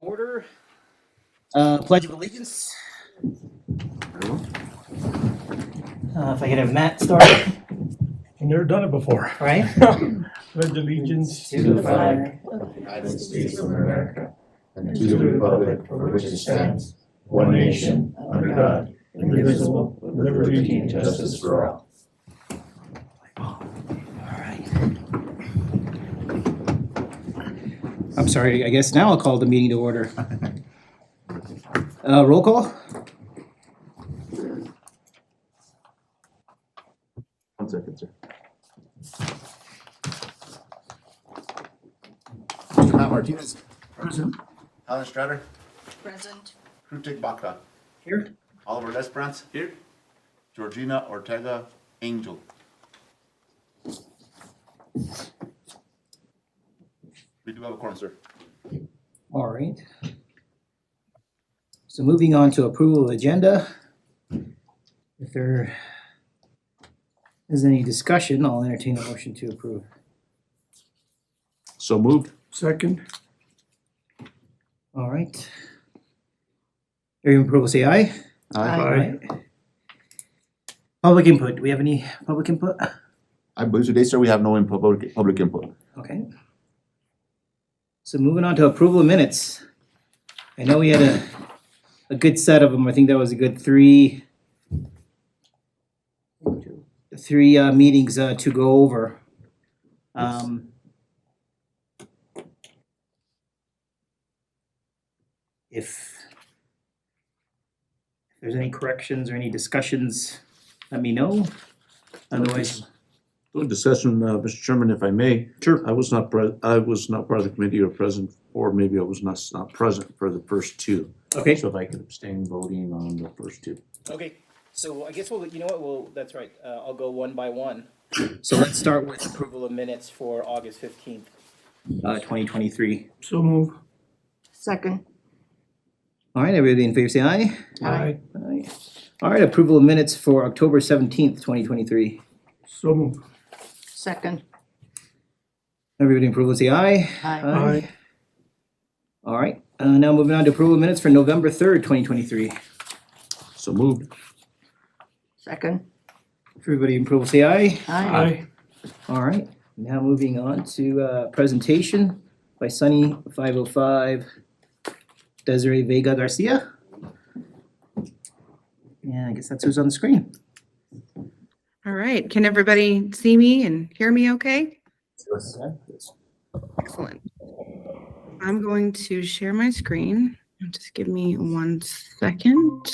Order. Pledge of Allegiance. If I could have Matt start. I've never done it before. Right? Pledge allegiance To the flag of the United States of America and to the republic for which it stands, one nation, under God, indivisible, with liberty and justice for all. All right. I'm sorry, I guess now I'll call the meeting to order. Roll call? 1 second, sir. Matt Martinez. Present. Alan Strader. Present. Krutik Bakra. Here. Oliver Lesperance. Here. Georgina Ortega Angel. We do have a quorum, sir. All right. So moving on to approval of agenda. If there is any discussion, I'll entertain a motion to approve. So moved. Second. All right. Hearing approval, say aye. Aye. Public input. Do we have any public input? I believe today, sir, we have no public input. Okay. So moving on to approval of minutes. I know we had a good set of them. I think that was a good three meetings to go over. If there's any corrections or any discussions, let me know. Otherwise, Little discussion, Mr. Chairman, if I may. Sure. I was not part of the committee or present, or maybe I was not present for the first two. okay. So if I could abstain voting on the first two. Okay, so I guess you know what, that's right, I'll go one by one. So let's start with approval of minutes for August 15th, 2023. So move. Second. All right, everybody in favor say aye. Aye. Aye. All right, approval of minutes for October 17th, 2023. So move. Second. Everybody in approval say aye. Aye. All right, now moving on to approval of minutes for November 3rd, 2023. So moved. Second. Everybody in approval say aye. Aye. All right, now moving on to presentation by Sunny 505 Desiree Vega Garcia. Yeah, I guess that's who's on the screen. All right, can everybody see me and hear me okay? Excellent. I'm going to share my screen. Just give me 1 second.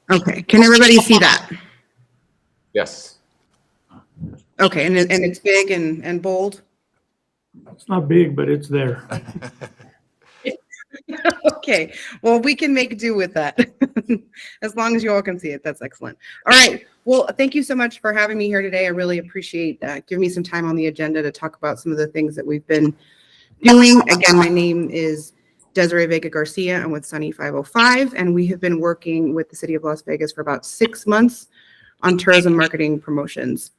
Okay, can everybody see that? Yes. Okay, and it's big and bold? It's not big, but it's there. Okay, well, we can make do with that. As long as you all can see it, that's excellent. All right, well, thank you so much for having me here today. I really appreciate giving me some time on the agenda to talk about some of the things that we've been doing. Again, my name is Desiree Vega Garcia. I'm with Sunny 505, and we have been working with the City of Las Vegas for about 6 months on tourism marketing promotions.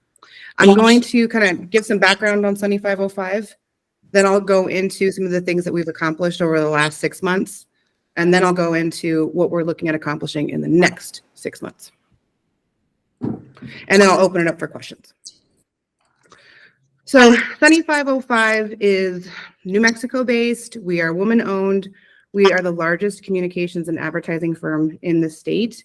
I'm going to kind of give some background on Sunny 505. Then I'll go into some of the things that we've accomplished over the last 6 months. And then I'll go into what we're looking at accomplishing in the next 6 months. And then I'll open it up for questions. So Sunny 505 is New Mexico based. We are woman owned. We are the largest communications and advertising firm in the state.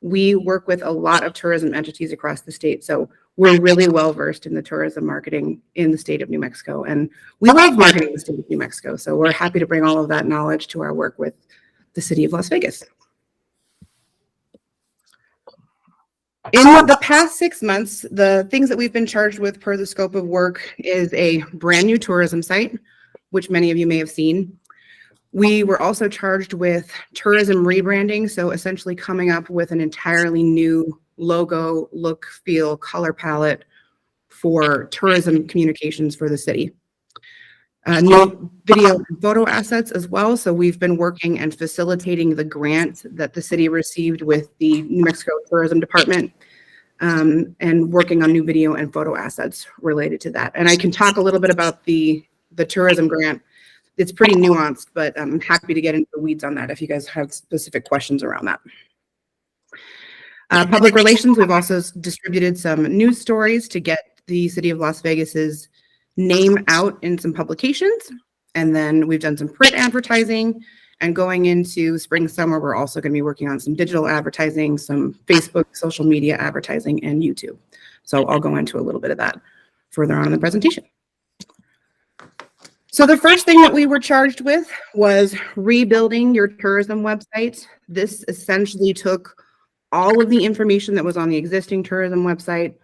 We work with a lot of tourism entities across the state. So we're really well versed in the tourism marketing in the state of New Mexico. And we love marketing the state of New Mexico. So we're happy to bring all of that knowledge to our work with the City of Las Vegas. In the past 6 months, the things that we've been charged with per the scope of work is a brand new tourism site, which many of you may have seen. We were also charged with tourism rebranding, so essentially coming up with an entirely new logo, look, feel, color palette for tourism communications for the city. New video and photo assets as well. So we've been working and facilitating the grant that the city received with the New Mexico Tourism Department and working on new video and photo assets related to that. And I can talk a little bit about the tourism grant. It's pretty nuanced, but I'm happy to get into the weeds on that if you guys have specific questions around that. Public relations, we've also distributed some news stories to get the city of Las Vegas's name out in some publications. And then we've done some print advertising, and going into spring, summer, we're also going to be working on some digital advertising, some Facebook, social media advertising, and YouTube. So I'll go into a little bit of that further on in the presentation. So the first thing that we were charged with was rebuilding your tourism website. This essentially took all of the information that was on the existing tourism website.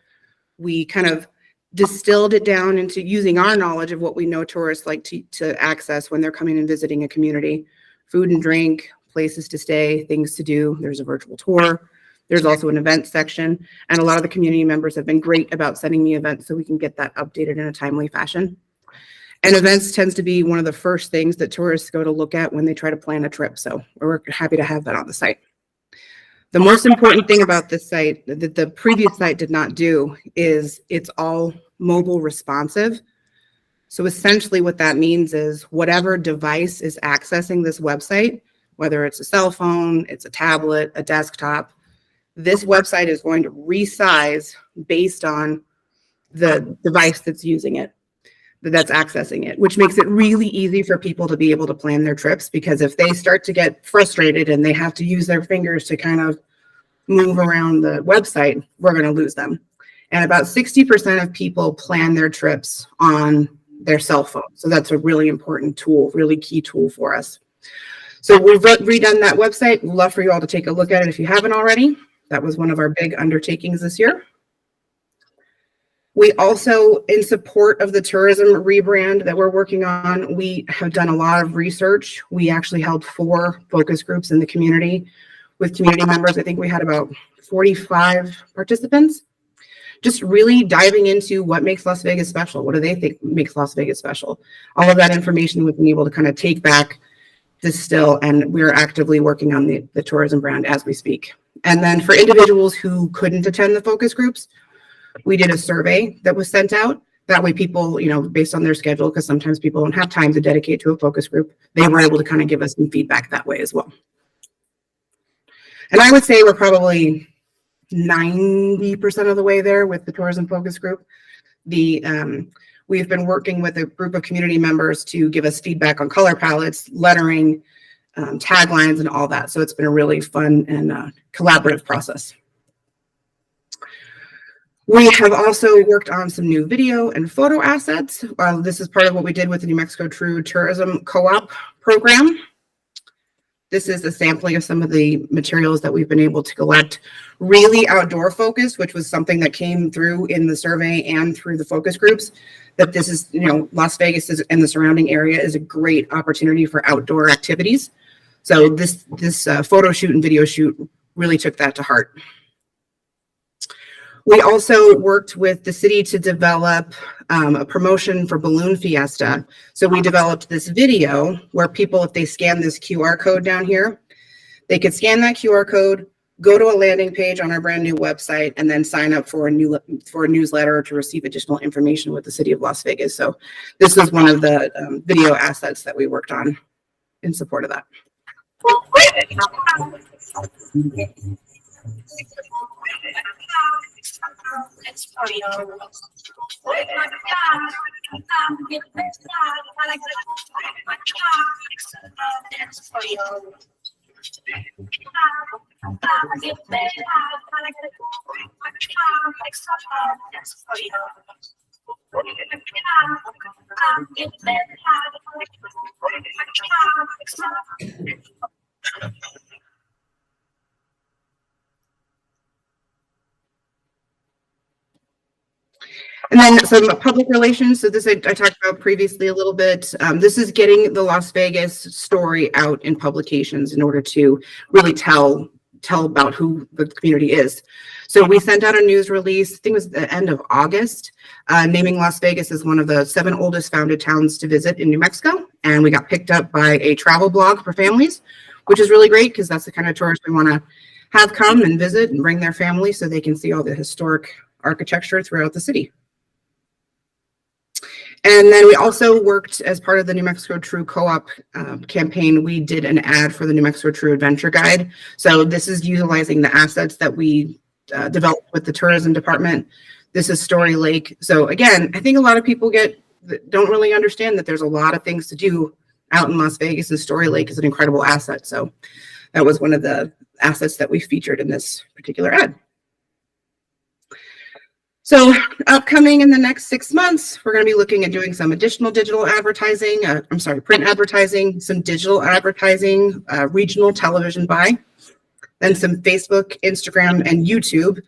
We kind of distilled it down into using our knowledge of what we know tourists like to access when they're coming and visiting a community. Food and drink, places to stay, things to do. There's a virtual tour. There's also an event section. And a lot of the community members have been great about sending me events so we can get that updated in a timely fashion. And events tends to be one of the first things that tourists go to look at when they try to plan a trip. So we're happy to have that on the site. The most important thing about this site that the previous site did not do is it's all mobile responsive. So essentially what that means is whatever device is accessing this website, whether it's a cell phone, it's a tablet, a desktop, this website is going to resize based on the device that's using it, that's accessing it, which makes it really easy for people to be able to plan their trips, because if they start to get frustrated and they have to use their fingers to kind of move around the website, we're going to lose them. And about 60% of people plan their trips on their cell phone. So that's a really important tool, really key tool for us. So we've redone that website. We'd love for you all to take a look at it if you haven't already. That was one of our big undertakings this year. We also, in support of the tourism rebrand that we're working on, we have done a lot of research. We actually held 4 focus groups in the community with community members. I think we had about 45 participants. Just really diving into what makes Las Vegas special. What do they think makes Las Vegas special? All of that information we've been able to kind of take back, distill, and we're actively working on the tourism brand as we speak. And then for individuals who couldn't attend the focus groups, we did a survey that was sent out. That way people, based on their schedule, because sometimes people don't have time to dedicate to a focus group, they were able to kind of give us some feedback that way as well. And I would say we're probably 90% of the way there with the tourism focus group. We've been working with a group of community members to give us feedback on color palettes, lettering, taglines, and all that. So it's been a really fun and collaborative process. We have also worked on some new video and photo assets. This is part of what we did with the New Mexico True Tourism Co-op program. This is a sampling of some of the materials that we've been able to collect. Really outdoor focused, which was something that came through in the survey and through the focus groups, that this is, Las Vegas and the surrounding area is a great opportunity for outdoor activities. So this photo shoot and video shoot really took that to heart. We also worked with the city to develop a promotion for Balloon Fiesta. So we developed this video where people, if they scan this QR code down here, they could scan that QR code, go to a landing page on our brand new website, and then sign up for a newsletter to receive additional information with the city of Las Vegas. So this was one of the video assets that we worked on in support of that. And then some public relations. So this I talked about previously a little bit. This is getting the Las Vegas story out in publications in order to really tell about who the community is. So we sent out a news release, I think it was the end of August, naming Las Vegas as one of the 7 oldest founded towns to visit in New Mexico. And we got picked up by a travel blog for families, which is really great because that's the kind of tourists we want to have come and visit and bring their family so they can see all the historic architecture throughout the city. And then we also worked as part of the New Mexico True Co-op campaign. We did an ad for the New Mexico True Adventure Guide. So this is utilizing the assets that we developed with the tourism department. This is Story Lake. So again, I think a lot of people don't really understand that there's a lot of things to do out in Las Vegas, and Story Lake is an incredible asset. So that was one of the assets that we featured in this particular ad. So upcoming in the next 6 months, we're going to be looking at doing some additional digital advertising, print advertising, some digital advertising, regional television buy, then some Facebook, Instagram, and YouTube.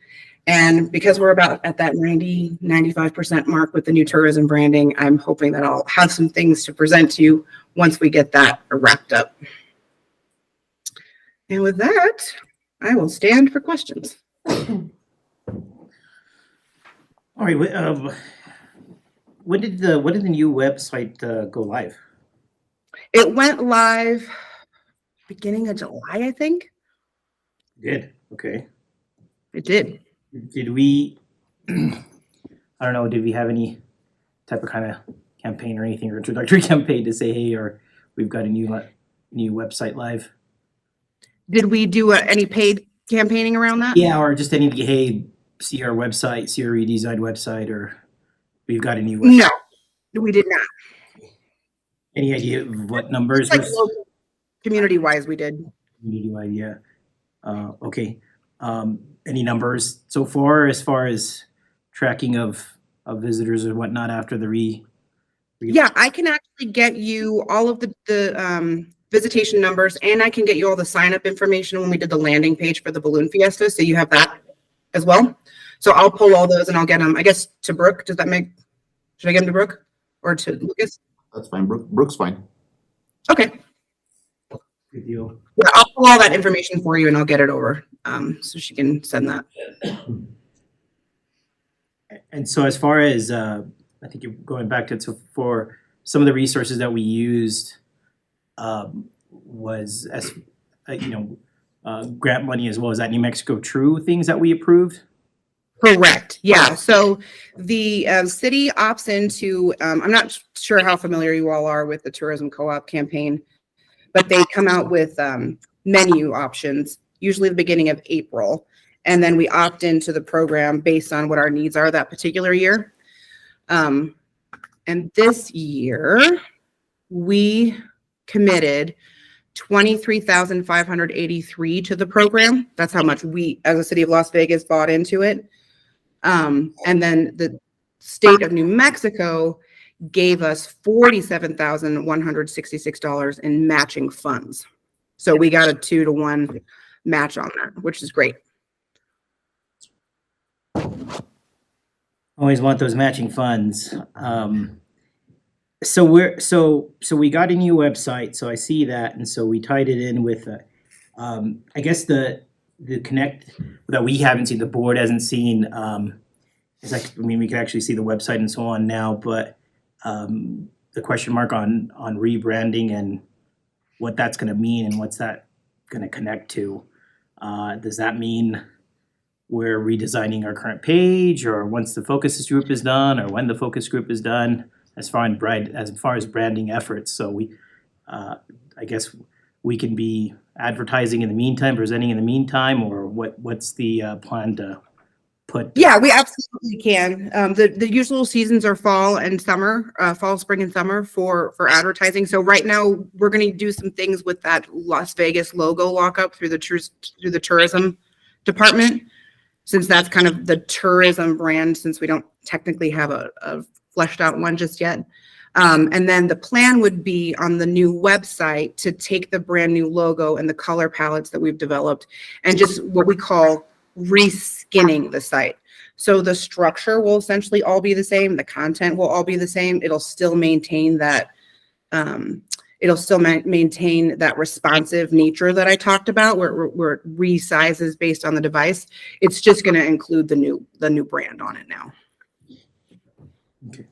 And because we're about at that 95% mark with the new tourism branding, I'm hoping that I'll have some things to present to you once we get that wrapped up. And with that, I will stand for questions. All right, when did the new website go live? It went live beginning of July, I think. Did, okay. It did. Did we, I don't know, did we have any type of kind of campaign or anything, or introductory campaign to say, hey, or we've got a new website live? Did we do any paid campaigning around that? Yeah, or just any, hey, see our website, see our redesigned website, or we've got a new website? No, we did not. Any idea of what numbers? Like local, community-wise, we did. Community-wide, yeah. Okay. Any numbers so far as tracking of visitors or whatnot after the Yeah, I can actually get you all of the visitation numbers, and I can get you all the sign-up information when we did the landing page for the Balloon Fiesta, so you have that as well. So I'll pull all those and I'll get them, I guess, to Brooke. Should I get them to Brooke or to Lucas? That's fine. Brooke's fine. Okay. Good deal. Yeah, I'll pull all that information for you and I'll get it over so she can send that. And so as far as, I think you're going back to for some of the resources that we used was, as grant money as well as that New Mexico True things that we approved? Correct. Yeah. So the city opts into, I'm not sure how familiar you all are with the tourism co-op campaign, but they come out with menu options, usually the beginning of April. And then we opt into the program based on what our needs are that particular year. And this year we committed $23,583 to the program. That's how much we, as a city of Las Vegas, bought into it. And then the state of New Mexico gave us $47,166 in matching funds. So we got a 2-to-1 match on that, which is great. Always want those matching funds. So we got a new website, so I see that, and so we tied it in with, I guess the connect that we haven't seen, the board hasn't seen. It's like, I mean, we can actually see the website and so on now, but the question mark on rebranding and what that's going to mean and what's that going to connect to. Does that mean we're redesigning our current page, or once the focus group is done, or when the focus group is done, as far as branding efforts? So we, I guess we can be advertising in the meantime, presenting in the meantime, or what's the plan to put? Yeah, we absolutely can. The usual seasons are fall and summer, fall, spring, and summer for advertising. So right now we're going to do some things with that Las Vegas logo lockup through the tourism department, since that's kind of the tourism brand, since we don't technically have a fleshed out one just yet. And then the plan would be on the new website to take the brand new logo and the color palettes that we've developed and just what we call reskinning the site. So the structure will essentially all be the same. The content will all be the same. It'll still maintain that, maintain that responsive nature that I talked about, where it resizes based on the device. It's just going to include the new brand on it now. Okay.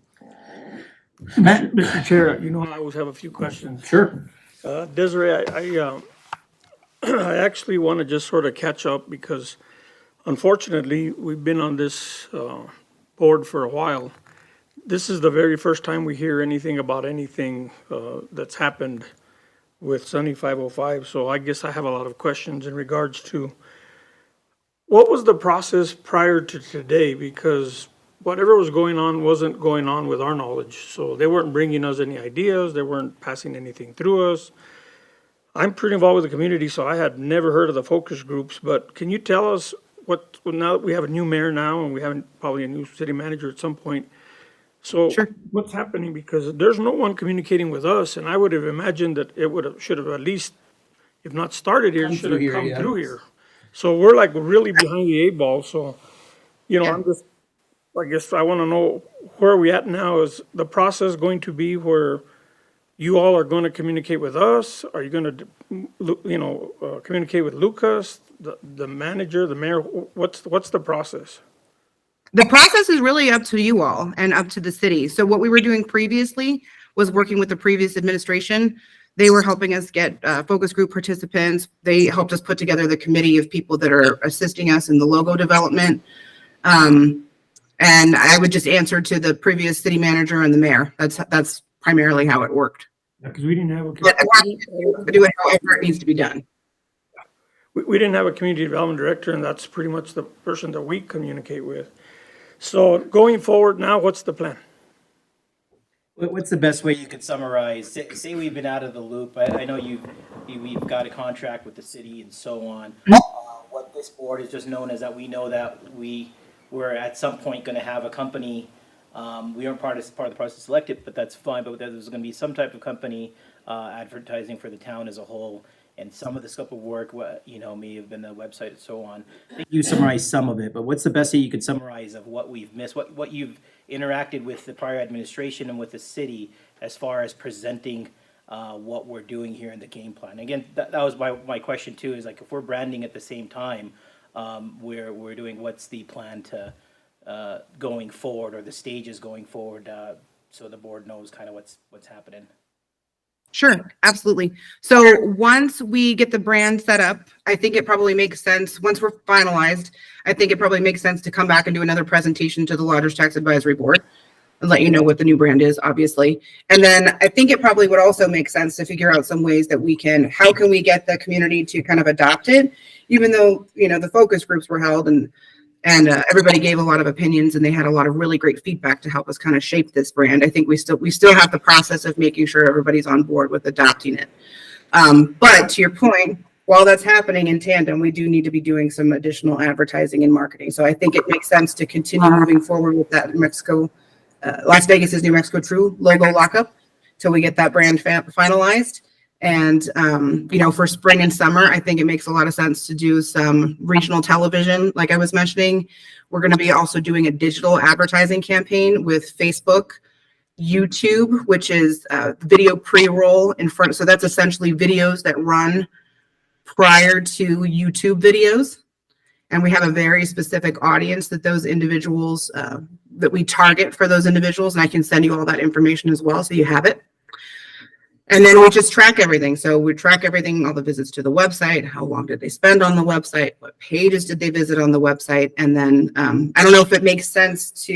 Matt, Mr. Chair, I always have a few questions. Sure. Desiree, I actually want to just sort of catch up because unfortunately, we've been on this board for a while. This is the very first time we hear anything about anything that's happened with Sunny 505. So I guess I have a lot of questions in regards to what was the process prior to today? Because whatever was going on wasn't going on with our knowledge. So they weren't bringing us any ideas. They weren't passing anything through us. I'm pretty involved with the community, so I had never heard of the focus groups. But can you tell us what, well, now that we have a new mayor now and we have probably a new city manager at some point, so Sure. what's happening? Because there's no one communicating with us, and I would have imagined that it should have at least, if not started here, should have come through here. So we're like really behind the 8 ball, so, you know, Yeah. I'm just, I guess I want to know where are we at now? Is the process going to be where you all are going to communicate with us? Are you going to, communicate with Lucas, the manager, the mayor? What's the process? The process is really up to you all and up to the city. So what we were doing previously was working with the previous administration. They were helping us get focus group participants. They helped us put together the committee of people that are assisting us in the logo development. And I would just answer to the previous city manager and the mayor. That's primarily how it worked. Because we didn't have a. But I do it however it needs to be done. We didn't have a community development director, and that's pretty much the person that we communicate with. So going forward now, what's the plan? What's the best way you could summarize? Say we've been out of the loop. I know we've got a contract with the city and so on. What this board is just known as that we know that we're at some point going to have a company. We aren't part of the process to select it, but that's fine. But there's going to be some type of company advertising for the town as a whole. And some of the scope of work, may have been the website and so on. I think you summarized some of it, but what's the best that you could summarize of what we've missed, what you've interacted with the prior administration and with the city as far as presenting what we're doing here in the game plan? Again, that was my question too, is like if we're branding at the same time, we're doing, what's the plan to going forward, or the stages going forward, so the board knows kind of what's happening. Sure, absolutely. So once we get the brand set up, I think it probably makes sense, once we're finalized, I think it probably makes sense to come back and do another presentation to the Lodgers Tax Advisory Board and let you know what the new brand is, obviously. And then I think it probably would also make sense to figure out some ways that how can we get the community to kind of adopt it, even though, the focus groups were held and everybody gave a lot of opinions and they had a lot of really great feedback to help us kind of shape this brand. I think we still have the process of making sure everybody's on board with adopting it. But to your point, while that's happening in tandem, we do need to be doing some additional advertising and marketing. So I think it makes sense to continue moving forward with that Las Vegas' New Mexico True logo lockup till we get that brand finalized. And, for spring and summer, I think it makes a lot of sense to do some regional television. Like I was mentioning, we're going to be also doing a digital advertising campaign with Facebook, YouTube, which is video pre-roll in front. So that's essentially videos that run prior to YouTube videos. And we have a very specific audience that those individuals, that we target for those individuals. And I can send you all that information as well, so you have it. And then we just track everything. So we track everything, all the visits to the website, how long did they spend on the website, what pages did they visit on the website, and then I don't know if it makes sense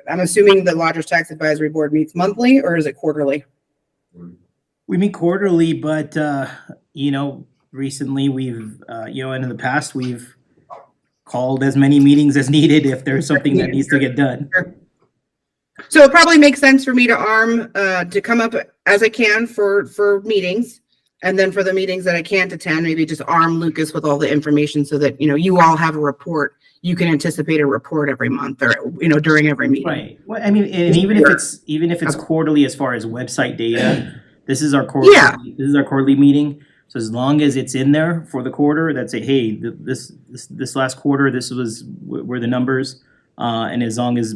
I'm assuming the Lodgers Tax Advisory Board meets monthly, or is it quarterly? We meet quarterly, but, recently we've, and in the past, we've called as many meetings as needed if there's something that needs to get done. So it probably makes sense for me to come up as I can for meetings. And then for the meetings that I can't attend, maybe just arm Lucas with all the information so that, you all have a report. You can anticipate a report every month or, during every meeting. Right. Well, I mean, and even if it's quarterly as far as website data, this is our quarterly. Yeah. This is our quarterly meeting. So as long as it's in there for the quarter, that's hey, this last quarter, were the numbers, and as long as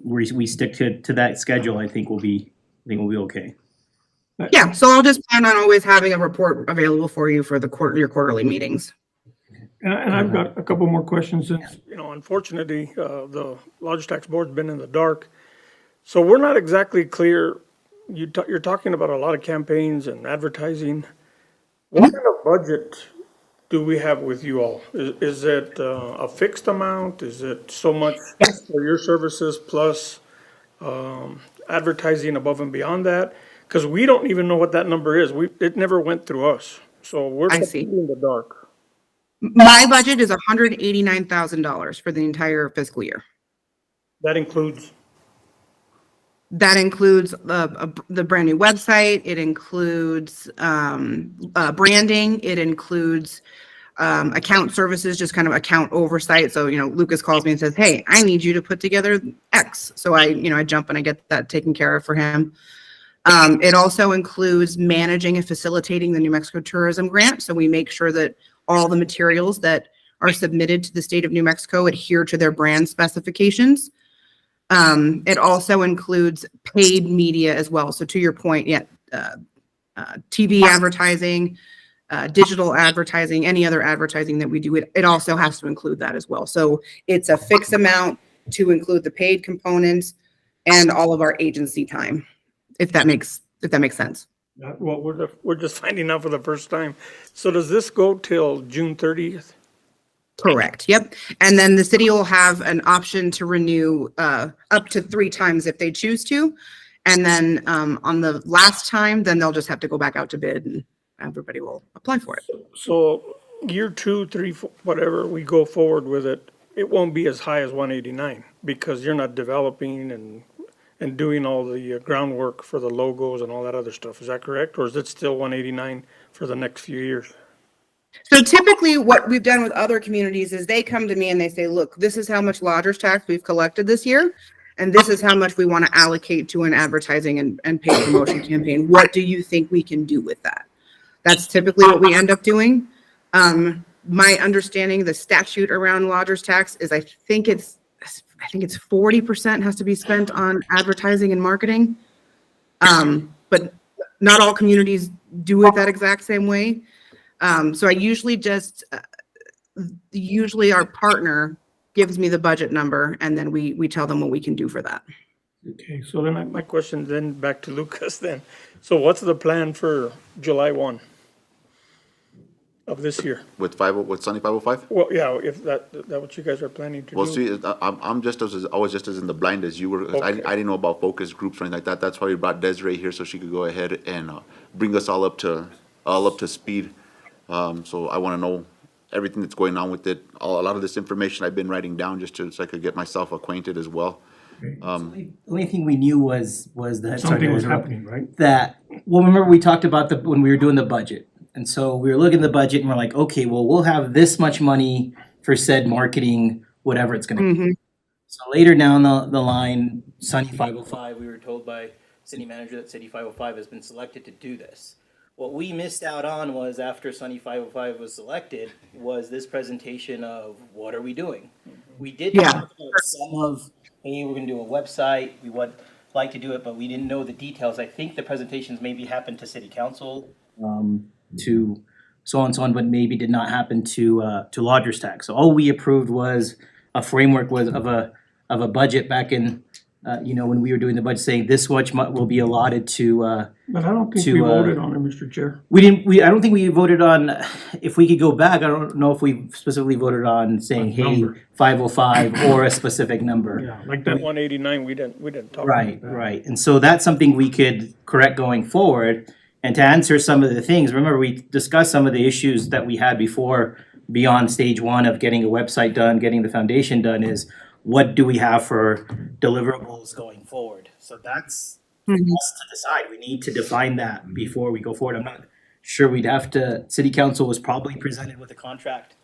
we stick to that schedule, I think we'll be okay. Yeah. So I'll just plan on always having a report available for you for your quarterly meetings. And I've got a couple more questions since, unfortunately, the Lodgers Tax Board's been in the dark. So we're not exactly clear. You're talking about a lot of campaigns and advertising. What kind of budget do we have with you all? Is it a fixed amount? Is it so much Yes. for your services plus advertising above and beyond that? Because we don't even know what that number is. It never went through us. So we're I see. completely in the dark. My budget is $189,000 for the entire fiscal year. That includes, That includes the brand new website. It includes branding. It includes account services, just kind of account oversight. So, Lucas calls me and says, "Hey, I need you to put together X." So I jump and I get that taken care of for him. It also includes managing and facilitating the New Mexico Tourism Grant. So we make sure that all the materials that are submitted to the state of New Mexico adhere to their brand specifications. It also includes paid media as well. So to your point, TV advertising, digital advertising, any other advertising that we do, it also has to include that as well. So it's a fixed amount to include the paid components and all of our agency time, if that makes sense. well, we're just finding out for the first time. So does this go till June 30th? Correct. Yep. And then the city will have an option to renew up to 3 times if they choose to. And then on the last time, then they'll just have to go back out to bid and everybody will apply for it. So year 2, 3, 4, whatever, we go forward with it, it won't be as high as 189 because you're not developing and doing all the groundwork for the logos and all that other stuff. Is that correct? Or is it still 189 for the next few years? So typically what we've done with other communities is they come to me and they say, look, this is how much lodgers tax we've collected this year. And this is how much we want to allocate to an advertising and paid promotion campaign. What do you think we can do with that? That's typically what we end up doing. My understanding, the statute around lodgers tax is I think it's 40% has to be spent on advertising and marketing. But not all communities do it that exact same way. So I usually usually our partner gives me the budget number and then we tell them what we can do for that. Okay, so then my question then back to Lucas then. So what's the plan for July 1 of this year? With Sunny 505? Well, yeah, if that what you guys are planning to Well, do. see, I'm just I was just as in the blind as you were. 'Cause Okay. I didn't know about focus groups or anything like that. That's why we brought Desiree here so she could go ahead and bring us all up to speed. So I want to know everything that's going on with it. A lot of this information I've been writing down just so I could get myself acquainted as well. The only thing we knew was that. Something was happening, right? That, well, remember we talked about when we were doing the budget. And so we were looking at the budget and we're like, okay, well, we'll have this much money for said marketing, whatever it's gonna be. Mhm. So later down the line, Sunny 505, we were told by city manager that City 505 has been selected to do this. What we missed out on was after Sunny 505 was selected, was this presentation of what are we doing? We did Yeah. talk about some of, hey, we're gonna do a website, we would like to do it, but we didn't know the details. I think the presentations maybe happened to city council, to so on and so on, but maybe did not happen to lodgers tax. So all we approved was a framework of a budget back in, when we were doing the budget, saying this much will be allotted to, But I don't think To, we voted on it, Mr. Chair. I don't think we voted on, if we could go back, I don't know if we specifically voted on saying, A hey, number. 505 or a specific number. Yeah, like that 189, we didn't talk about Right, that. right. And so that's something we could correct going forward. And to answer some of the things, remember, we discussed some of the issues that we had before beyond stage 1 of getting a website done, getting the foundation done, is what do we have for deliverables going forward? So that's for us to decide. We need to define that before we go forward. I'm not sure we'd have to, city council was probably presented with a contract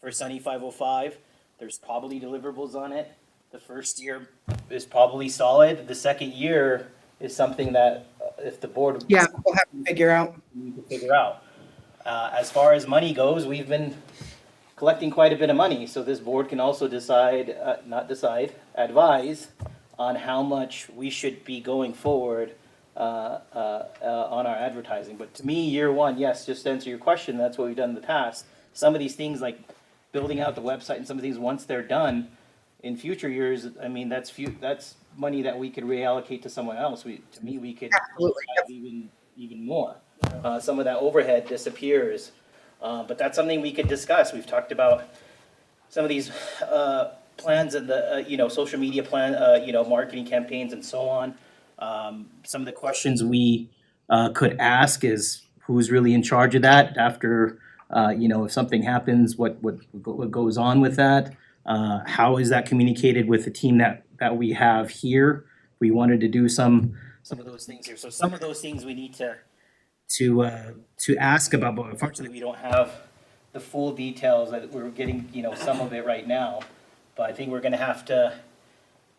for Sunny 505. There's probably deliverables on it. The first year is probably solid. The second year is something that if the board. Yeah, we'll have to figure out. We need to figure out. As far as money goes, we've been collecting quite a bit of money, so this board can also advise on how much we should be going forward on our advertising. But to me, year 1, yes, just to answer your question, that's what we've done in the past. Some of these things like building out the website and some of these, once they're done, in future years, I mean, that's money that we could reallocate to someone else. We could Absolutely. have even more. some of that overhead disappears. But that's something we could discuss. We've talked about some of these plans and the, social media plan, marketing campaigns and so on. Some of the questions we could ask is who's really in charge of that after, if something happens, what goes on with that? How is that communicated with the team that we have here? We wanted to do some of those things here. So some of those things we need to ask about, but unfortunately, we don't have the full details. That we're getting, some of it right now. But I think we're gonna have to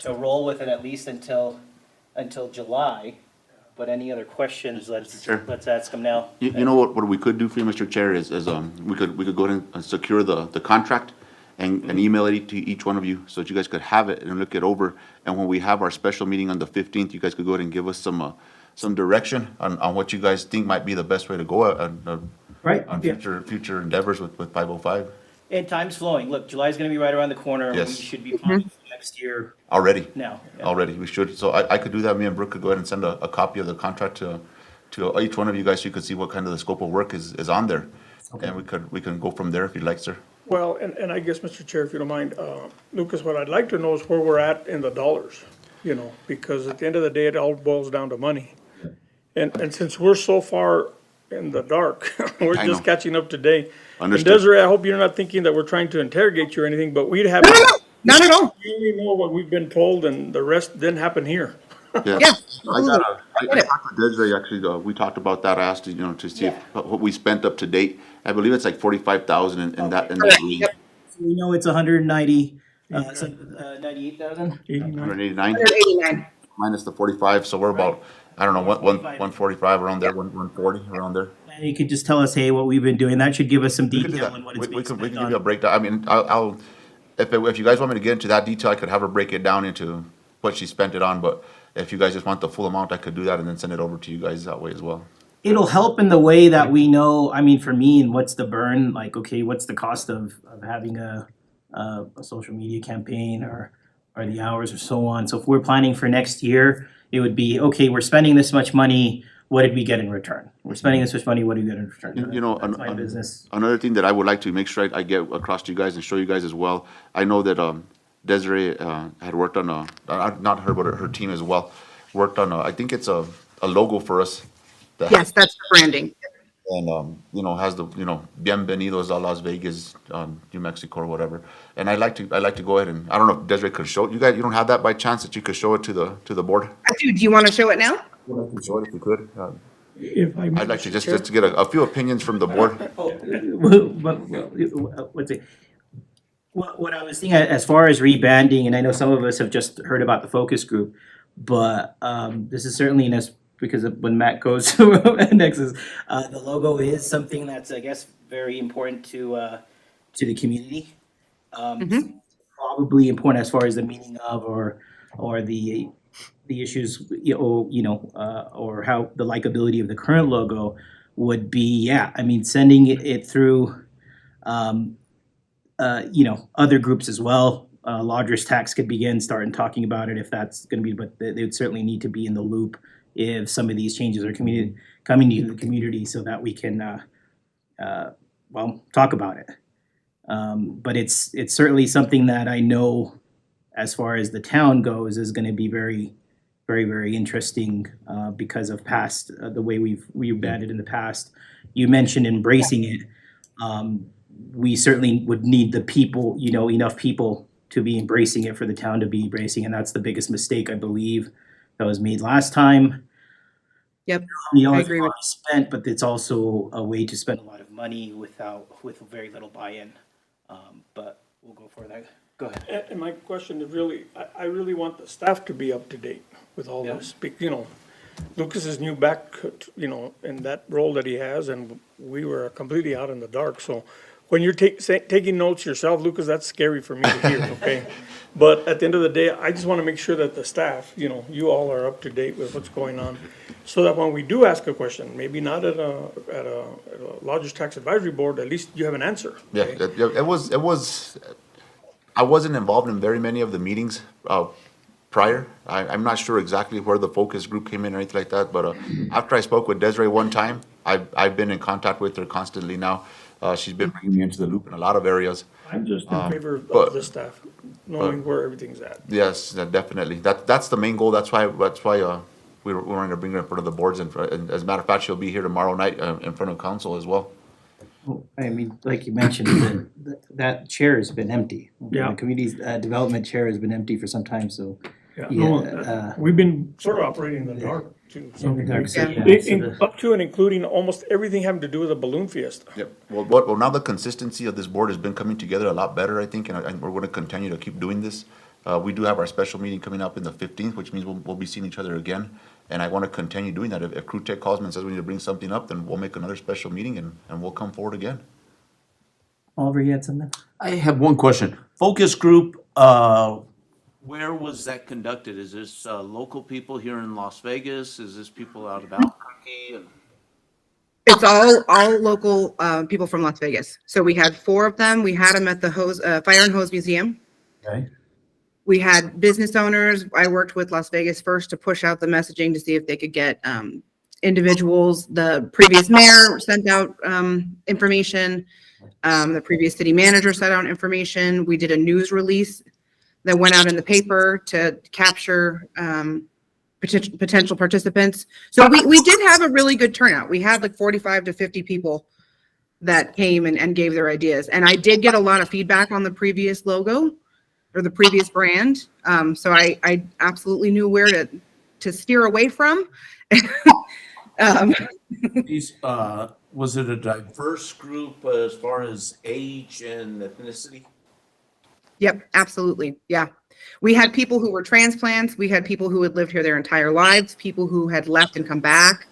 roll with it at least until July. But any other questions, let's ask them now. You know what we could do for you, Mr. Chair, is we could go ahead and secure the contract and email it to each one of you so that you guys could have it and look it over. And when we have our special meeting on the 15th, you guys could go ahead and give us some direction on what you guys think might be the best way to go Right, on yeah. future endeavors with 505 And time's flowing. Look, July's gonna be right around the corner. Yes. We should be planning for next year already. now. Yeah. Already, we should. So I could do that. Me and Brooke could go ahead and send a copy of the contract to each one of you guys so you could see what kind of the scope of work is on there. And we can go from there if you'd like, sir. Well, and I guess, Mr. Chair, if you don't mind, Lucas, what I'd like to know is where we're at in the dollars, because at the end of the day, it all boils down to money. And since we're so far in the dark, we're I just know. catching up today. And Understood. Desiree, I hope you're not thinking that we're trying to interrogate you or anything, but we'd have. No, not at all. We only know what we've been told and the rest didn't happen here. Yeah. Yeah, I talked to Desiree, actually, we talked about that, I asked, to see if, what we spent up to date. I believe it's like 45,000 in that range. So we know it's 190, 98,000. 89. 189 189. minus the 45, so we're about, I don't know, 145 around there, 140 around there. And you could just tell us, hey, what we've been doing. That should give us some We can do detail that. on what We it's being can spent give you a on. breakdown. I mean, I'll, if you guys want me to get into that detail, I could have her break it down into what she spent it on, but if you guys just want the full amount, I could do that and then send it over to you guys that way as well. It'll help in the way that we know, I mean, for me, and what's the burn, like, okay, what's the cost of having a social media campaign or the hours or so on. So if we're planning for next year, it would be, okay, we're spending this much money, what did we get in return? We're spending this much money, what do we get in return? That's my business. Another thing that I would like to make sure I get across to you guys and show you guys as well, I know that Desiree had worked on not her, but her team as well, worked on I think it's a logo for us. that- Yes, that's the branding. And, has the, Bienvenidos a Las Vegas, New Mexico or whatever. And I'd like to go ahead and, I don't know if Desiree could show it. You guys, you don't have that by chance that you could show it to the board? Do you want to show it now? I can show it if you could. If I may, I'd like to Mr. just Chair. to get a few opinions from the board. What's it? What I was thinking, as far as rebanding, and I know some of us have just heard about the focus group, but this is certainly because of when Matt goes to Nexus, the logo is something that's, I guess, very important to the community. Probably important as far as the meaning of or the issues, or how the likability of the current logo would be. Yeah, I mean, sending it through, other groups as well. Lodgers Tax could starting talking about it if that's going to be, but they would certainly need to be in the loop if some of these changes are coming to the community so that we can, talk about it. But it's certainly something that I know, as far as the town goes, is going to be very, very, very interesting because of past the way we've banded in the past. You mentioned embracing it. We certainly would need the people, enough people to be embracing it for the town to be embracing, and that's the biggest mistake I believe that was made last time. Yep. It's I agree with- money spent, but it's also a way to spend a lot of money with very little buy-in. But we'll go for that. Go ahead. And my question is really, I really want the staff to be up to date with all Yeah. this. Lucas is new back, in that role that he has, and we were completely out in the dark. So when you're taking notes yourself, Lucas, that's scary for me to hear, okay? But at the end of the day, I just want to make sure that the staff, you all are up to date with what's going on. So that when we do ask a question, maybe not at a Lodgers Tax Advisory Board, at least you have an answer. Yeah, okay? it was, I wasn't involved in very many of the meetings prior. I'm not sure exactly where the focus group came in or anything like that, but after I spoke with Desiree one time, I've been in contact with her constantly now. She's been bringing me into the loop in a lot of areas. I'm just in favor but- of the staff, knowing where everything's at. Yes, definitely. That's the main goal. That's why we wanted to bring her in front of the boards, and as a matter of fact, she'll be here tomorrow night in front of council as well. I mean, like you mentioned, that chair has been empty. Yeah. The community's development chair has been empty for some time, so. Yeah, Yeah, no, we've been sort of operating in the dark too. so- In the dark, so, yeah, In- so in- the- Up to and including almost everything having to do with the balloon fiesta. Yep. Well, now the consistency of this board has been coming together a lot better, I think, and we're gonna continue to keep doing this. We do have our special meeting coming up in the 15th, which means we'll be seeing each other again. And I wanna continue doing that. If Crew Tech calls me and says we need to bring something up, then we'll make another special meeting and we'll come forward again. Oliver, you had something? I have one question. Focus group, where was that conducted? Is this, local people here in Las Vegas? Is this people out of Albuquerque? And- It's all local people from Las Vegas. So we had 4 of them. We had them at the Fire and Hose Museum. Okay. We had business owners. I worked with Las Vegas First to push out the messaging to see if they could get individuals. The previous mayor sent out information. The previous city manager sent out information. We did a news release that went out in the paper to capture potential participants. So we did have a really good turnout. We had like 45 to 50 people that came and gave their ideas. And I did get a lot of feedback on the previous logo or the previous brand. So I absolutely knew where to steer away from. These, was it a diverse group as far as age and ethnicity? Yep, absolutely. Yeah. We had people who were transplants. We had people who had lived here their entire lives, people who had left and come back,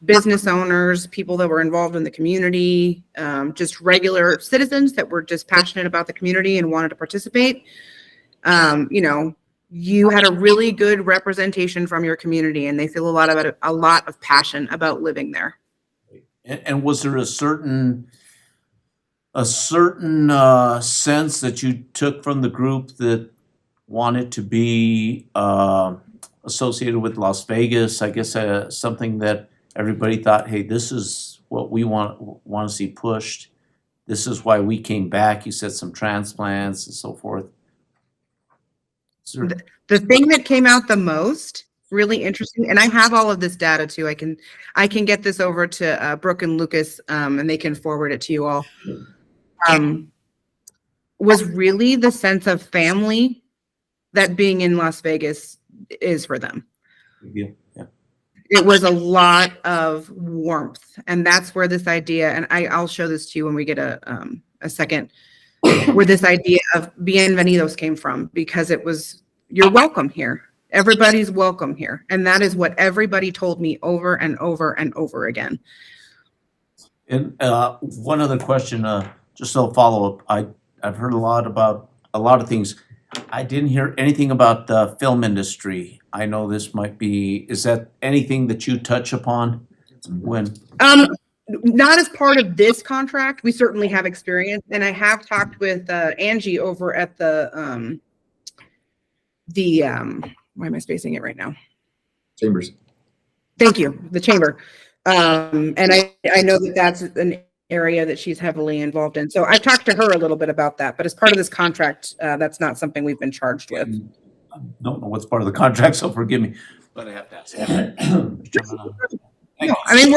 business owners, people that were involved in the community, just regular citizens that were just passionate about the community and wanted to participate. You know, you had a really good representation from your community and they feel a lot of passion about living there. And was there a certain sense that you took from the group that wanted to be associated with Las Vegas? I guess something that everybody thought, hey, this is what we want to see pushed. This is why we came back. You said some transplants and so forth. The thing that came out the most, really interesting, and I have all of this data too. I can get this over to Brooke and Lucas, and they can forward it to you all. Was really the sense of family that being in Las Vegas is for them. Yeah. It was a lot of warmth, and that's where this idea, and I'll show this to you when we get a second, where this idea of bienvenidos came from, because it was, you're welcome here. Everybody's welcome here. And that is what everybody told me over and over and over again. And one other question, just a follow-up. I've heard a lot about a lot of things. I didn't hear anything about the film industry. I know this might be, is that anything that you touch upon when? Not as part of this contract. We certainly have experience. And I have talked with Angie over at the why am I spacing it right now? Chambers. Thank you, the chamber. And I know that that's an area that she's heavily involved in. So I've talked to her a little bit about that, but as part of this contract, that's not something we've been charged with. I don't know what's part of the contract, so forgive me, but I have to ask. No, I mean,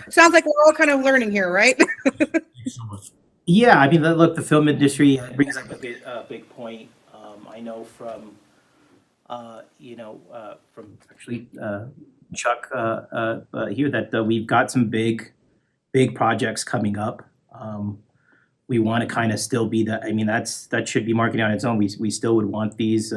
sounds like we're all kind of learning here, right? Thank you so much. Yeah, I mean, look, the film industry brings up a big point. I know from, from actually Chuck here that we've got some big projects coming up. We want to kind of still be that should be marketing on its own. We still would want these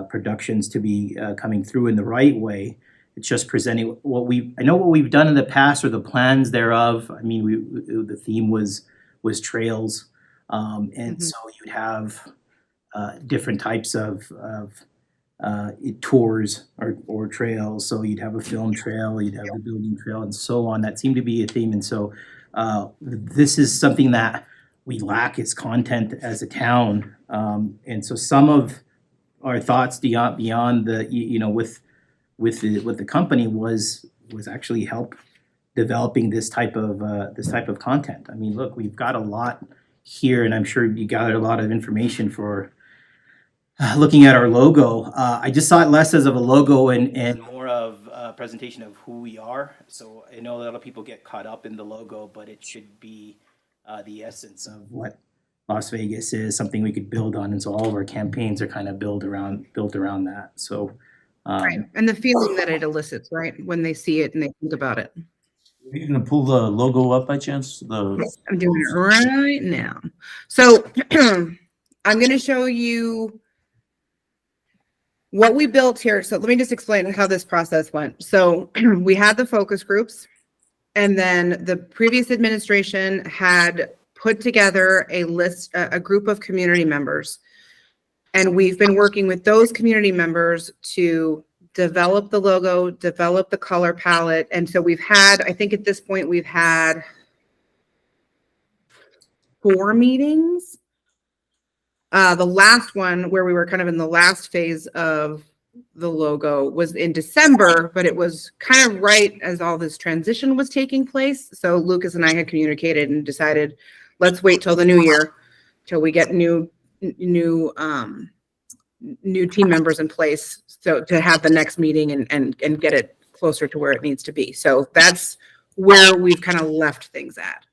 productions to be coming through in the right way. It's just presenting what we've done in the past or the plans thereof. I mean, the theme was trails, and so you'd have different types of tours or trails. So you'd have a film trail, you'd have the building trail, and so on. That seemed to be a theme, and so this is something that we lack as content as a town, and so some of our thoughts beyond the with the company was actually help developing this type of content. I mean, look, we've got a lot here, and I'm sure you gathered a lot of information for looking at our logo. I just saw it less as of a logo and more of a presentation of who we are. So I know a lot of people get caught up in the logo, but it should be the essence of what Las Vegas is, something we could build on. And so all of our campaigns are kind of built around that. So Right. And the feeling that it elicits, right? When they see it and they think about it. Are you gonna pull the logo up by chance? The, I'm doing it right now. So I'm going to show you what we built here. So let me just explain how this process went. So we had the focus groups, and then the previous administration had put together a list, a group of community members. And we've been working with those community members to develop the logo, develop the color palette. And so we've had, I think at this point, we've had 4 meetings. The last one where we were kind of in the last phase of the logo was in December, but it was kind of right as all this transition was taking place. So Lucas and I had communicated and decided, let's wait till the new year, till we get new team members in place, so to have the next meeting and get it closer to where it needs to be. So that's where we've kind of left things at.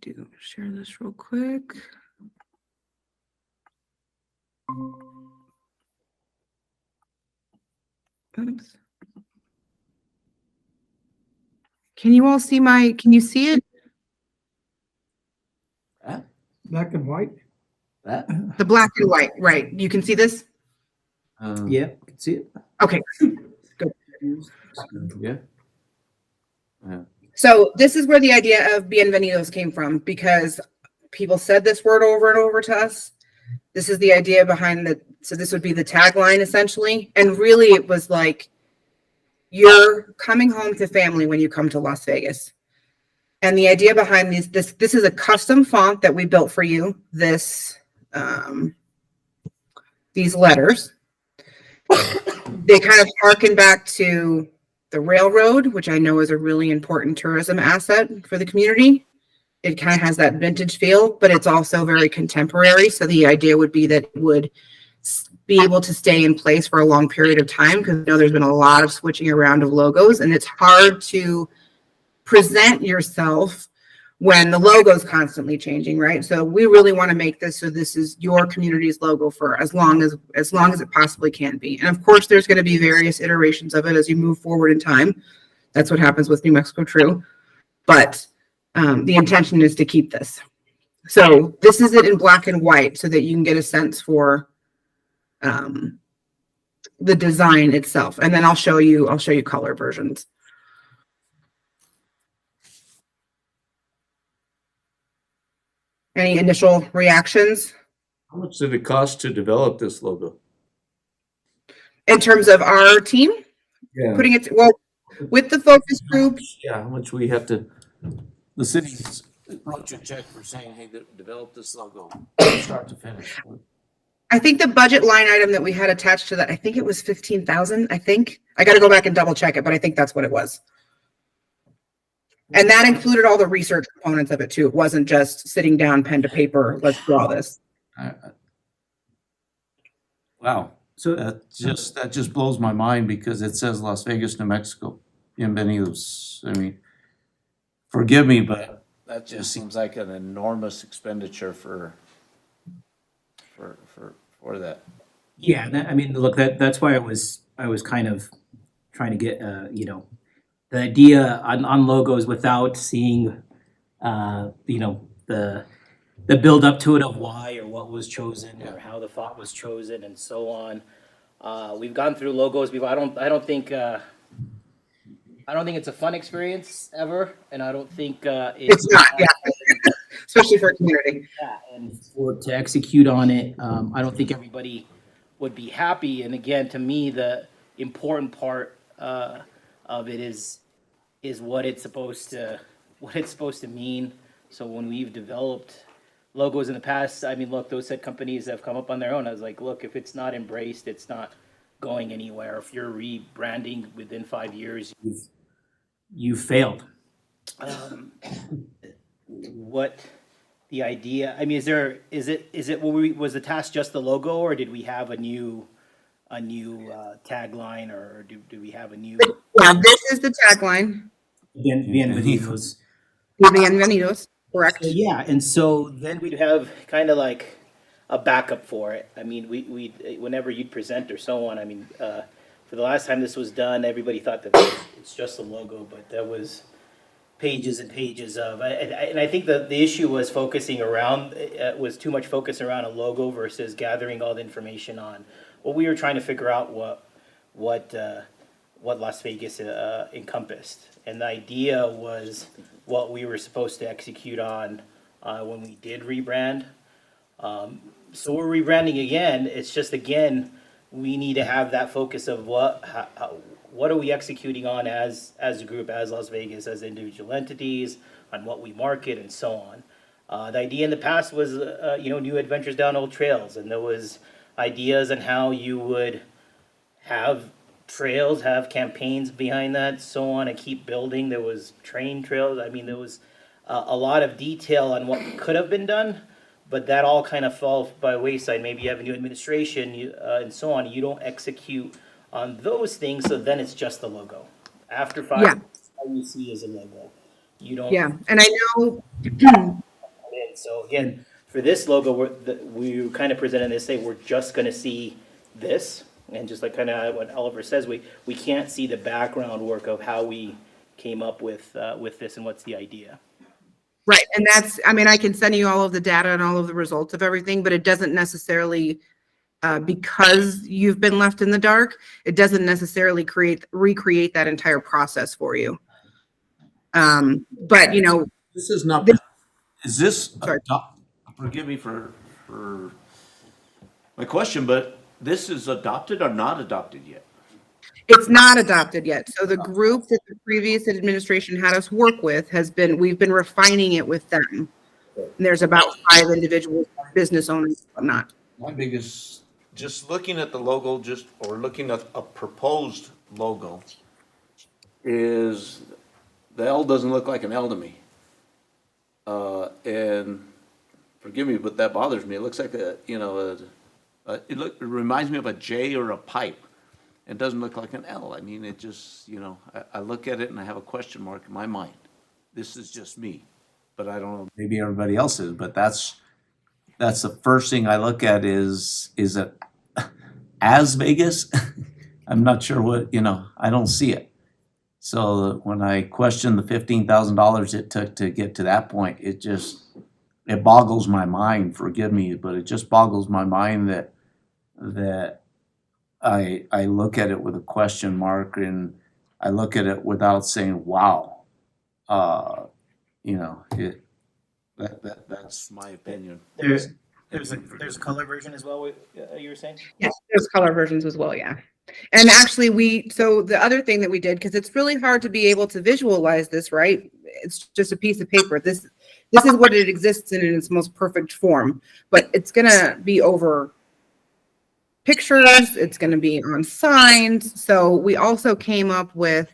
Let me share this real quick. Oops. Can you all see can you see it? Black and white? that? The black and white, right. You can see this? yeah, you can see it. Okay. Yeah. So this is where the idea of Bienvenidos came from, because people said this word over and over to us. This is the idea behind so this would be the tagline essentially. And really it was like, you're coming home to family when you come to Las Vegas. And the idea behind this is a custom font that we built for you. These letters, they kind of harken back to the railroad, which I know is a really important tourism asset for the community. It kind of has that vintage feel, but it's also very contemporary. So the idea would be that it would be able to stay in place for a long period of time, because I know there's been a lot of switching around of logos, and it's hard to present yourself when the logo is constantly changing, right? So we really want to make this so this is your community's logo for as long as it possibly can be. And of course, there's going to be various iterations of it as you move forward in time. That's what happens with New Mexico True. But the intention is to keep this. So this is it in black and white so that you can get a sense for the design itself. And then I'll show you color versions. Any initial reactions How much did it cost to develop this logo? in terms of our team Yeah. putting it, well, with the focus group? Yeah, how much we have to, the city's wrote you a check for saying, hey, develop this logo, start to finish. I think the budget line item that we had attached to that, I think it was 15,000, I think. I got to go back and double check it, but I think that's what it was. And that included all the research components of it too. It wasn't just sitting down, pen to paper, let's draw this. Wow, So that just blows my mind because it says Las Vegas, New Mexico. Bienvenidos. I mean, forgive me, but that just seems like an enormous expenditure for that. yeah, I mean, look, that's why I was kind of trying to get the idea on logos without seeing the build up to it of why or what was chosen or how the font was chosen and so on. We've gone through logos before. I don't think it's a fun experience ever, and I don't think It's not, yeah. Especially for a community. Yeah, and to execute on it, I don't think everybody would be happy. And again, to me, the important part of it is what it's supposed to mean. So when we've developed logos in the past. I mean, look, those said companies have come up on their own. I was like, look, if it's not embraced, it's not going anywhere. If you're rebranding within 5 years, you've failed. What the idea? I mean, is it was the task just the logo, or did we have a new tagline, or do we have a new Yeah, this is the tagline. Bienvenidos? Bienvenidos, correct. So, yeah, and so then we'd have kind of like a backup for it. I mean, we whenever you'd present or so on. I mean, for the last time this was done, everybody thought that it's just a logo, but there was pages and pages of. And I think the issue was focusing around was too much focus around a logo versus gathering all the information on. Well, we were trying to figure out what Las Vegas encompassed, and the idea was what we were supposed to execute on when we did rebrand. So we're rebranding again. It's just again we need to have that focus of what are we executing on as a group, as Las Vegas, as individual entities, on what we market and so on. The idea in the past was new adventures down old trails, and there was ideas on how you would have trails, have campaigns behind that, so on, and keep building. There was train trails. I mean, there was a lot of detail on what could have been done, but that all kind of falls by wayside. Maybe you have a new administration and so on. You don't execute on those things, so then it's just the logo. After 5 years, all you see is a logo. You don't. Yeah, and I know. So again, for this logo, we kind of presented this, say we're just going to see this, and just like kind of what Oliver says, we can't see the background work of how we came up with this and what's the idea. Right, and that's, I mean, I can send you all of the data and all of the results of everything, but it doesn't necessarily, because you've been left in the dark, it doesn't necessarily recreate that entire process for you. But, This is not, is this, Sorry. forgive me for my question, but this is adopted or not adopted yet? it's not adopted yet. So the group that the previous administration had us work with we've been refining it with them. And there's about 5 individuals, business owners, whatnot. My biggest, just looking at the logo, or looking at a proposed logo, is the L doesn't look like an L to me. And forgive me, but that bothers me. It looks like it reminds me of a J or a pipe. It doesn't look like an L. I mean, it just, I look at it and I have a question mark in my mind. This is just me, but I don't know, maybe everybody else is, but that's the first thing I look at is it as Vegas? I'm not sure what, I don't see it. So when I question the $15,000 it took to get to that point, it boggles my mind, forgive me, but it just boggles my mind that I look at it with a question mark, and I look at it without saying, wow. That's my opinion. There's a color version as well. You were saying? Yes, there's color versions as well, yeah. And actually so the other thing that we did, because it's really hard to be able to visualize this, right? It's just a piece of paper. This is what it exists in its most perfect form, but it's gonna be over pictures, it's gonna be on signs. So we also came up with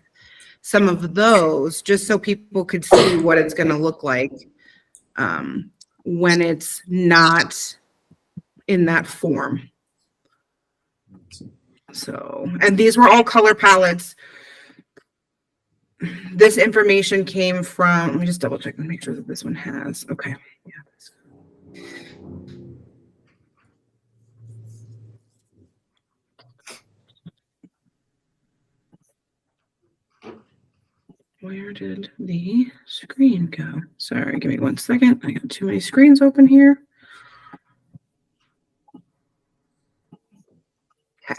some of those just so people could see what it's gonna look like when it's not in that form. So, and these were all color palettes. This information came from, let me just double check and make sure that this one has, okay. Yeah. Where did the screen go? Sorry, give me 1 second. I got too many screens open here. Okay.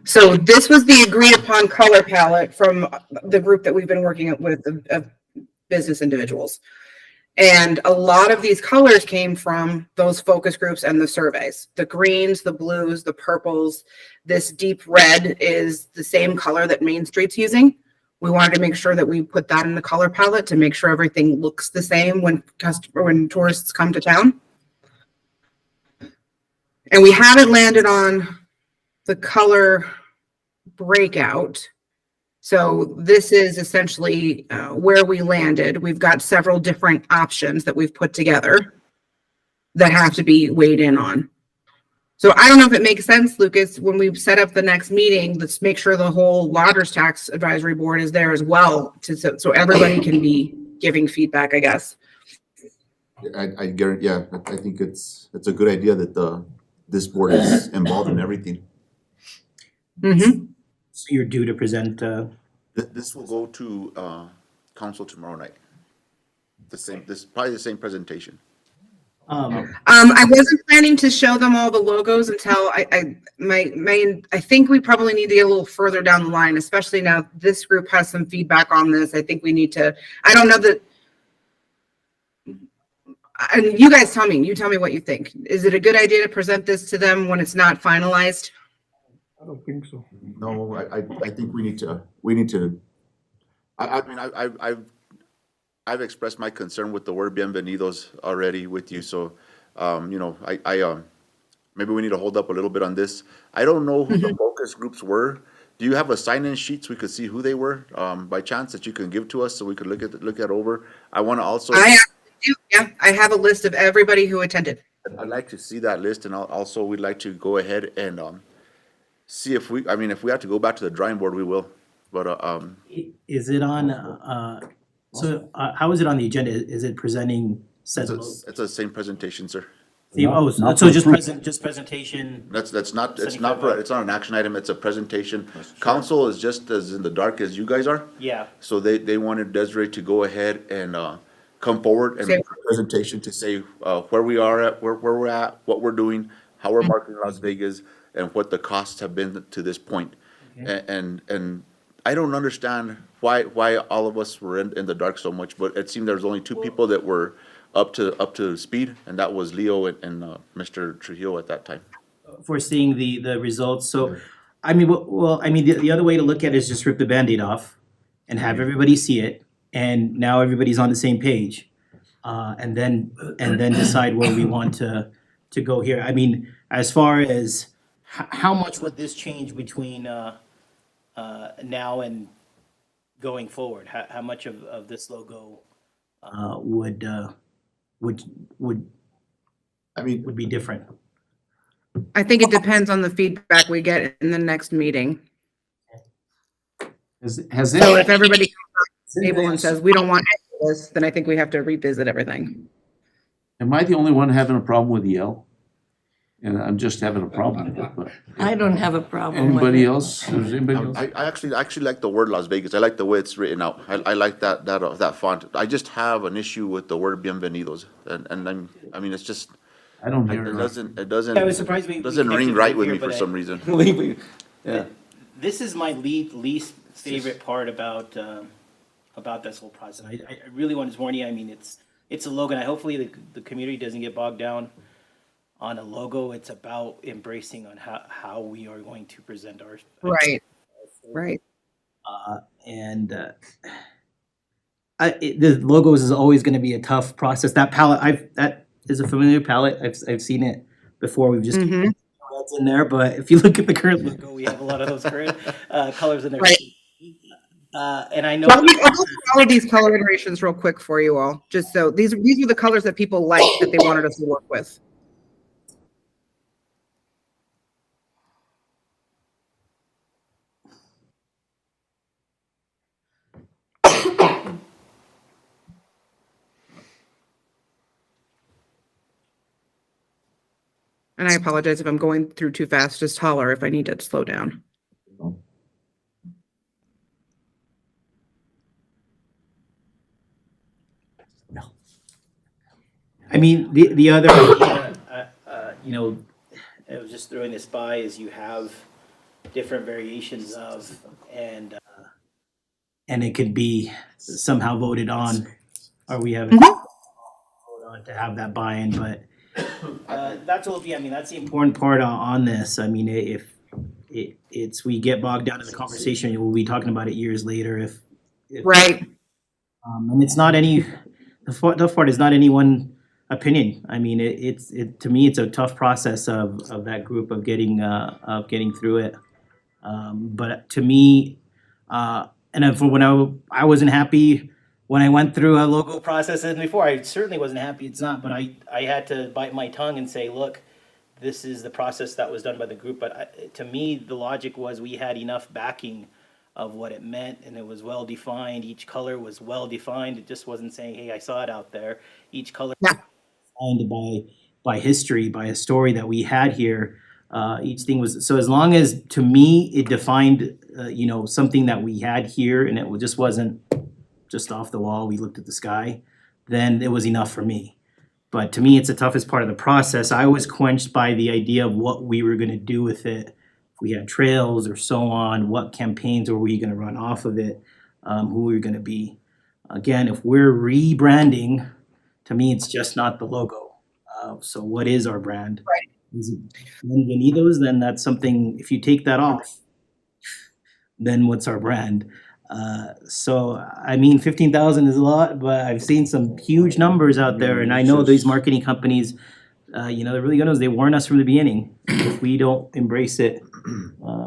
So this was the agreed upon color palette from the group that we've been working with of business individuals. And a lot of these colors came from those focus groups and the surveys. The greens, the blues, the purples. This deep red is the same color that Main Street's using. We wanted to make sure that we put that in the color palette to make sure everything looks the same when tourists come to town. And we haven't landed on the color breakout. So this is essentially where we landed. We've got several different options that we've put together that have to be weighed in on. So I don't know if it makes sense, Lucas, when we set up the next meeting, let's make sure the whole Lodgers Tax Advisory Board is there as well, so everybody can be giving feedback, I guess. I guarantee, yeah, I think it's a good idea that this board is involved in everything. Mm-hmm. So you're due to present, This will go to council tomorrow night. Probably the same presentation. I wasn't planning to show them all the logos until I think we probably need to get a little further down the line, especially now this group has some feedback on this. I think we need to, I don't know that, and you guys tell me, you tell me what you think. Is it a good idea to present this to them when it's not finalized? I don't think so. No, I think we need to, I mean, I've expressed my concern with the word bienvenidos already with you, so, you know, maybe we need to hold up a little bit on this. I don't know who the focus groups were. Do you have a sign-in sheet so we could see who they were, by chance, that you can give to us so we could look at over? I want to also. I have a list of everybody who attended. I'd like to see that list, and also we'd like to go ahead and, see if we have to go back to the drawing board, we will, but, is it on, so how is it on the agenda? Is it presenting said logo? it's the same presentation, sir. Oh, Not so for just approval. presentation, It's not Seventy-five. it's not an action item, it's a presentation. Council is just as in the dark as you guys are, yeah. so they wanted Desiree to go ahead and, come forward and Say- make a presentation to say, where we are at, where we're at, what we're doing, how we're marketing Las Vegas, and what the costs have been to this point. And I don't understand why all of us were in the dark so much, but it seemed there was only two people that were up to speed, and that was Leo and Mr. Trujillo at that time. For seeing the results, so, I mean, well, I mean, the other way to look at it is just rip the Band-Aid off and have everybody see it, and now everybody's on the same page. And then decide where we want to go here. I mean, as far as how much would this change between now and going forward? How much of this logo would I mean, be different? I think it depends on the feedback we get in the next meeting. Has So if it, everybody comes to the table and says, we don't want any of this, then I think we have to revisit everything. am I the only one having a problem with Yale? And I'm just having a problem with it, but I don't have a problem with anybody it. else? Does anybody else? I actually like the word Las Vegas. I like the way it's written out. I like that font. I just have an issue with the word bienvenidos, and I mean, it's just, I don't hear it it. doesn't, I was surprised we doesn't connected ring right right with here, me for but some reason. Yeah. This is my least favorite part about this whole process. I really want to warn you. I mean, it's a logo. And hopefully the community doesn't get bogged down on a logo. It's about embracing on how we are going to present our Right, right. The logos is always going to be a tough process. That palette, that is a familiar palette. I've seen it before. We've just Mhm. that's in there. But if you look at the current logo, we have a lot of those current colors in there. Right. And I know. Well, I'll go through all of these color iterations real quick for you all, just so these are the colors that people like that they wanted us to work with. And I apologize if I'm going through too fast, just holler if I need to slow down. I mean, the other, you know, I was just throwing this by is you have different variations of, and it could be somehow voted on, or we haven't voted on to have that buy-in, but that's what, I mean, that's the important part on this. I mean, if we get bogged down in the conversation, we'll be talking about it years later if Right. and it's not any, the tough part is not any one opinion. I mean, to me, it's a tough process of that group of getting through it. But to me, and then for when I wasn't happy when I went through a logo process and before, I certainly wasn't happy. It's not, but I had to bite my tongue and say, look, this is the process that was done by the group. But to me, the logic was we had enough backing of what it meant, and it was well defined. Each color was well defined. It just wasn't saying, "Hey, I saw it out there." Each color Yeah. was defined by history, by a story that we had here. Each thing was so. As long as to me, it defined, something that we had here, and it just wasn't just off the wall. We looked at the sky, then it was enough for me. But to me, it's the toughest part of the process. I was quenched by the idea of what we were going to do with it. If we had trails or so on, what campaigns were we going to run off of it? Who we were going to be? Again, if we're rebranding, to me, it's just not the logo. So what is our brand? Right. Is it Bienvenidos? Then that's something, if you take that off, then what's our brand? So I mean, 15,000 is a lot, but I've seen some huge numbers out there, and I know these marketing companies, they're really good ones. They warn us from the beginning. If we don't embrace it,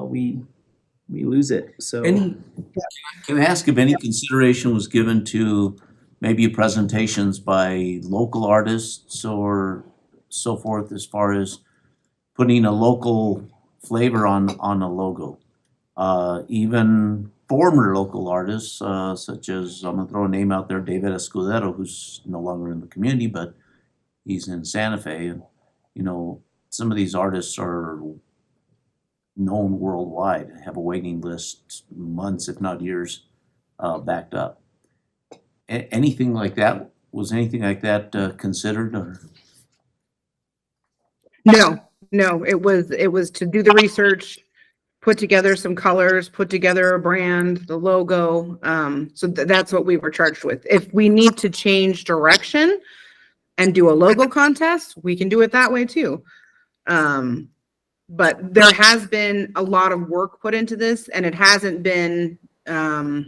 we lose it. So Can I ask if any consideration was given to maybe presentations by local artists or so forth, as far as putting a local flavor on a logo? Even former local artists, such as, I'm gonna throw a name out there, David Escudero, who's no longer in the community, but he's in Santa Fe. And, some of these artists are known worldwide, have a waiting list, months, if not years, backed up. Anything like that? Was anything like that considered? Or? No, it was to do the research, put together some colors, put together a brand, the logo. So that's what we were charged with. If we need to change direction and do a logo contest, we can do it that way too. But there has been a lot of work put into this, and it hasn't been, I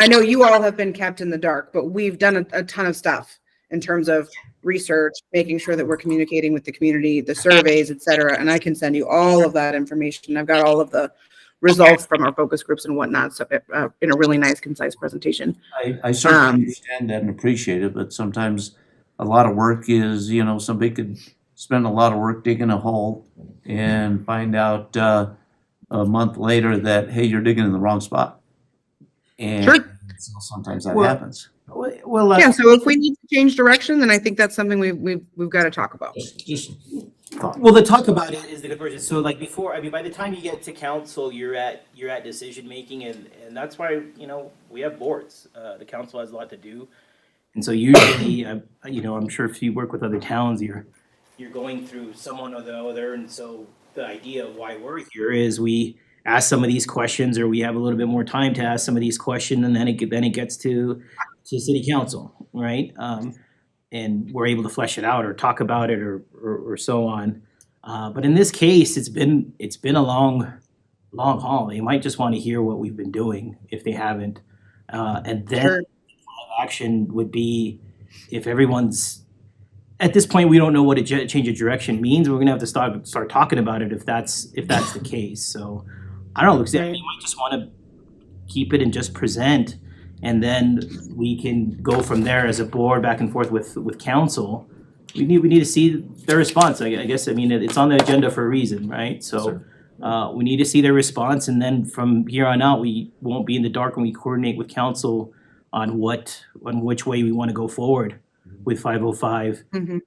know you all have been kept in the dark, but we've done a ton of stuff in terms of research, making sure that we're communicating with the community, the surveys, et cetera. And I can send you all of that information. I've got all of the results from our focus groups and whatnot, so in a really nice, concise presentation. I certainly understand that and appreciate it, but sometimes a lot of work is, somebody could spend a lot of work digging a hole and find out a month later that, hey, you're digging in the wrong spot. And Sure. so sometimes that Well, happens. well, Yeah, so if we need to change direction, then I think that's something we've got to talk about. Just Well, the talk about it is the conversion. So like before, I mean, by the time you get to council, you're at decision making, and that's why, we have boards. The council has a lot to do. And so usually, I'm sure if you work with other towns, you're going through someone or the other. And so the idea of why we're here is we ask some of these questions, or we have a little bit more time to ask some of these questions, and then it gets to city council, right? And we're able to flesh it out or talk about it or so on. But in this case, it's been a long haul. They might just want to hear what we've been doing if they haven't. And then Sure. action would be if everyone's at this point, we don't know what a change of direction means. We're gonna have to start talking about it if that's the case. So I don't know. Looks like you might just want to keep it and just present, and then we can go from there as a board back and forth with council. We need to see their response. I guess I mean it's on the agenda for a reason, right? So we need to see their response, and then from here on out, we won't be in the dark when we coordinate with council on which way we want to go forward with 505. Mhm.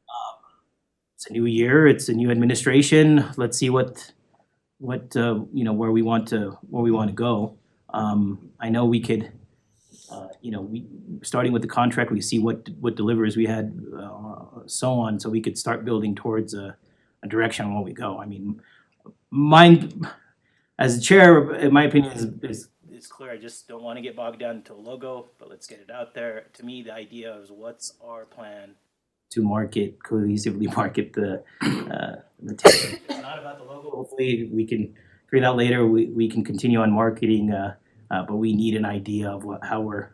It's a new year. It's a new administration. Let's see what where we want to go. I know we could. We starting with the contract, we see what delivers we had, so on, so we could start building towards a direction on where we go. I mean, mine as a chair, in my opinion, is clear. I just don't want to get bogged down into a logo, but let's get it out there. To me, the idea is what's our plan to cohesively market the town. It's not about the logo. Hopefully, we can figure it out later. We can continue on marketing. But we need an idea of how we're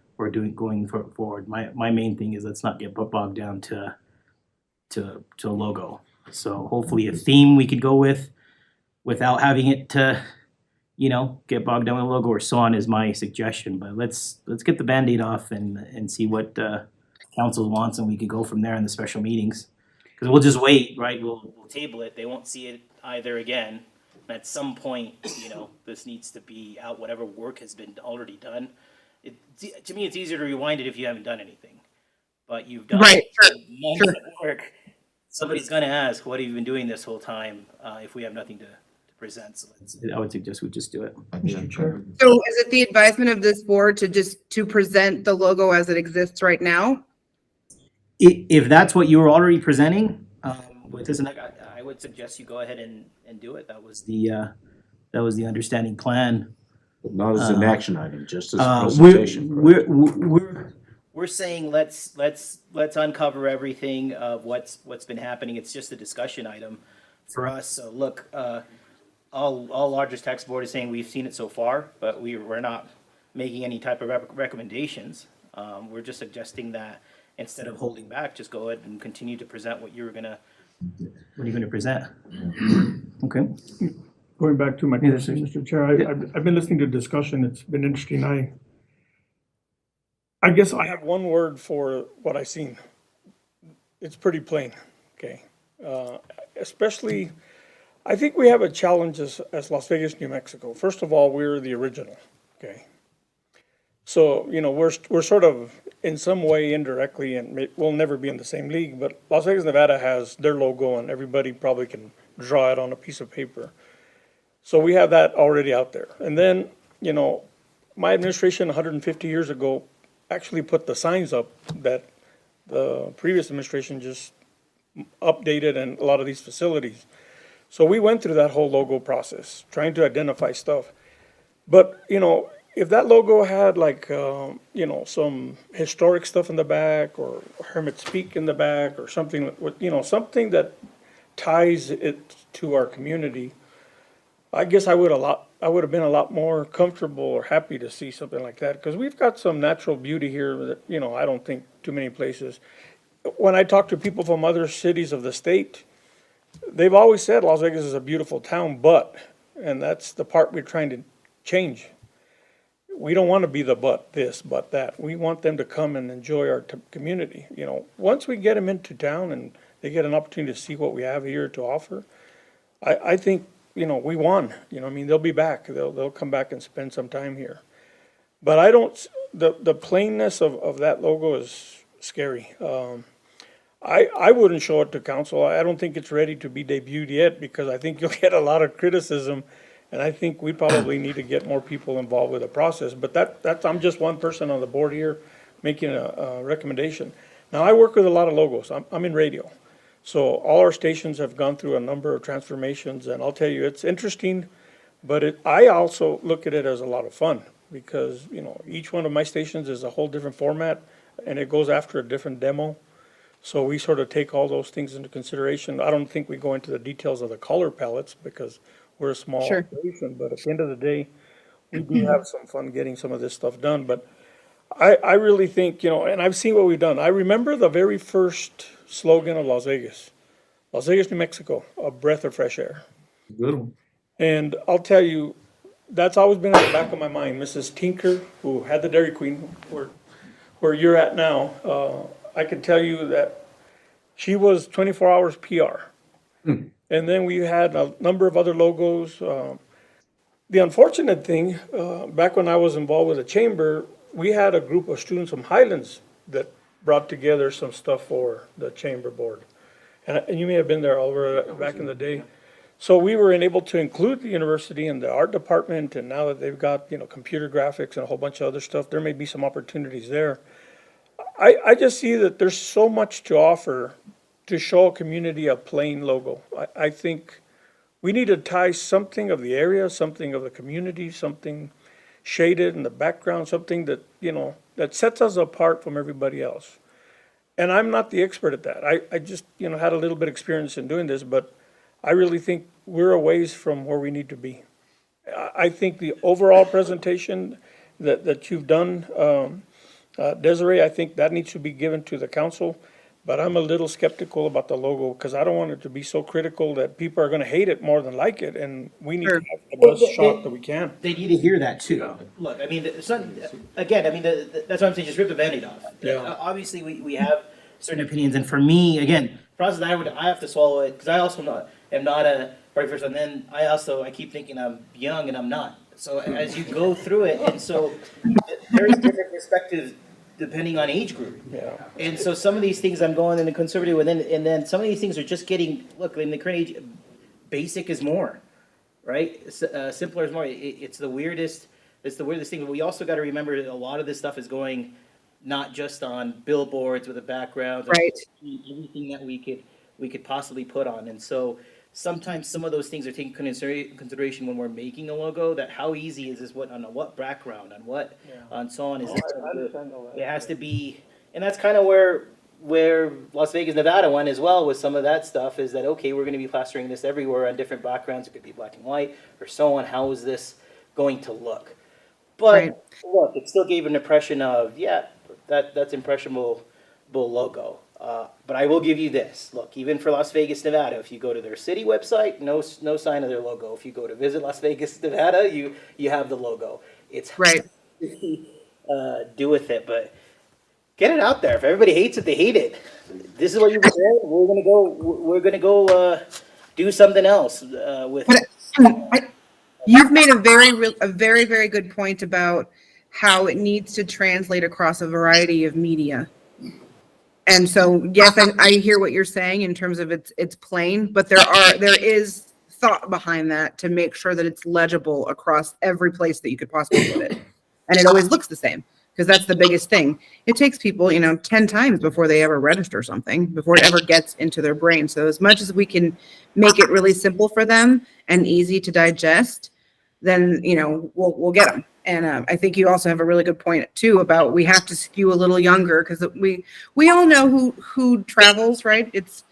forward. My main thing is let's not get bogged down to a logo. So hopefully a theme we could go with without having it to, get bogged down with a logo or so on is my suggestion. But let's get the Band-Aid off and see what council wants, and we could go from there in the special meetings. Because we'll just wait, right? We'll table it. They won't see it either again. And at some point, this needs to be out. Whatever work has been already done. To me, it's easier to rewind it if you haven't done anything. But you've done Right, months of work. Somebody's gonna ask, what have you been doing this whole time, if we have nothing to present? So I would suggest we just do it. Mr. Chair, So is it the advisement of this board to present the logo as it exists right now? If that's what you were already presenting, with this, I would suggest you go ahead and do it. That was the understanding plan. Not as an action item, just as a We're, presentation. we're saying let's uncover everything of what's been happening. It's just a discussion item for us. So look, all largest tax board is saying we've seen it so far, but we're not making any type of recommendations. We're just suggesting that instead of holding back, just go ahead and continue to present what you're gonna present. Okay. going back to my question, Mr. Chair, I've been listening to discussion. It's been interesting. I guess I I have one word for what I seen. It's pretty plain, okay? Especially, I think we have a challenge as Las Vegas, New Mexico. First of all, we're the original, okay? So, we're sort of in some way indirectly, and we'll never be in the same league, but Las Vegas, Nevada has their logo and everybody probably can draw it on a piece of paper. So we have that already out there. And then, my administration 150 years ago actually put the signs up that the previous administration just updated in a lot of these facilities. So we went through that whole logo process, trying to identify stuff. But, if that logo had like, some historic stuff in the back or Hermit's Peak in the back or something, something that ties it to our community, I guess I would have been a lot more comfortable or happy to see something like that, because we've got some natural beauty here that, I don't think too many places. When I talk to people from other cities of the state, they've always said Las Vegas is a beautiful town, and that's the part we're trying to change. We don't want to be the but this, but that. We want them to come and enjoy our community. Once we get them into town and they get an opportunity to see what we have here to offer, I think, we won. They'll be back. They'll come back and spend some time here. But the plainness of that logo is scary. I wouldn't show it to council. I don't think it's ready to be debuted yet, because I think you'll get a lot of criticism. And I think we probably need to get more people involved with the process. But that's I'm just one person on the board here making a recommendation. Now, I work with a lot of logos. I'm in radio. So all our stations have gone through a number of transformations, and I'll tell you, it's interesting, but I also look at it as a lot of fun, because, each one of my stations is a whole different format, and it goes after a different demo. So we sort of take all those things into consideration. I don't think we go into the details of the color palettes, because we're a small Sure. operation, but at the end of the day, we do have some fun getting some of this stuff done. But I really think, and I've seen what we've done. I remember the very first slogan of Las Vegas, New Mexico, a breath of fresh air. Good one. And I'll tell you, that's always been in the back of my mind. Mrs. Tinker, who had the Dairy Queen, where you're at now, I can tell you that she was 24 hours PR. And then we had a number of other logos. The unfortunate thing, back when I was involved with the chamber, we had a group of students from Highlands that brought together some stuff for the chamber board. And you may have been there, Oliver, back in the day. So we were able to include the university in the art department, and now that they've got, computer graphics and a whole bunch of other stuff, there may be some opportunities there. I just see that there's so much to offer to show a community a plain logo. I think we need to tie something of the area, something of the community, something shaded in the background, something that, that sets us apart from everybody else. And I'm not the expert at that. I just, had a little bit of experience in doing this, but I really think we're a ways from where we need to be. I think the overall presentation that you've done, Desiree, I think that needs to be given to the council, but I'm a little skeptical about the logo, because I don't want it to be so critical that people are gonna hate it more than like it, and we need to Sure. have the best shot that we can. They need to hear that too. Look, I mean, it's not, again, I mean, that's what I'm saying, just rip the Band-Aid off. Yeah. Obviously, we have certain opinions, and for me, again, process I have to swallow it, because I also am not a party person, and then I keep thinking I'm young and I'm not. So as you go through it, and so there's different perspectives depending on age group. Yeah. And so some of these things I'm going in the conservative, and then some of these things are just getting, look, in the current age, basic is more, right? Simpler is more. It's the weirdest thing. But we also got to remember that a lot of this stuff is going not just on billboards with a background, Right. everything that we could possibly put on. And so sometimes some of those things are taken consideration when we're making a logo, that how easy is this, on what background, on so on. It has to be, and that's kind of where Las Vegas, Nevada went as well with some of that stuff, is that, okay, we're gonna be plastering this everywhere on different backgrounds, it could be black and white, or so on, how is this going to look? Right. But, look, it still gave an impression of, yeah, that's impressionable logo. But I will give you this, look, even for Las Vegas, Nevada, if you go to their city website, no sign of their logo. If you go to visit Las Vegas, Nevada, you have the logo. It's Right. do with it, but get it out there. If everybody hates it, they hate it. This is what you're doing. We're gonna go do something else with. You've made a very, very good point about how it needs to translate across a variety of media. And so, yes, I hear what you're saying in terms of it's plain, but there is thought behind that to make sure that it's legible across every place that you could possibly put it. And it always looks the same, because that's the biggest thing. It takes people, 10 times before they ever register something, before it ever gets into their brain. So as much as we can make it really simple for them and easy to digest, then, we'll get them. And I think you also have a really good point too about we have to skew a little younger, because we all know who travels, right? It's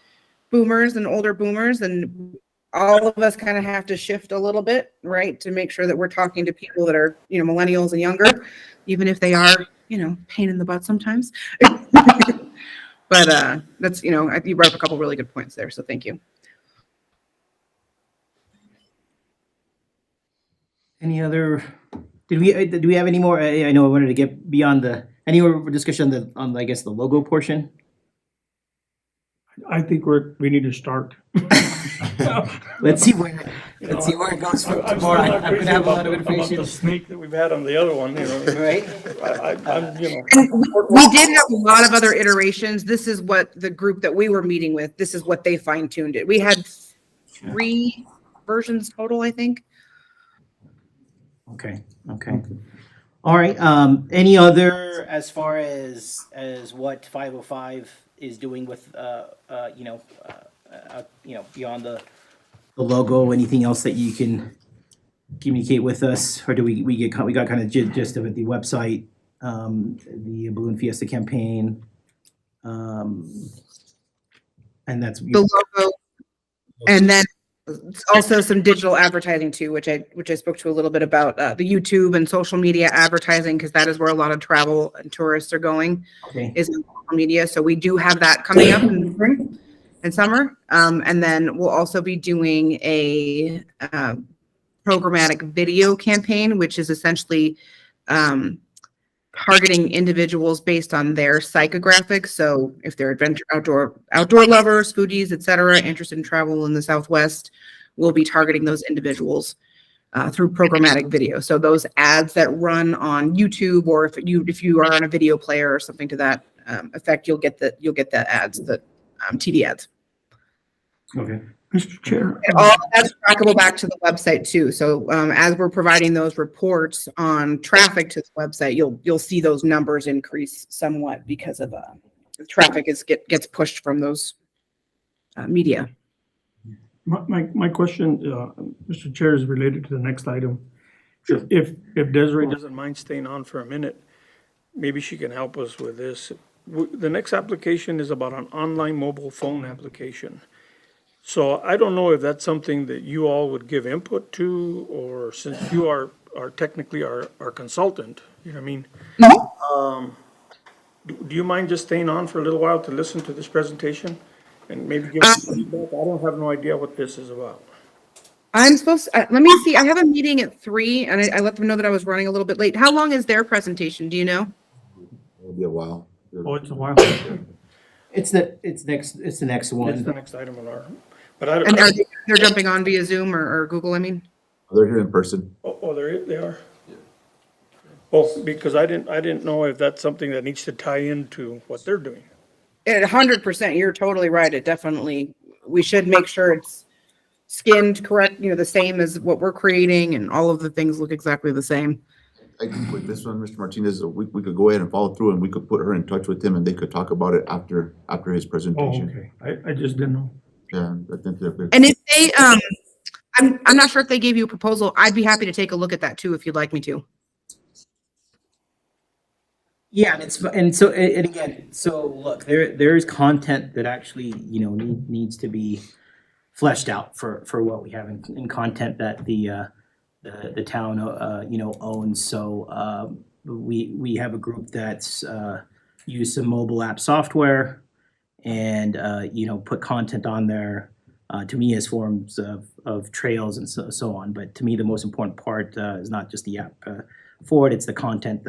boomers and older boomers, and all of us kind of have to shift a little bit, right, to make sure that we're talking to people that are, millennials and younger, even if they are, pain in the butt sometimes. But that's, you brought up a couple really good points there, so thank you. Any other? Did we have any more? I know I wanted to get beyond any more discussion on I guess the logo portion. I think we need to start. Let's see where it goes from I'm tomorrow. still not I'm crazy gonna have a lot of about the information, snake that we've had on the other one, right? I'm, And we did have a lot of other iterations. This is what the group that we were meeting with, this is what they fine tuned it. We had 3 versions total, I think. Okay. All right. Any other as far as what 505 is doing with beyond the logo? Anything else that you can communicate with us, or do we got kind of gist of it? The website, the Balloon Fiesta campaign, and that's The logo. And then also some digital advertising too, which I spoke to a little bit about, the YouTube and social media advertising, because that is where a lot of travel and tourists are going, okay. is in social media. So we do have that coming up in the spring and summer. And then we'll also be doing a programmatic video campaign, which is essentially targeting individuals based on their psychographics. So if they're outdoor lovers, foodies, etc., interested in travel in the Southwest, we'll be targeting those individuals through programmatic video. So those ads that run on YouTube, or if you are on a video player or something to that effect, you'll get the ads, the TV ads. Okay. Mr. Chair. And all of that's trackable back to the website too. So as we're providing those reports on traffic to the website, you'll see those numbers increase somewhat because of traffic gets pushed from those media. My question, Mr. Chair, is related to the next item. Sure. If Desiree doesn't mind staying on for a minute, maybe she can help us with this. The next application is about an online mobile phone application. So I don't know if that's something that you all would give input to, or since you are technically our consultant, you know what I mean? Do you mind just staying on for a little while to listen to this presentation? And maybe give us feedback? I don't have no idea what this is about. I'm supposed to, let me see, I have a meeting at 3 and I let them know that I was running a little bit late. How long is their presentation? Do you know? It'll be a while. Oh, it's a while. It's the next It's the one. next item on our, but I And don't, they're jumping on via Zoom or Google, I mean? They're here in person. oh, they are? Oh, because I didn't know if that's something that needs to tie into what they're doing. 100%, you're totally right. It definitely, we should make sure it's skinned correct, the same as what we're creating and all of the things look exactly the same. I think with this one, Mr. Martinez, we could go ahead and follow through and we could put her in touch with him and they could talk about it after his Oh, presentation. okay. I just didn't know. Yeah, I think they're. And if they, I'm not sure if they gave you a proposal. I'd be happy to take a look at that too, if you'd like me to. Yeah, and again, so look, there's content that actually, needs to be fleshed out for what we have in content that the town, owns. So, we have a group that's, used some mobile app software and, put content on there, to me as forms of trails and so on. But to me, the most important part, is not just the app, for it, it's the content,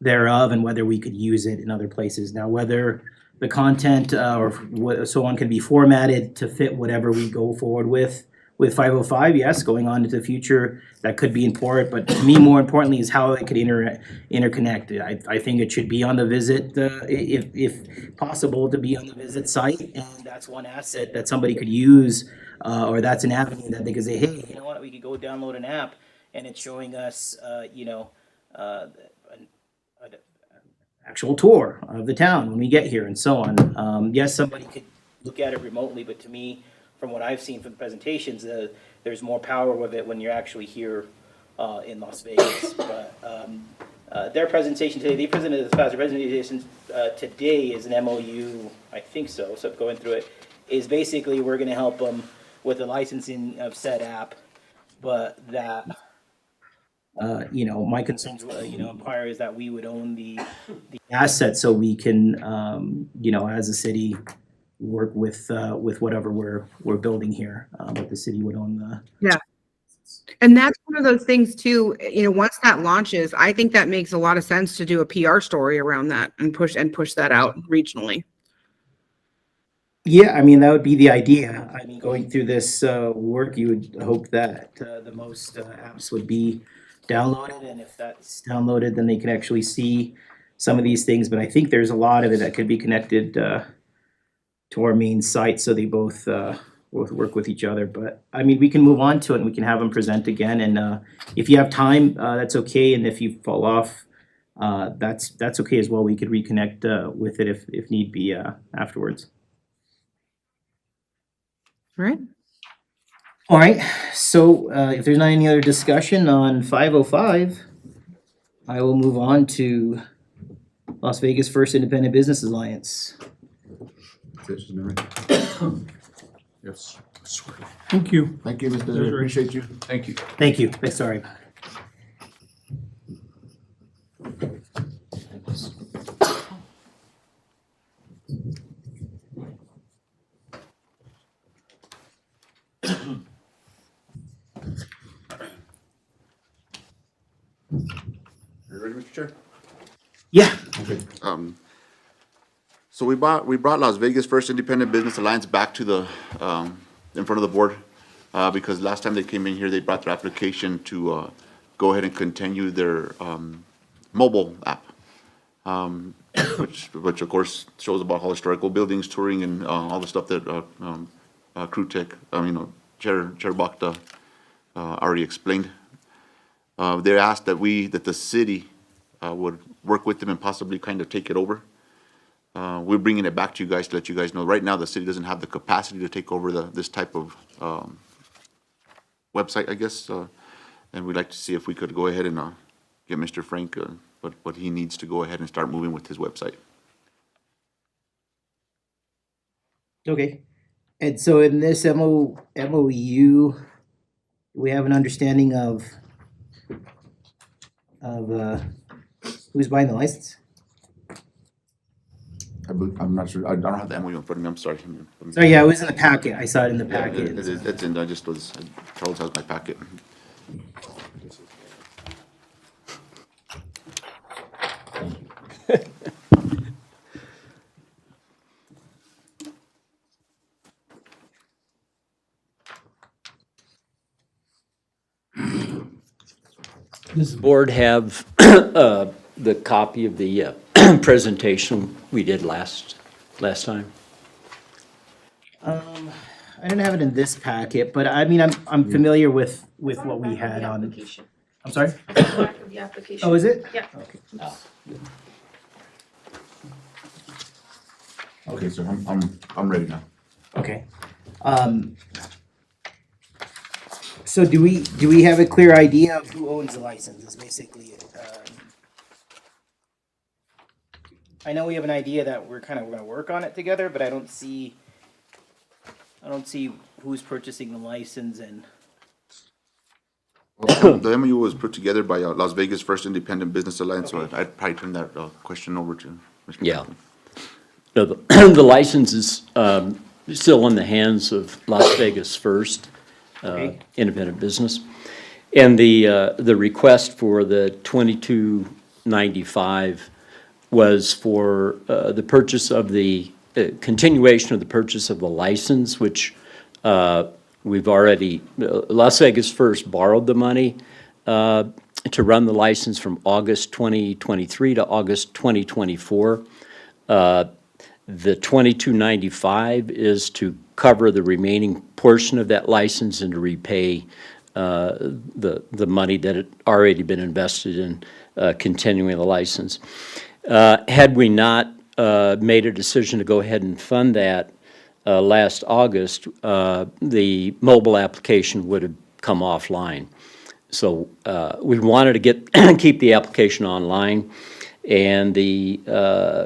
thereof and whether we could use it in other places. Now, whether the content or so on can be formatted to fit whatever we go forward with 505, yes, going on into the future, that could be important. But to me, more importantly, is how it could interconnect. I think it should be on the visit, if possible, to be on the visit site. And that's one asset that somebody could use, or that's an avenue that they could say, hey, you know what, we could go download an app and it's showing us, an actual tour of the town when we get here and so on. Yes, somebody could look at it remotely, but to me, from what I've seen from the presentations, there's more power with it when you're actually here in Las Vegas. But their presentation today, they presented as fast. Their presentation today is an MOU, I think so. So going through it is basically we're going to help them with the licensing of said app, but that. My concerns, prior is that we would own the asset so we can, as a city, work with whatever we're building here. But the city would own the. And that's one of those things too, once that launches, I think that makes a lot of sense to do a PR story around that and push that out regionally. Yeah, I mean, that would be the idea. I mean, going through this work, you would hope that the most apps would be downloaded, and if that's downloaded, then they can actually see some of these things. But I think there's a lot of it that could be connected to our main site, so they both work with each other. But I mean, we can move on to it, and we can have them present again. And if you have time, that's okay. And if you fall off, that's okay as well. We could reconnect with it if need be afterwards. All right. All right, so if there's not any other discussion on 505, I will move on to Las Vegas First Independent Business Alliance. Yes. Thank you. Thank you, Mr. Desiree. Appreciate you. Thank you. Thank you. Sorry. You ready, Mr. Chair? Yeah. So we brought Las Vegas First Independent Business Alliance back to the, in front of the board, because last time they came in here, they brought their application to, go ahead and continue their, mobile app. Which of course shows about all historical buildings, touring and, all the stuff that, Crew Tech, Chair Bakta, already explained. They asked that the city, would work with them and possibly kind of take it over. We're bringing it back to you guys to let you guys know, right now, the city doesn't have the capacity to take over this type of website, I guess. And we'd like to see if we could go ahead and get Mr. Frank what he needs to go ahead and start moving with his website. Okay. And so in this MOU, we have an understanding of who's buying the license? I'm not sure, I don't have the MOU in front of me, I'm sorry. So yeah, it was in the packet. I saw it in the Yeah, packet. it's in, I just was, Charles has my packet. Does the board have the copy of the presentation we did last time? I didn't have it in this packet, but I mean, I'm familiar with what we had on. I'm sorry? Back of the application. Oh, is it? Yeah. Okay. Okay, sir, I'm ready now. Okay. So do we have a clear idea of who owns the license is basically it? I know we have an idea that we're gonna work on it together, but I don't see who's purchasing the license and, The MOU was put together by Las Vegas First Independent Business Alliance, so I'd probably turn that question over to Mr. Yeah. Kaplan. No, the license is still in the hands of Las Vegas First Okay. Independent Business. And the request for the 2295 was for the purchase of the continuation of the purchase of the license, which we've already, Las Vegas First borrowed the money to run the license from August 2023 to August 2024. The 2295 is to cover the remaining portion of that license and to repay the money that had already been invested in continuing the license. Had we not made a decision to go ahead and fund that last August, the mobile application would have come offline. So we wanted to keep the application online, and the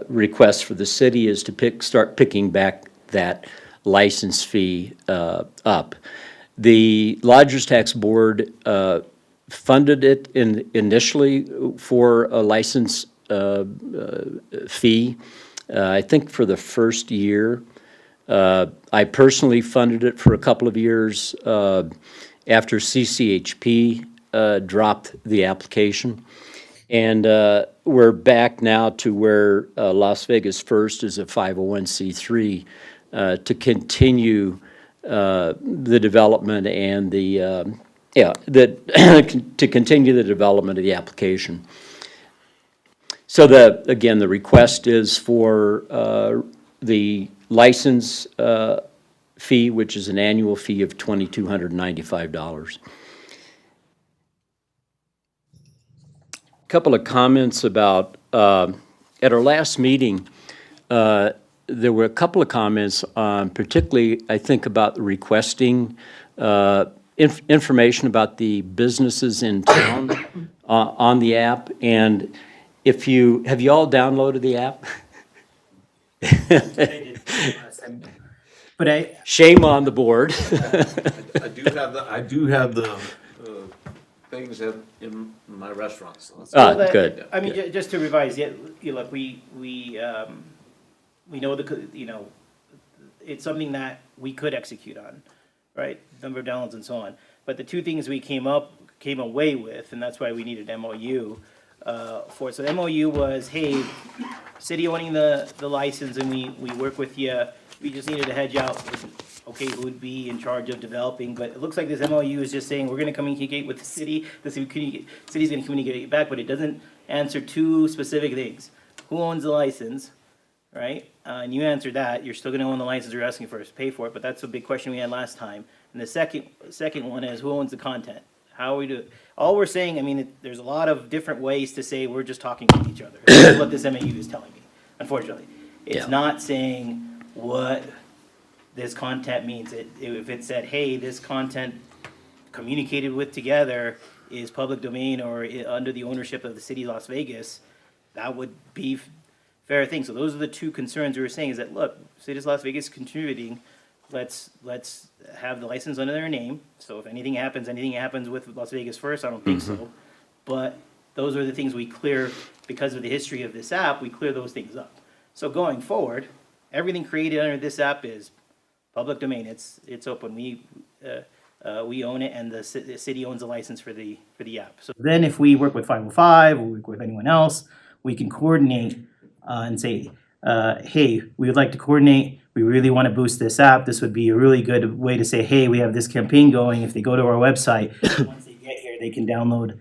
request for the city is to start picking back that license fee up. The Lodgers Tax Board funded it initially for a license fee, I think for the first year. I personally funded it for a couple of years after CCHP dropped the application. And we're back now to where Las Vegas First is a 501c3 to continue the development and to continue the development of the application. So again, the request is for the license fee, which is an annual fee of $2,295. Couple of comments about, at our last meeting, there were a couple of comments on, particularly, I think, about requesting information about the businesses in town on the app. And have you all downloaded the app? but Shame on the board. I do have the things in my restaurants. So that- Good. I mean, just to revise, look, we know it's something that we could execute on, right? Number of downloads and so on. But the two things we came away with, and that's why we needed MOU for it. So the MOU was, hey, city owning the license, and we work with you. We just needed to hedge out, okay, who would be in charge of developing, but it looks like this MOU is just saying, we're gonna communicate with the city, city's gonna communicate it back, but it doesn't answer two specific things. Who owns the license, right? And you answered that, you're still gonna own the license, you're asking for us to pay for it, but that's a big question we had last time. And the second one is, who owns the content? How we do it? All we're saying, I mean, there's a lot of different ways to say we're just talking to each other. That's what this MOU is telling me, unfortunately. It's Yeah. not saying what this content means. If it said, hey, this content communicated with together is public domain or under the ownership of the city of Las Vegas, that would be fair thing. So those are the two concerns we were saying, is that, look, city of Las Vegas is contributing, let's have the license under their name. So if anything happens with Las Vegas First, I don't think so. But those are the things we clear, because of the history of this app, we clear those things up. So going forward, everything created under this app is public domain. It's open. We own it, and the city owns the license for the app. So then, if we work with 505 or work with anyone else, we can coordinate and say, hey, we would like to coordinate. We really want to boost this app. This would be a really good way to say, hey, we have this campaign going. If they go to our website, once they get here, they can download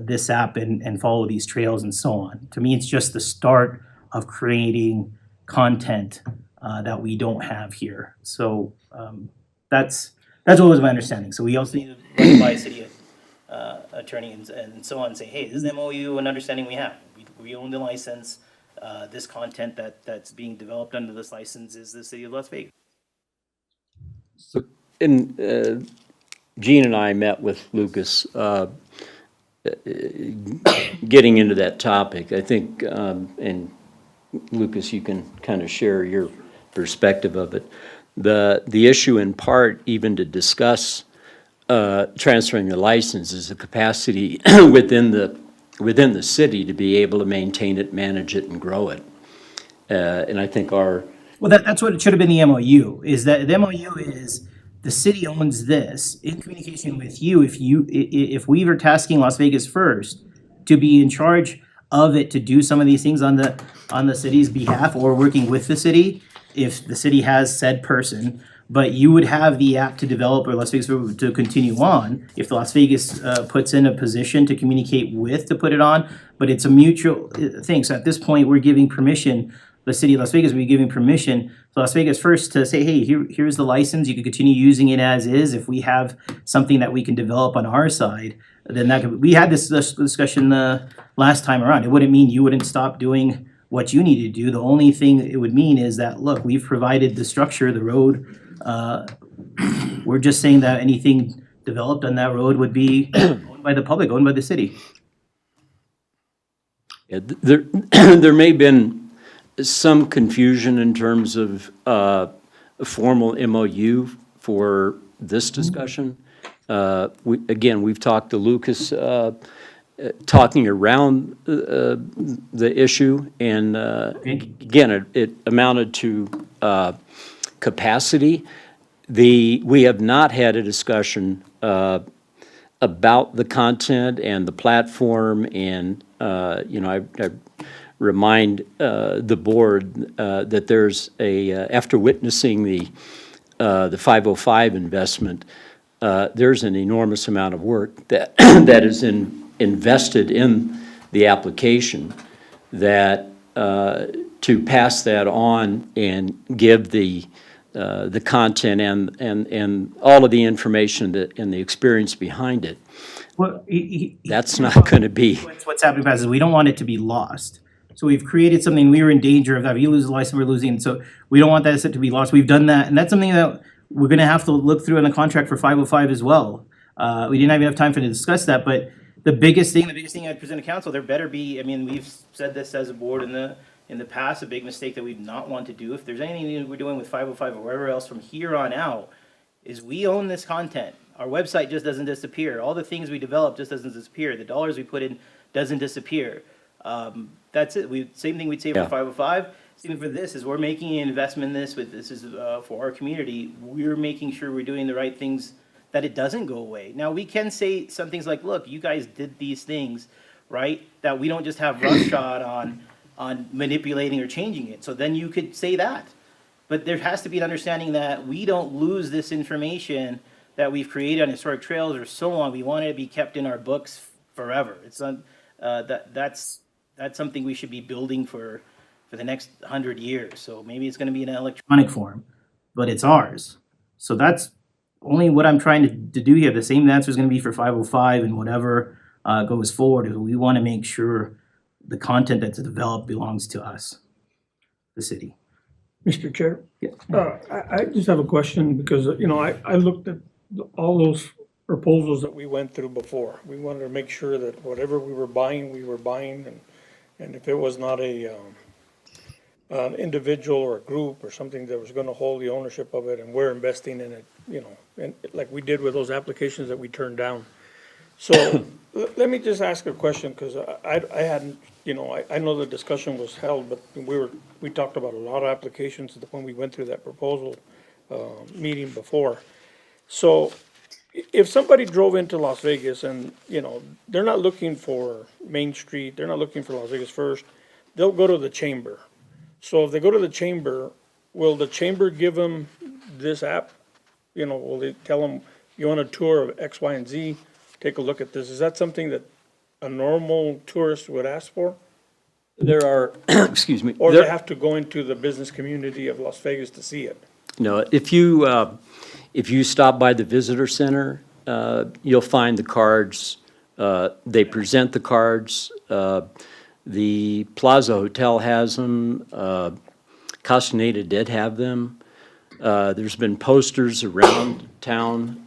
this app and follow these trails and so on. To me, it's just the start of creating content that we don't have here. So that's what was my understanding. So we also need to run by city attorney and so on and say, hey, this is the MOU and understanding we have. We own the license. This content that's being developed under this license is the city of Las Vegas. And Gene and I met with Lucas, getting into that topic. I think, and Lucas, you can kind of share your perspective of it. The issue in part, even to discuss transferring the license, is the capacity within the city to be able to maintain it, manage it, and grow it. And I think Well, that's what it should have been the MOU, is that the MOU is the city owns this in communication with you. If we were tasking Las Vegas First to be in charge of it, to do some of these things on the city's behalf or working with the city, if the city has said person, but you would have the app to develop or Las Vegas to continue on if Las Vegas puts in a position to communicate with to put it on, but it's a mutual thing. So at this point, we're giving permission, the city of Las Vegas will be giving permission to Las Vegas First to say, hey, here's the license, you can continue using it as is. If we have something that we can develop on our side, then we had this discussion last time around. It wouldn't mean you wouldn't stop doing what you need to do. The only thing it would mean is that, look, we've provided the structure, the road. We're just saying that anything developed on that road would be owned by the public, owned by the city. yeah, there may have been some confusion in terms of a formal MOU for this discussion. We've talked to Lucas, talking around the issue, and again, it amounted to capacity. We have not had a discussion about the content and the platform, and I remind the board that there's after witnessing the 505 investment, there's an enormous amount of work that that is invested in the application, that to pass that on and give the content and all of the information and the experience behind it, Well, that's not going to be. what's happening, Paz, is we don't want it to be lost. So we've created something, we were in danger of that. If you lose the license, we're losing. So we don't want that asset to be lost. We've done that, and that's something that we're gonna have to look through in the contract for 505 as well. We didn't have enough time to discuss that, but the biggest thing I'd present to council, there better be, I mean, we've said this as a board in the past, a big mistake that we've not want to do. If there's anything we're doing with 505 or wherever else from here on out, is we own this content. Our website just doesn't disappear. All the things we develop just doesn't disappear. The dollars we put in doesn't disappear. That's it. Same thing we'd say for Yeah. 505. Same thing for this, is we're making an investment in this. This is for our community. We're making sure we're doing the right things, that it doesn't go away. Now, we can say some things like, look, you guys did these things, right? That we don't just have roughshod on manipulating or changing it. So then you could say that. But there has to be an understanding that we don't lose this information that we've created on historic trails or so on. We want it to be kept in our books forever. It's not, that's something we should be building for the next 100 years. So maybe it's gonna be in an electronic form, but it's ours. So that's only what I'm trying to do here. The same answer is gonna be for 505 and whatever goes forward. Is we wanna make sure the content that's developed belongs to us, the city. Mr. Chair? Yeah. I just have a question, because, I looked at all those proposals that we went through before. We wanted to make sure that whatever we were buying, and if it was not an individual or a group or something that was gonna hold the ownership of it, and we're investing in it, and like we did with those applications that we turned down. So, let me just ask a question, because I hadn't, I know the discussion was held, but we talked about a lot of applications when we went through that proposal, meeting before. So, if somebody drove into Las Vegas and, they're not looking for Main Street, they're not looking for Las Vegas First, they'll go to the chamber. So if they go to the chamber, will the chamber give them this app? Will they tell them, you want a tour of X, Y, and Z? Take a look at this. Is that something that a normal tourist would ask for? There are, excuse me. Or there- they have to go into the business community of Las Vegas to see it? No, if you stop by the visitor center, you'll find the cards. They present the cards. The Plaza Hotel has them. Castaneda did have them. There's been posters around town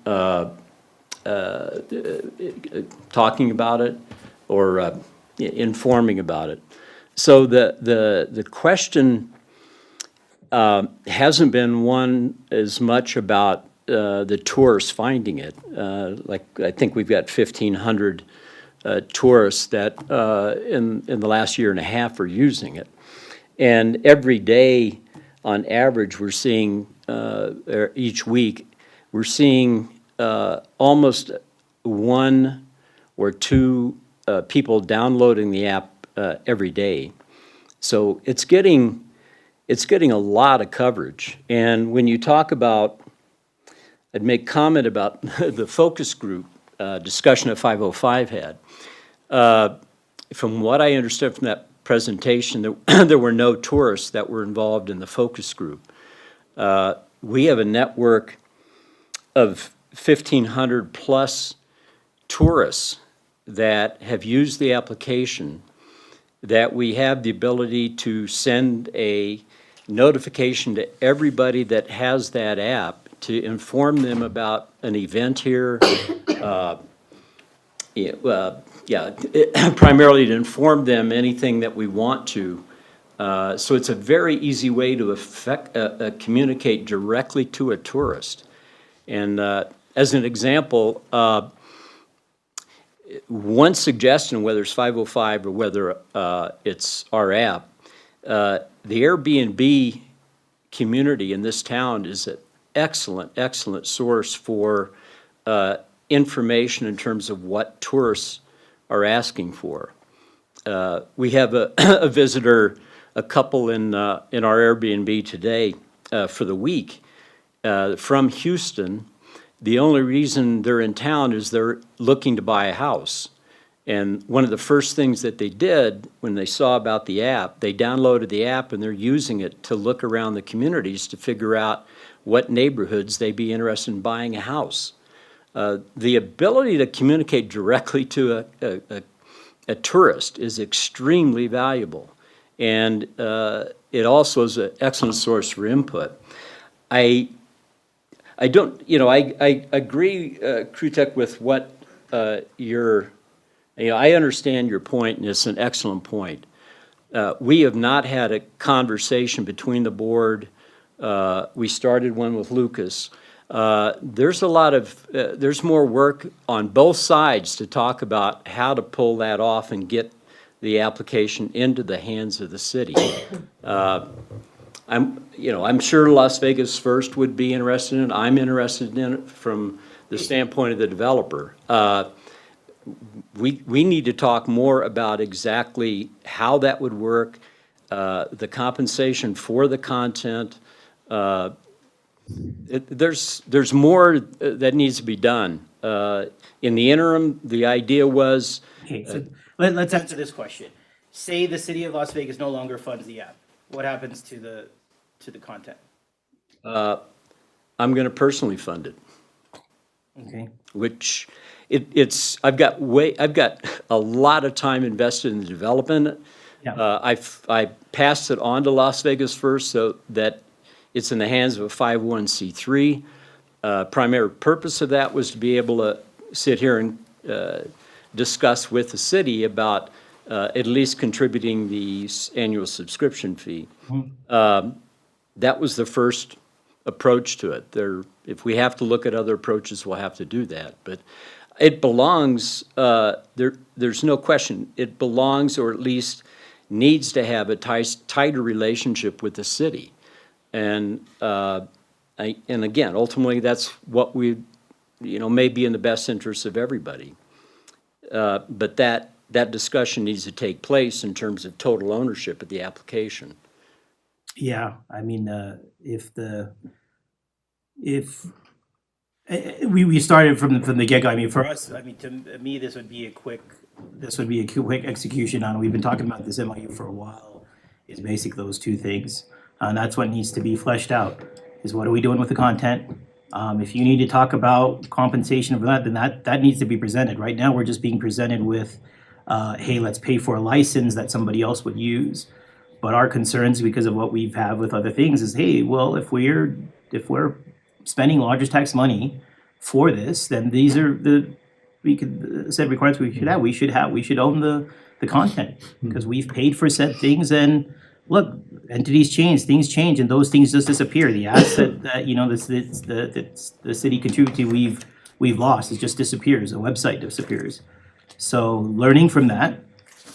talking about it or informing about it. So the question hasn't been one as much about the tourists finding it. Like, I think we've got 1,500 tourists that in the last year and a half are using it. And every day, on average, we're seeing, or each week, we're seeing almost one or two people downloading the app every day. So it's getting a lot of coverage. And when you talk about, I'd make comment about the focus group discussion that 505 had. From what I understood from that presentation, there were no tourists that were involved in the focus group. We have a network of 1,500 plus tourists that have used the application, that we have the ability to send a notification to everybody that has that app to inform them about an event here. Primarily to inform them anything that we want to. So it's a very easy way to communicate directly to a tourist. And as an example, one suggestion, whether it's 505 or whether it's our app, the Airbnb community in this town is an excellent source for information in terms of what tourists are asking for. We have a visitor, a couple in our Airbnb today for the week from Houston. The only reason they're in town is they're looking to buy a house. And one of the first things that they did when they saw about the app, they downloaded the app and they're using it to look around the communities to figure out what neighborhoods they'd be interested in buying a house. The ability to communicate directly to a tourist is extremely valuable. And it also is an excellent source for input. I don't, I agree, Krutek, with what I understand your point, and it's an excellent point. We have not had a conversation between the board. We started one with Lucas. There's there's more work on both sides to talk about how to pull that off and get the application into the hands of the city. I'm sure Las Vegas First would be interested in it. I'm interested in it from the standpoint of the developer. We need to talk more about exactly how that would work, the compensation for the content. There's more that needs to be done. In the interim, the idea was. Okay, so let's answer this question. Say the city of Las Vegas no longer funds the app. What happens to the content? I'm going to personally fund it. Okay. Which I've got a lot of time invested in the development. Yeah. I passed it on to Las Vegas First so that it's in the hands of a 501c3. Primary purpose of that was to be able to sit here and discuss with the city about at least contributing the annual subscription fee. That was the first approach to it. If we have to look at other approaches, we'll have to do that. But It belongs, there's no question, it belongs, or at least needs to have a tighter relationship with the city. And, and again, ultimately, that's what we, may be in the best interest of everybody. But that discussion needs to take place in terms of total ownership of the application. Yeah, I mean, we started from the get-go. I mean, for us, I mean, to me, this would be a quick execution on it. We've been talking about this MOU for a while, is basically those two things. And that's what needs to be fleshed out, is what are we doing with the content? If you need to talk about compensation for that, then that needs to be presented. Right now, we're just being presented with, hey, let's pay for a license that somebody else would use. But our concerns, because of what we've had with other things, is, hey, well, if we're spending largest tax money for this, then these are the said requirements we should have. We should own the content, because we've paid for said things. And look, entities change, things change, and those things just disappear. The asset that the city contributed we've lost, it just disappears. The website disappears. So learning from that.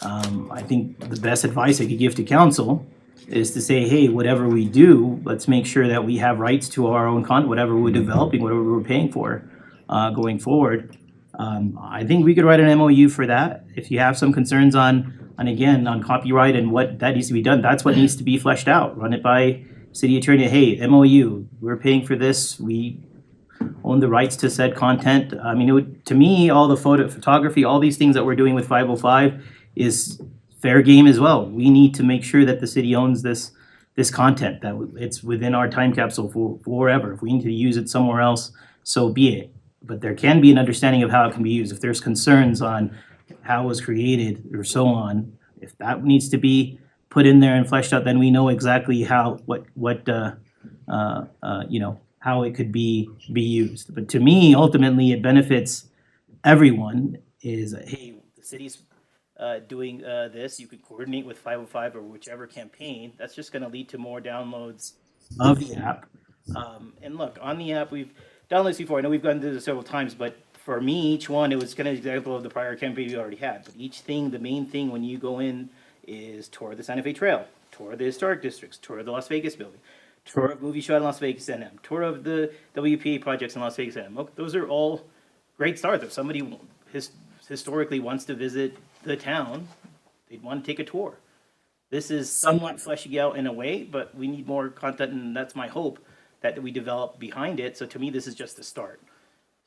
I think the best advice I could give to council is to say, hey, whatever we do, let's make sure that we have rights to our own content, whatever we're developing, whatever we're paying for, going forward. I think we could write an MOU for that. If you have some concerns on copyright and what that needs to be done, that's what needs to be fleshed out. Run it by city attorney. Hey, MOU, we're paying for this. We own the rights to said content. I mean, to me, all the photography, all these things that we're doing with 505 is fair game as well. We need to make sure that the city owns this content, that it's within our time capsule for forever. If we need to use it somewhere else, so be it. But there can be an understanding of how it can be used. If there's concerns on how it was created or so on, if that needs to be put in there and fleshed out, then we know exactly how how it could be used. But to me, ultimately, it benefits everyone. Is, hey, the city's doing this, you could coordinate with 505 or whichever campaign. That's just going to lead to more downloads of the app. And look, on the app, we've done this before. I know we've gone through this several times, but for me, each one, it was kind of an example of the prior campaign we already had. But each thing, the main thing when you go in is tour of the Santa Fe Trail, tour of the historic districts, tour of the Las Vegas building, tour of movie shot in Las Vegas A&M, tour of the WPA projects in Las Vegas A&M. Look, those are all great starts. If somebody historically wants to visit the town, they'd want to take a tour. This is somewhat fleshing out in a way, but we need more content, and that's my hope that we develop behind it. So to me, this is just the start.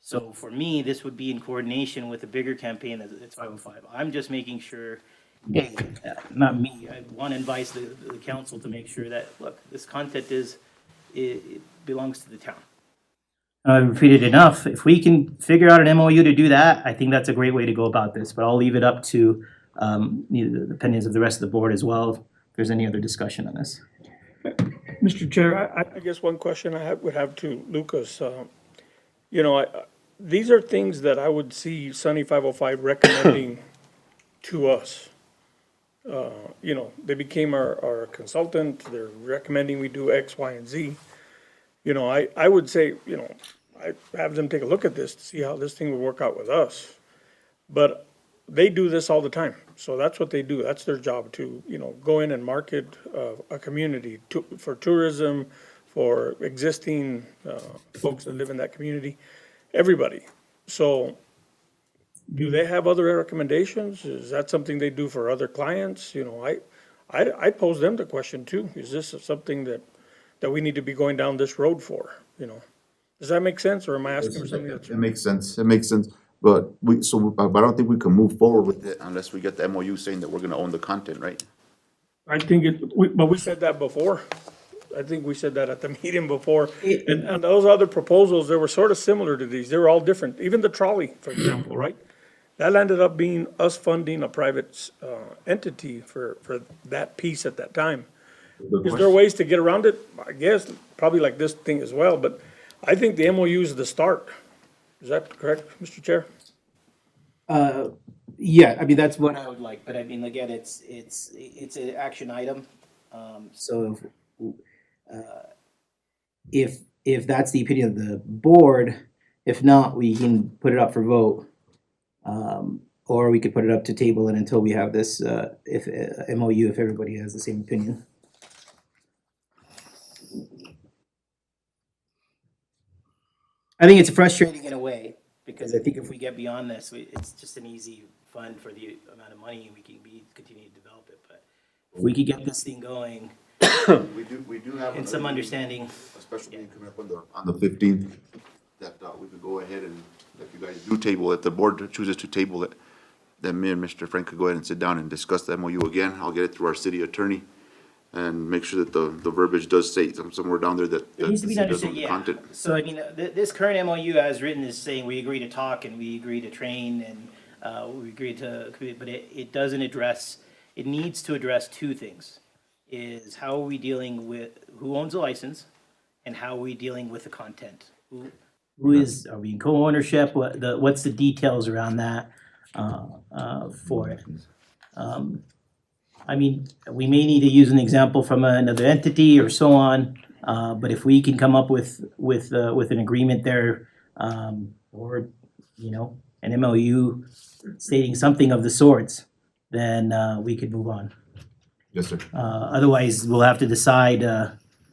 So for me, this would be in coordination with a bigger campaign that's 505. I'm just making sure, hey, not me, I want to advise the council to make sure that, look, this content it belongs to the town. I've repeated enough. If we can figure out an MOU to do that, I think that's a great way to go about this. But I'll leave it up to the opinions of the rest of the board as well, if there's any other discussion on this. Mr. Chair, I guess one question I would have to Lucas, these are things that I would see Sunny 505 recommending to us. They became our consultant, they're recommending we do X, Y, and Z. I would say, I have them take a look at this to see how this thing would work out with us. But they do this all the time, so that's what they do. That's their job, to, go in and market a community for tourism, for existing folks that live in that community, everybody. So do they have other recommendations? Is that something they do for other clients? I pose them the question too. Is this something that we need to be going down this road for, Does that make sense, or am I asking for something that's? It makes sense. It makes sense. But I don't think we can move forward with it unless we get the MOU saying that we're gonna own the content, right? I think But we said that before. I think we said that at the meeting before. And those other proposals, they were sort of similar to these. They were all different. Even the trolley, for example, right? That ended up being us funding a private entity for that piece at that time. Is there ways to get around it? I guess, probably like this thing as well, but I think the MOU is the start. Is that correct, Mr. Chair? Yeah, I mean, that's what I would like, but I mean, again, it's an action item. So if that's the opinion of the board, if not, we can put it up for vote Or we could put it up to table it until we have this, if, MOU, if everybody has the same opinion. I think it's frustrating in a way, because I think if we get beyond this, it's just an easy fund for the amount of money we can continue to develop it, but if we could get this thing going We do have. and some understanding. A special meeting coming up on the 15th, that we could go ahead and, if you guys do table it, the board chooses to table it, then me and Mr. Frank could go ahead and sit down and discuss the MOU again. I'll get it through our city attorney and make sure that the verbiage does say somewhere down there that. It needs to be that the city understood, doesn't yeah. content. So I mean, this current MOU as written is saying we agree to talk and we agree to train and we agree to, but it doesn't address, it needs to address two things. Is how are we dealing with, who owns the license and how are we dealing with the content? Who is, are we in co-ownership? What's the details around that for it? I mean, we may need to use an example from another entity or so on, but if we can come up with an agreement there, or, you know, an MOU stating something of the sorts, then we could move on. Yes, sir. Otherwise, we'll have to decide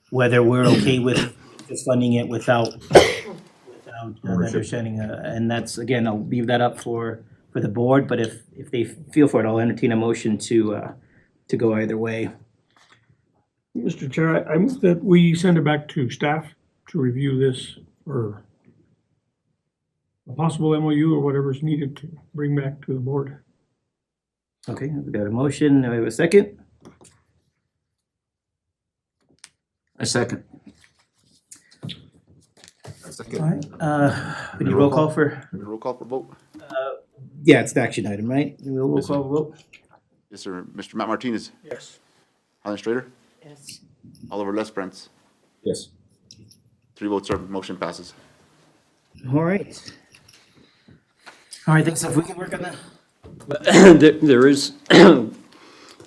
whether we're okay with just funding it without understanding, and that's, again, I'll leave that up for the board, but if they feel for it, I'll entertain a motion to go either way. Mr. Chair, I move that we send it back to staff to review this for a possible MOU or whatever's needed to bring back to the board. Okay, we've got a motion, do we have a second? A second. Second. All right, we need roll call for, Roll call for vote. yeah, it's the action item, right? Roll call vote? Yes, sir. Mr. Matt Martinez, Yes. Alan Strader, Yes. Oliver Lesprance. Yes. 3 votes, sir. Motion passes. All right. All right, thanks, if we can work on that. There is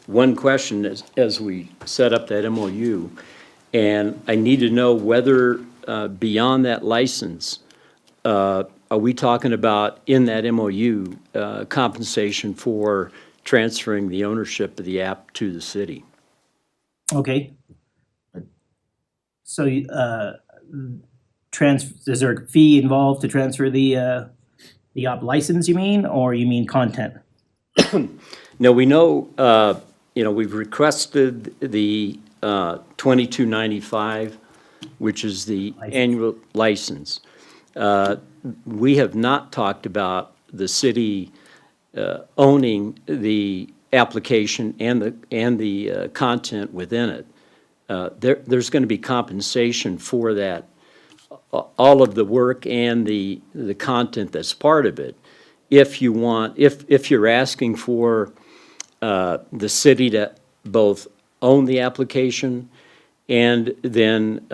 one question as we set up that MOU, and I need to know whether beyond that license, are we talking about in that MOU compensation for transferring the ownership of the app to the city? Okay. So, is there a fee involved to transfer the op license, you mean, or you mean content? Now, we know, we've requested the $22.95, which is the annual license. We have not talked about the city owning the application and the content within it. There's going to be compensation for that, all of the work and the content that's part of it. If you want, if you're asking for the city to both own the application and then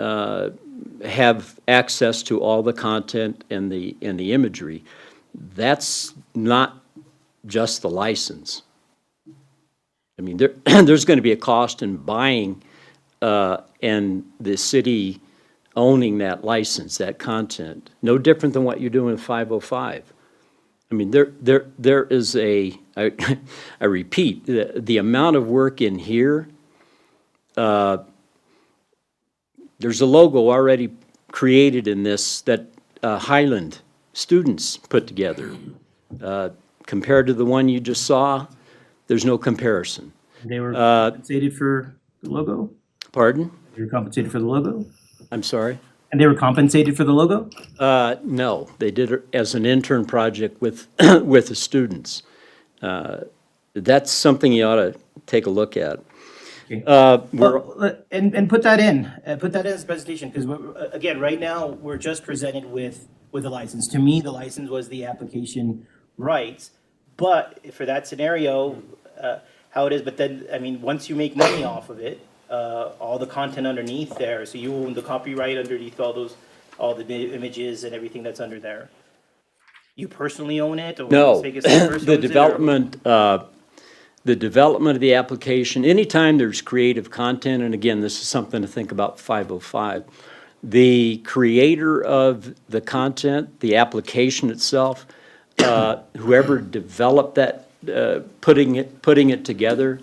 have access to all the content and the imagery, that's not just the license. I mean, there's going to be a cost in buying and the city owning that license, that content. No different than what you're doing with 505. I mean, there is I repeat, the amount of work in here, there's a logo already created in this that Highland students put together. Compared to the one you just saw, there's no comparison. They were compensated for the logo? Pardon? They were compensated for the logo? I'm sorry? And they were compensated for the logo? No, they did it as an intern project with, with the students. That's something you ought to take a look at. Okay. We're, Well, and put that in as a presentation, because again, right now, we're just presented with a license. To me, the license was the application rights, but for that scenario, how it is, but then, I mean, once you make money off of it, all the content underneath there, so you own the copyright underneath all the images and everything that's under there. You personally own it, or no, Las Vegas first owns the it, or- development of the application, anytime there's creative content, and again, this is something to think about 505, the creator of the content, the application itself, whoever developed that, putting it together,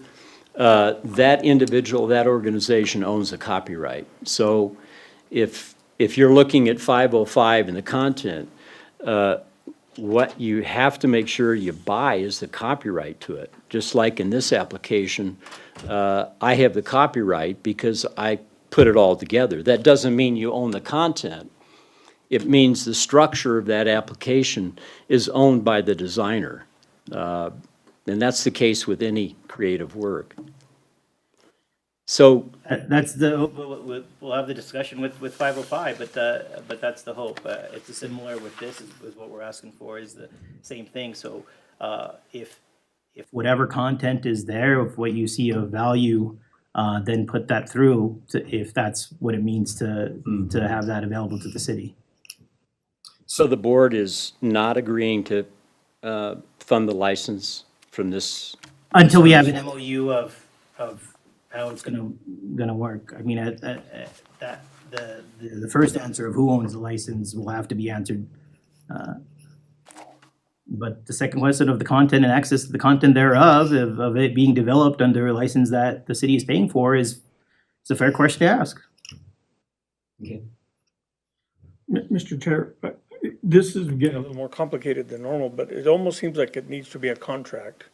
that individual, that organization owns the copyright. So if you're looking at 505 and the content, what you have to make sure you buy is the copyright to it. Just like in this application, I have the copyright because I put it all together. That doesn't mean you own the content. It means the structure of that application is owned by the designer. And that's the case with any creative work. So, That's the, we'll have the discussion with 505, but that's the hope. It's a similar with this is what we're asking for is the same thing. So if whatever content is there, of what you see of value, then put that through if that's what it means to have that available to the city. so the board is not agreeing to fund the license from this? Until we have an MOU of how it's gonna work. I mean, that the first answer of who owns the license will have to be answered. But the second question of the content and access to the content thereof, of it being developed under a license that the city is paying for is a fair question to ask. Mr. Chair, this is Getting a getting, little more complicated than normal, but it almost seems like it needs to be a contract.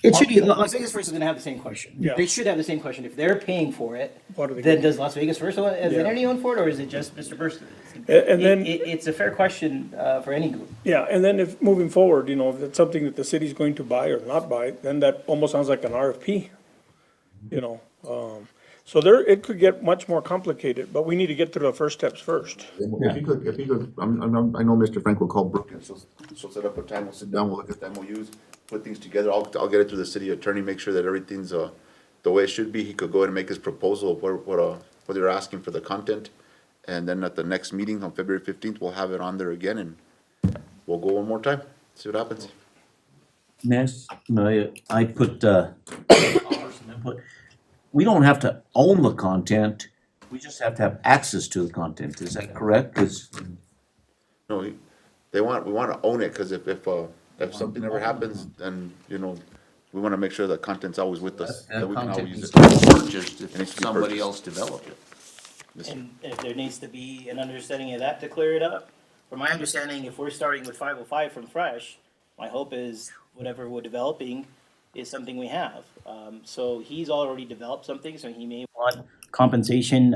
It should be, Las Vegas First is gonna have the same question. Yeah. They should have the same question. If they're paying for it, What are they then getting? does Las Vegas First, is Yeah. it anyone for it, or is it just Mr. Burst? And then- It's a fair question, for any group. Yeah, and then if, moving forward, you know, if it's something that the city's going to buy or not buy, then that almost sounds like an RFP, you know? So there, it could get much more complicated, but we need to get through the first steps first. If you could, I know Mr. Frank will call Brooke, and she'll set up a time, we'll sit down, we'll look at the MOUs, put things together, I'll get it to the city attorney, make sure that everything's, the way it should be, he could go ahead and make his proposal of what they're asking for the content. And then at the next meeting on February 15th, we'll have it on there again, and we'll go one more time, see what happens. Next, I put, input. We don't have to own the content, we just have to have access to the content, is that correct? 'Cause No, we wanna own it, cause if something ever happens, then, you know, we wanna make sure that content's always with us, that we can always use it. purchased It if needs to be somebody purchased. else developed it. And if there needs to be an understanding of that to clear it up, from my understanding, if we're starting with 505 from fresh, my hope is whatever we're developing is something we have. So he's already developed something, so he may want compensation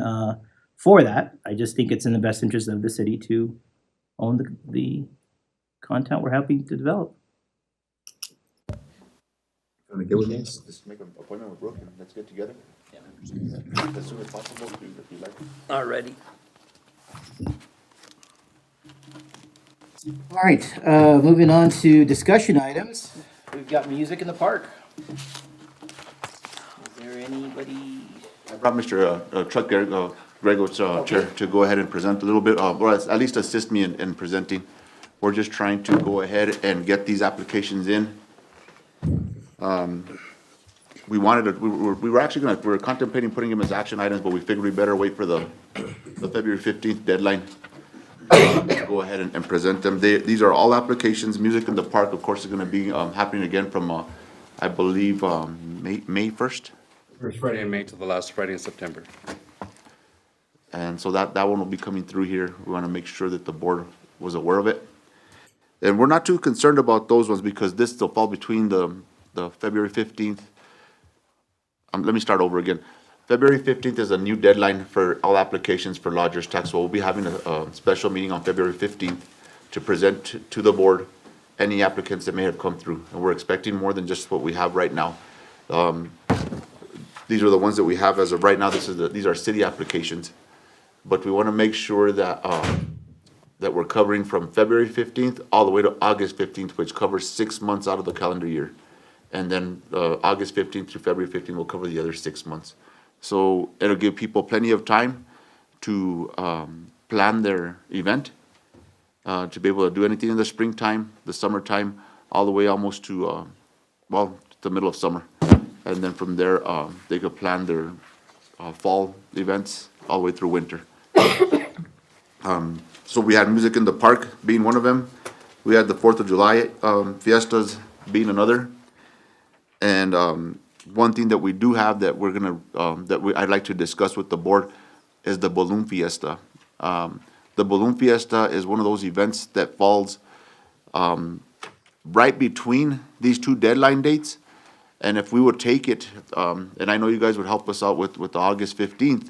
for that. I just think it's in the best interest of the city to own the content we're happy to develop. Wanna get with me? Just make an appointment with Brooke and let's get together. As soon as possible, if you like. Alrighty. All right, moving on to discussion items. We've got music in the park. Is there anybody? I brought Mr. Chuck Gregos, Chair, to go ahead and present a little bit, or at least assist me in presenting. We're just trying to go ahead and get these applications in. We were contemplating putting them as action items, but we figured we better wait for the February 15th deadline. To go ahead and present them. These are all applications. Music in the Park, of course, is gonna be, happening again from, I believe, May 1st. First Friday in May to the last Friday in September. And so that one will be coming through here. We wanna make sure that the board was aware of it. And we're not too concerned about those ones because this will fall between the February 15th. Let me start over again. February 15th is a new deadline for all applications for lodger's tax. So we'll be having a special meeting on February 15th to present to the board any applicants that may have come through. And we're expecting more than just what we have right now. These are the ones that we have as of right now. These are city applications. But we want to make sure that, that we're covering from February 15th all the way to August 15th, which covers 6 months out of the calendar year. And then August 15th through February 15th will cover the other 6 months. So it'll give people plenty of time to plan their event, to be able to do anything in the springtime, the summertime, all the way almost to, the middle of summer. And then from there, they could plan their fall events all the way through winter. So we had Music in the Park being one of them. We had the 4th of July fiestas being another. And one thing that we do have that we're gonna, I'd like to discuss with the board is the balloon fiesta. The balloon fiesta is one of those events that falls right between these two deadline dates. And if we would take it, and I know you guys would help us out with the August 15th,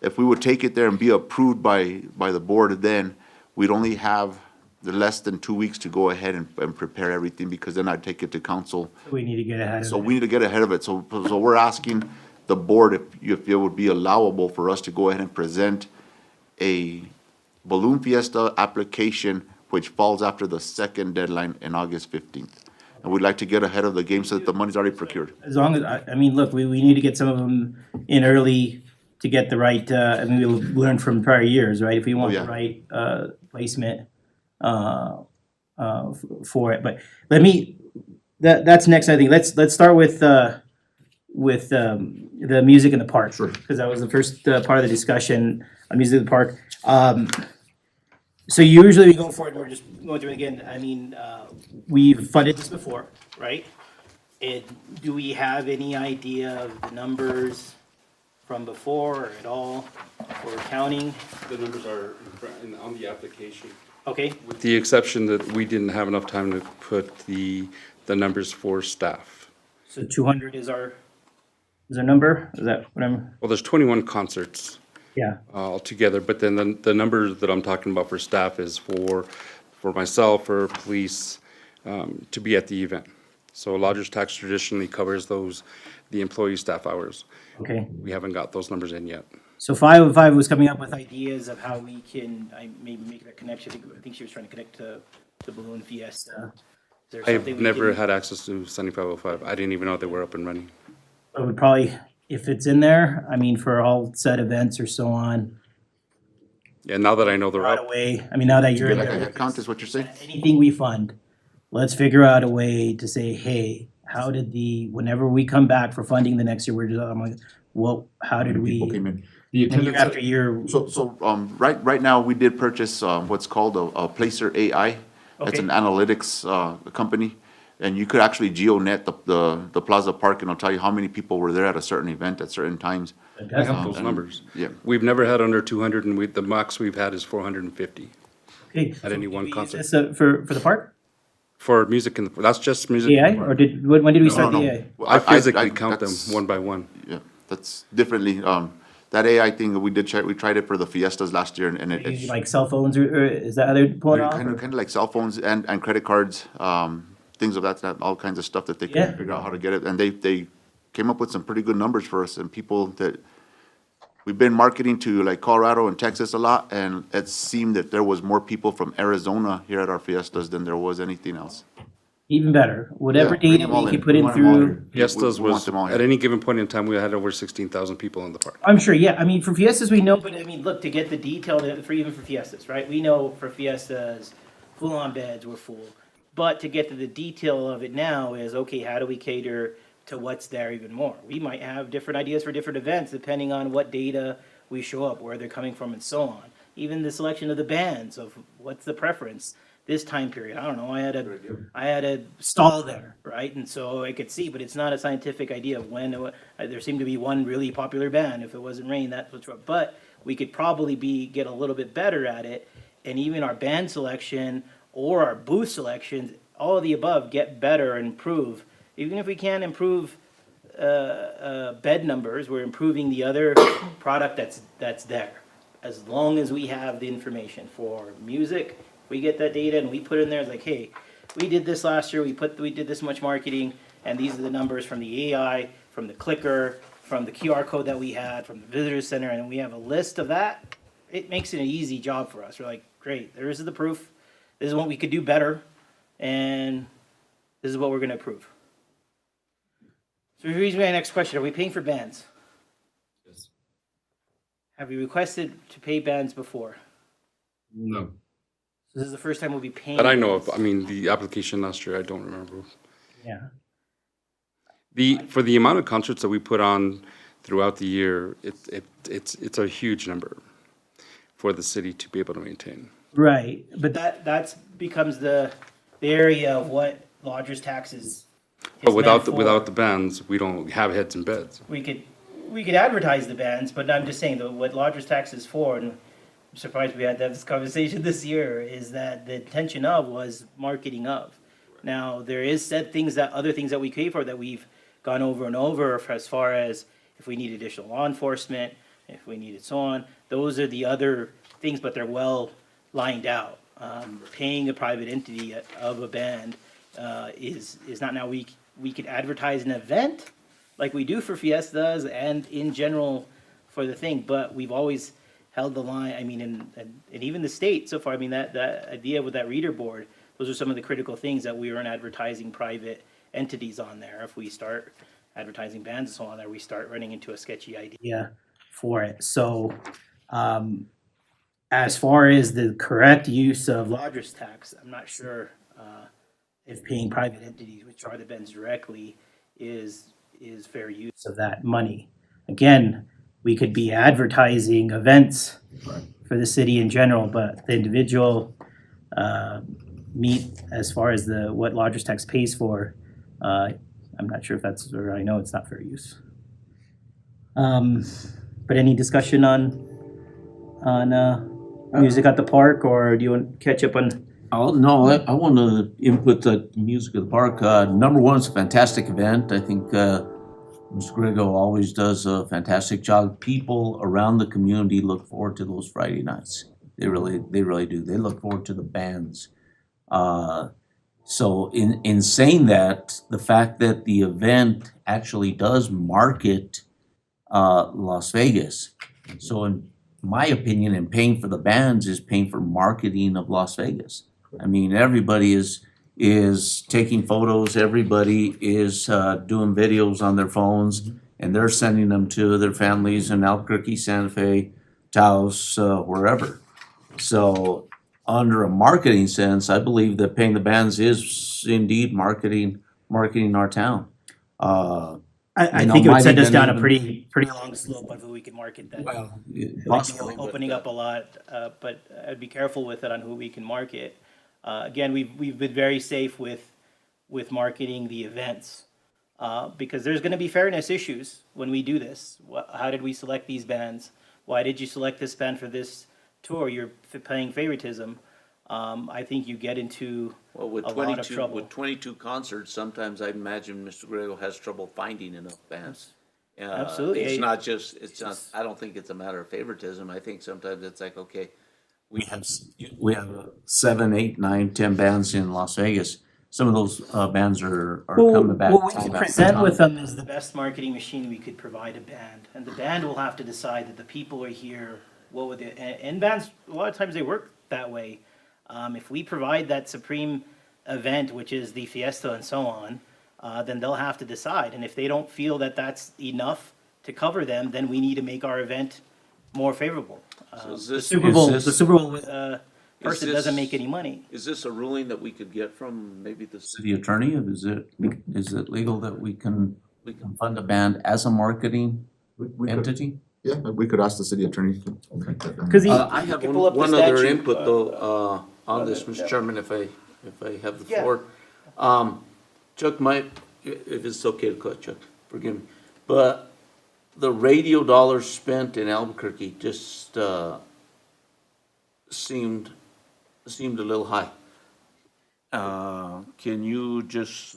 if we would take it there and be approved by the board, then we'd only have the less than 2 weeks to go ahead and prepare everything, because then I'd take it to council. We need to get ahead of it. So we need to get ahead of it. So we're asking the board if it would be allowable for us to go ahead and present a balloon fiesta application which falls after the second deadline in August 15th. And we'd like to get ahead of the game so that the money's already procured. As long as, I mean, look, we need to get some of them in early to get the right, I mean, we'll learn from prior years, right? If we want the yeah. right placement for it, but let me, that's next, I think. Let's start with the music in the park. Sure. Because that was the first part of the discussion on music in the park. So usually we go for it, and we're just going through it again. I mean, we've funded this before, right? And do we have any idea of the numbers from before or at all, or counting? The numbers are on the application. Okay, With the exception that we didn't have enough time to put the numbers for staff. so 200 is our number? Is that what I'm, Well, there's 21 concerts yeah, altogether, but then the number that I'm talking about for staff is for myself, for police, to be at the event. So lodger's tax traditionally covers the employee staff hours. okay. We haven't got those numbers in yet. So 505 was coming up with ideas of how we can, maybe make that connection. I think she was trying to connect to the Balloon Fiesta. Is there I've something we never can- had access to 7505. I didn't even know they were up and running. I would probably, if it's in there, I mean, for all set events or so on, And now that I know they're right up, away. I mean, now that you're in Like a there, head count is what you're saying? anything we fund, let's figure out a way to say, hey, how did whenever we come back for funding the next year, we're just, I'm like, well, how did we, People came in. year after year, So, right now, we did purchase, what's called a Placer AI. It's Okay. an analytics, company. And you could actually GeoNet the Plaza Park, and it'll tell you how many people were there at a certain event at certain times. I have those numbers. Yeah. We've never had under 200, and the max we've had is 450 okay. at any one Is concert. this, for the park? For music, that's just music. in the AI, park. or when did we start No, the no. AI? Well, I physically count them that's- one by one. Yeah, that's differently, that AI thing that we did try, we tried it for the fiestas last year, and it, Using like cell phones, or is that how they're pulling off? kind or- of like cell phones and credit cards, things of that, all kinds of stuff that they Yeah. can figure out how to get it. And they came up with some pretty good numbers for us, and people that, we've been marketing to like Colorado and Texas a lot, and it seemed that there was more people from Arizona here at our fiestas than there was anything else. Even better, whatever Yeah, bring data them all we can in. put We in want them all through. here. Fiestas We want was, them all at here. any given point in time, we had over 16,000 people in the park. I'm sure, yeah, I mean, for fiestas, we know, but I mean, look, to get the detail, even for fiestas, right? We know for fiestas, full-on beds were full. But to get to the detail of it now is, okay, how do we cater to what's there even more? We might have different ideas for different events, depending on what data we show up, where they're coming from, and so on. Even the selection of the bands, of what's the preference this time period. I don't know, I had a stall there, right? And so I could see, but it's not a scientific idea of when, there seemed to be one really popular band. If it wasn't rain, that's what's wrong. But we could probably get a little bit better at it. And even our band selection or our booth selections, all of the above, get better and improve. Even if we can't improve bed numbers, we're improving the other product that's there. As long as we have the information for music, we get that data and we put in there, it's like, hey, we did this last year, we did this much marketing, and these are the numbers from the AI, from the clicker, from the QR code that we had, from the visitor center, and we have a list of that. It makes it an easy job for us. We're like, great, there is the proof. This is what we could do better, and this is what we're gonna approve. So here's my next question. Are we paying for bands? Yes. Have we requested to pay bands before? No. So this is the first time we'll be paying. But I know of, bands. I mean, the application last year, I don't remember. Yeah. For the amount of concerts that we put on throughout the year, it's a huge number for the city to be able to maintain. Right, but that's becomes the area of what lodger's taxes But is without, meant for. without the bands, we don't have heads and beds. We could advertise the bands, but I'm just saying that what lodger's tax is for, and I'm surprised we had to have this conversation this year, is that the intention of was marketing of. Now, there is other things that we pay for that we've gone over and over as far as if we need additional law enforcement, if we needed so on. Those are the other things, but they're well lined out. Paying a private entity of a band is not now, we could advertise an event like we do for fiestas and in general for the thing, but we've always held the line, I mean, and even the state so far, I mean, that idea with that reader board, those are some of the critical things that we aren't advertising private entities on there. If we start advertising bands and so on there, we start running into a sketchy idea for it. So, as far as the correct use of lodger's tax, I'm not sure if paying private entities, which are the bands directly, is fair use of that money. Again, we could be advertising events for the city in general, but the individual meet as far as what lodger's tax pays for, I'm not sure if that's, or I know it's not fair use. But any discussion on music at the park, or do you want to catch up on? Oh, no, I want to input the music of the park. Number one, it's a fantastic event. I think Mr. Grego always does a fantastic job. People around the community look forward to those Friday nights. They really do. They look forward to the bands. So in saying that, the fact that the event actually does market Las Vegas. So in my opinion, and paying for the bands is paying for marketing of Las Vegas. I mean, everybody is taking photos, everybody is doing videos on their phones, and they're sending them to their families in Albuquerque, Santa Fe, Taos, wherever. So under a marketing sense, I believe that paying the bands is indeed marketing our town. I You know, think it would might send us even down a even- pretty long slope of who we can market that. Well, Possibly opening up a lot, but I'd be careful with it on who we can market. Again, we've been very safe with marketing the events, because there's gonna be fairness issues when we do this. How did we select these bands? Why did you select this band for this tour? You're playing favoritism. I think you get into Well, with a lot of trouble. 22 concerts, sometimes I imagine Mr. Grego has trouble finding enough bands. Absolutely. It's not, I don't think it's a matter of favoritism. I think sometimes it's like, okay, we have 7, 8, 9, 10 bands in Las Vegas. Some of those bands are coming back. What we time can after present time. with them is the best marketing machine we could provide a band. And the band will have to decide that the people are here, what would they, and bands, a lot of times they work that way. If we provide that supreme event, which is the fiesta and so on, then they'll have to decide. And if they don't feel that that's enough to cover them, then we need to make our event more favorable. is The this- Super is Bowl, this- the Super Bowl person this- doesn't make any money. Is this a ruling that we could get from maybe the city attorney? Is it legal that we can fund a band as a marketing We could, entity? yeah, we could ask the city attorney to make that. Because I have you pull up the one other statute, input though, on this, Mr. Chairman, if I have the Yeah. floor. Chuck might, if it's okay to cut, Chuck, forgive me, but the radio dollars spent in Albuquerque just, seemed a little high. Can you just,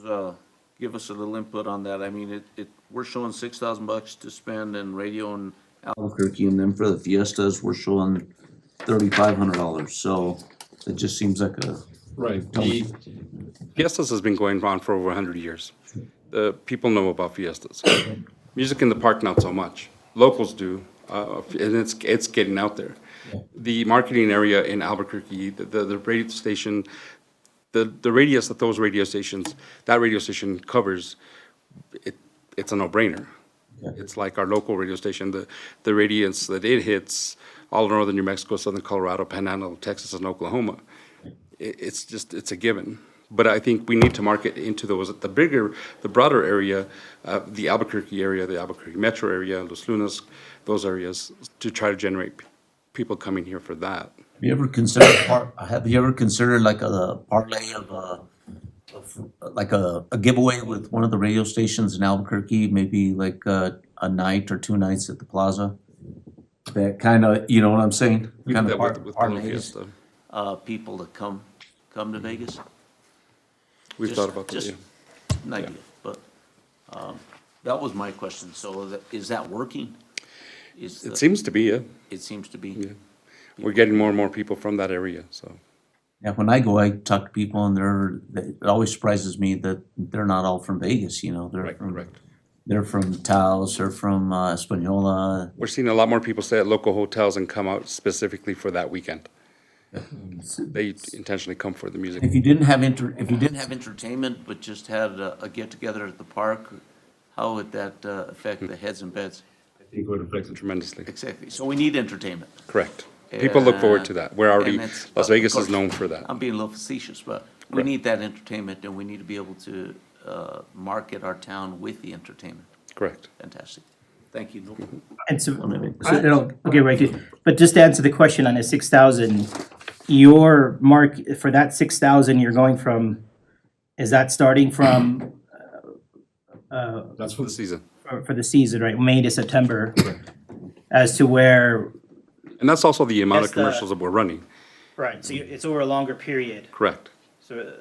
give us a little input on that? I mean, we're showing $6,000 to spend in radio in Albuquerque, and then for the fiestas, we're showing $3,500, so it just seems like a. Right. The Fiestas has been going on for over 100 years. The people know about Fiestas. Music in the park, not so much. Locals do, and it's getting out there. The marketing area in Albuquerque, the radio station, the radius that that radio station covers, it's a no-brainer. It's like our local radio station, the radius that it hits, all of northern New Mexico, southern Colorado, Panhandle, Texas, and Oklahoma. It's a given. But I think we need to market into the broader area, the Albuquerque area, the Albuquerque metro area, Los Lunas, those areas, to try to generate people coming here for that. Have you ever considered like a parlay like a giveaway with one of the radio stations in Albuquerque, maybe like a night or 2 nights at the plaza? That kind of, you know what I'm saying? We Kind did of that with Polo parlays, Fiesta. people to come to Vegas. We've Just- thought about that, just- yeah. An idea, but, that was my question. So is that working? It seems to be, yeah. It seems to be. Yeah. We're getting more and more people from that area, so. Yeah, when I go, I talk to people and it always surprises me that they're not all from Vegas, you know, Right, correct. they're from Taos, they're from, Espanola. We're seeing a lot more people stay at local hotels and come out specifically for that weekend. They intentionally come for the music. If you didn't have entertainment, but just had a get-together at the park, how would that, affect the heads and beds? I think it would affect it tremendously. Exactly, so we need entertainment. Correct. People look forward to that. We're already, And it's- Las Vegas of is course, known for that. I'm being a little facetious, but we Correct. need that entertainment and we need to be able to, market our town with the entertainment. Correct. Fantastic. Thank you. And so, I- okay, right, but just to answer the question on the 6,000, your mark, for that 6,000, you're going from, is that starting from, That's for the season. for the season, right, May to September? As to where, And that's also the amount of That's the- commercials that we're running. right, so it's over a longer period, Correct. so,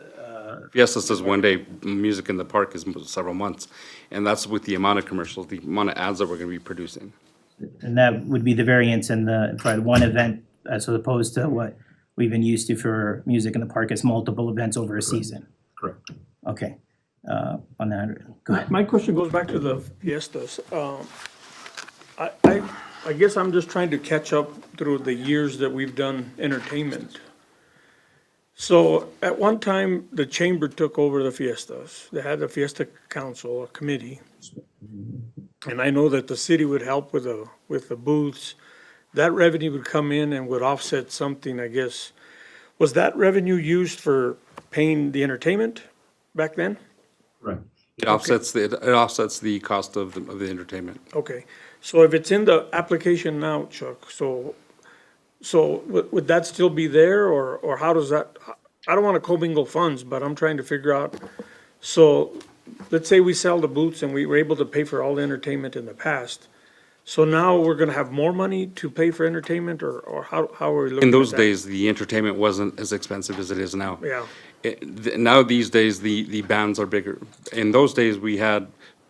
Fiesta says one day, music in the park is several months. And that's with the amount of commercials, the amount of ads that we're gonna be producing. and that would be the variance in for one event as opposed to what we've been used to for music in the park, is multiple events over a season. Correct. Okay, on that, go ahead. My question goes back to the fiestas. I guess I'm just trying to catch up through the years that we've done entertainment. So at one time, the chamber took over the fiestas. They had a fiesta council, a committee. And I know that the city would help with the booths. That revenue would come in and would offset something, I guess. Was that revenue used for paying the entertainment back then? Right. It offsets the cost of the entertainment. Okay, so if it's in the application now, Chuck, so would that still be there, or how does that, I don't wanna commingle funds, but I'm trying to figure out, so, let's say we sell the booths and we were able to pay for all the entertainment in the past, so now we're gonna have more money to pay for entertainment, or how are we looking at In those that? days, the entertainment wasn't as expensive as it is now. Yeah, Now, these days, the bands are bigger. In those days, we had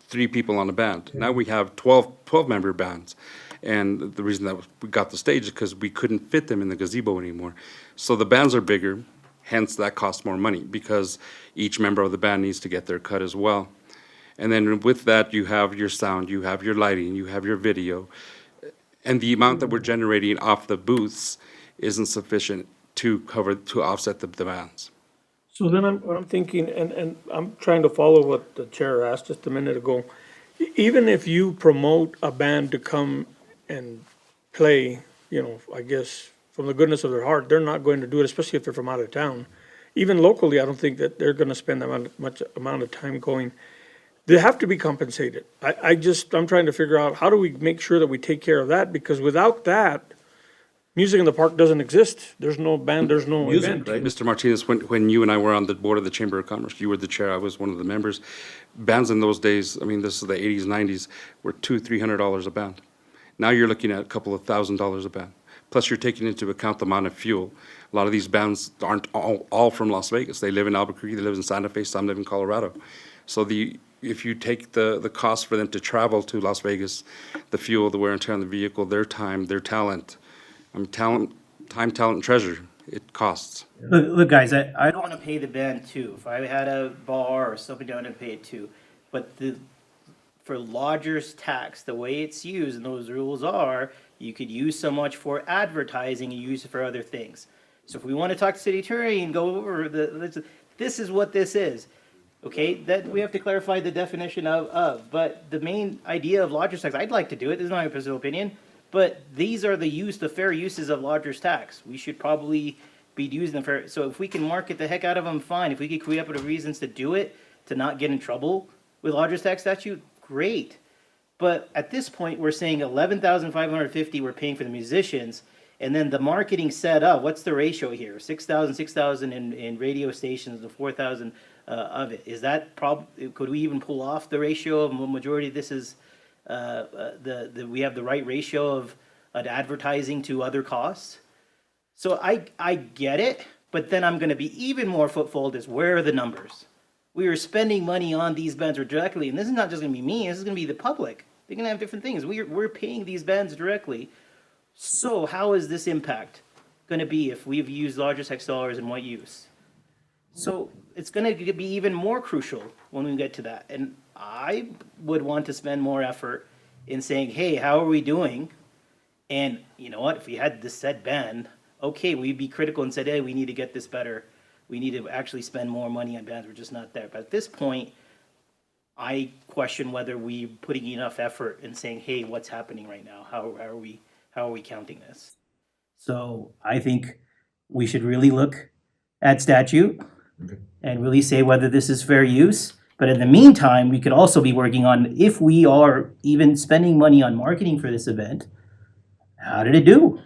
3 people on a band. Now we have 12-member bands. And the reason that we got the stage is because we couldn't fit them in the gazebo anymore. So the bands are bigger, hence that costs more money, because each member of the band needs to get their cut as well. And then with that, you have your sound, you have your lighting, you have your video. And the amount that we're generating off the booths isn't sufficient to offset the bands. so then what I'm thinking, and I'm trying to follow what the chair asked just a minute ago. Even if you promote a band to come and play, you know, I guess, from the goodness of their heart, they're not going to do it, especially if they're from out of town. Even locally, I don't think that they're gonna spend much amount of time going. They have to be compensated. I'm trying to figure out, how do we make sure that we take care of that? Because without that, music in the park doesn't exist. There's no band, there's no event. Mr. Martinez, when you and I were on the board of the Chamber of Commerce, you were the chair, I was one of the members. Bands in those days, I mean, this is the 80s, 90s, were $200-300 a band. Now you're looking at a couple of $1,000s a band. Plus, you're taking into account the amount of fuel. A lot of these bands aren't all from Las Vegas. They live in Albuquerque, they live in Santa Fe, some live in Colorado. So if you take the cost for them to travel to Las Vegas, the fuel, the wear and tear on the vehicle, their time, their talent, time, talent, and treasure, it costs. Look, guys, I don't wanna pay the band too. If I had a bar or something down and pay it too. But for lodger's tax, the way it's used and those rules are, you could use so much for advertising and use it for other things. So if we wanna talk to city attorney and go over this is what this is. Okay, that we have to clarify the definition of, but the main idea of lodger's tax, I'd like to do it, this is not my personal opinion. But these are the fair uses of lodger's tax. We should probably be using them fair. So if we can market the heck out of them, fine. If we could create up with reasons to do it, to not get in trouble with lodger's tax statute, great. But at this point, we're saying 11,550 we're paying for the musicians. And then the marketing set up, what's the ratio here? 6,000 in radio stations, the 4,000 of it. Is that could we even pull off the ratio of majority? This is, we have the right ratio of advertising to other costs? So I get it, but then I'm gonna be even more footfold is where are the numbers? We are spending money on these bands directly, and this is not just gonna be me, this is gonna be the public. They're gonna have different things. We're paying these bands directly. So how is this impact gonna be if we've used larger tax dollars in what use? So it's gonna be even more crucial when we get to that. And I would want to spend more effort in saying, hey, how are we doing? And you know what, if we had this said ban, okay, we'd be critical and said, hey, we need to get this better. We need to actually spend more money on bands, we're just not there. But at this point, I question whether we're putting enough effort in saying, hey, what's happening right now? How are we counting this? So I think we should really look at statute and really say whether this is fair use. But in the meantime, we could also be working on, if we are even spending money on marketing for this event, how did it do?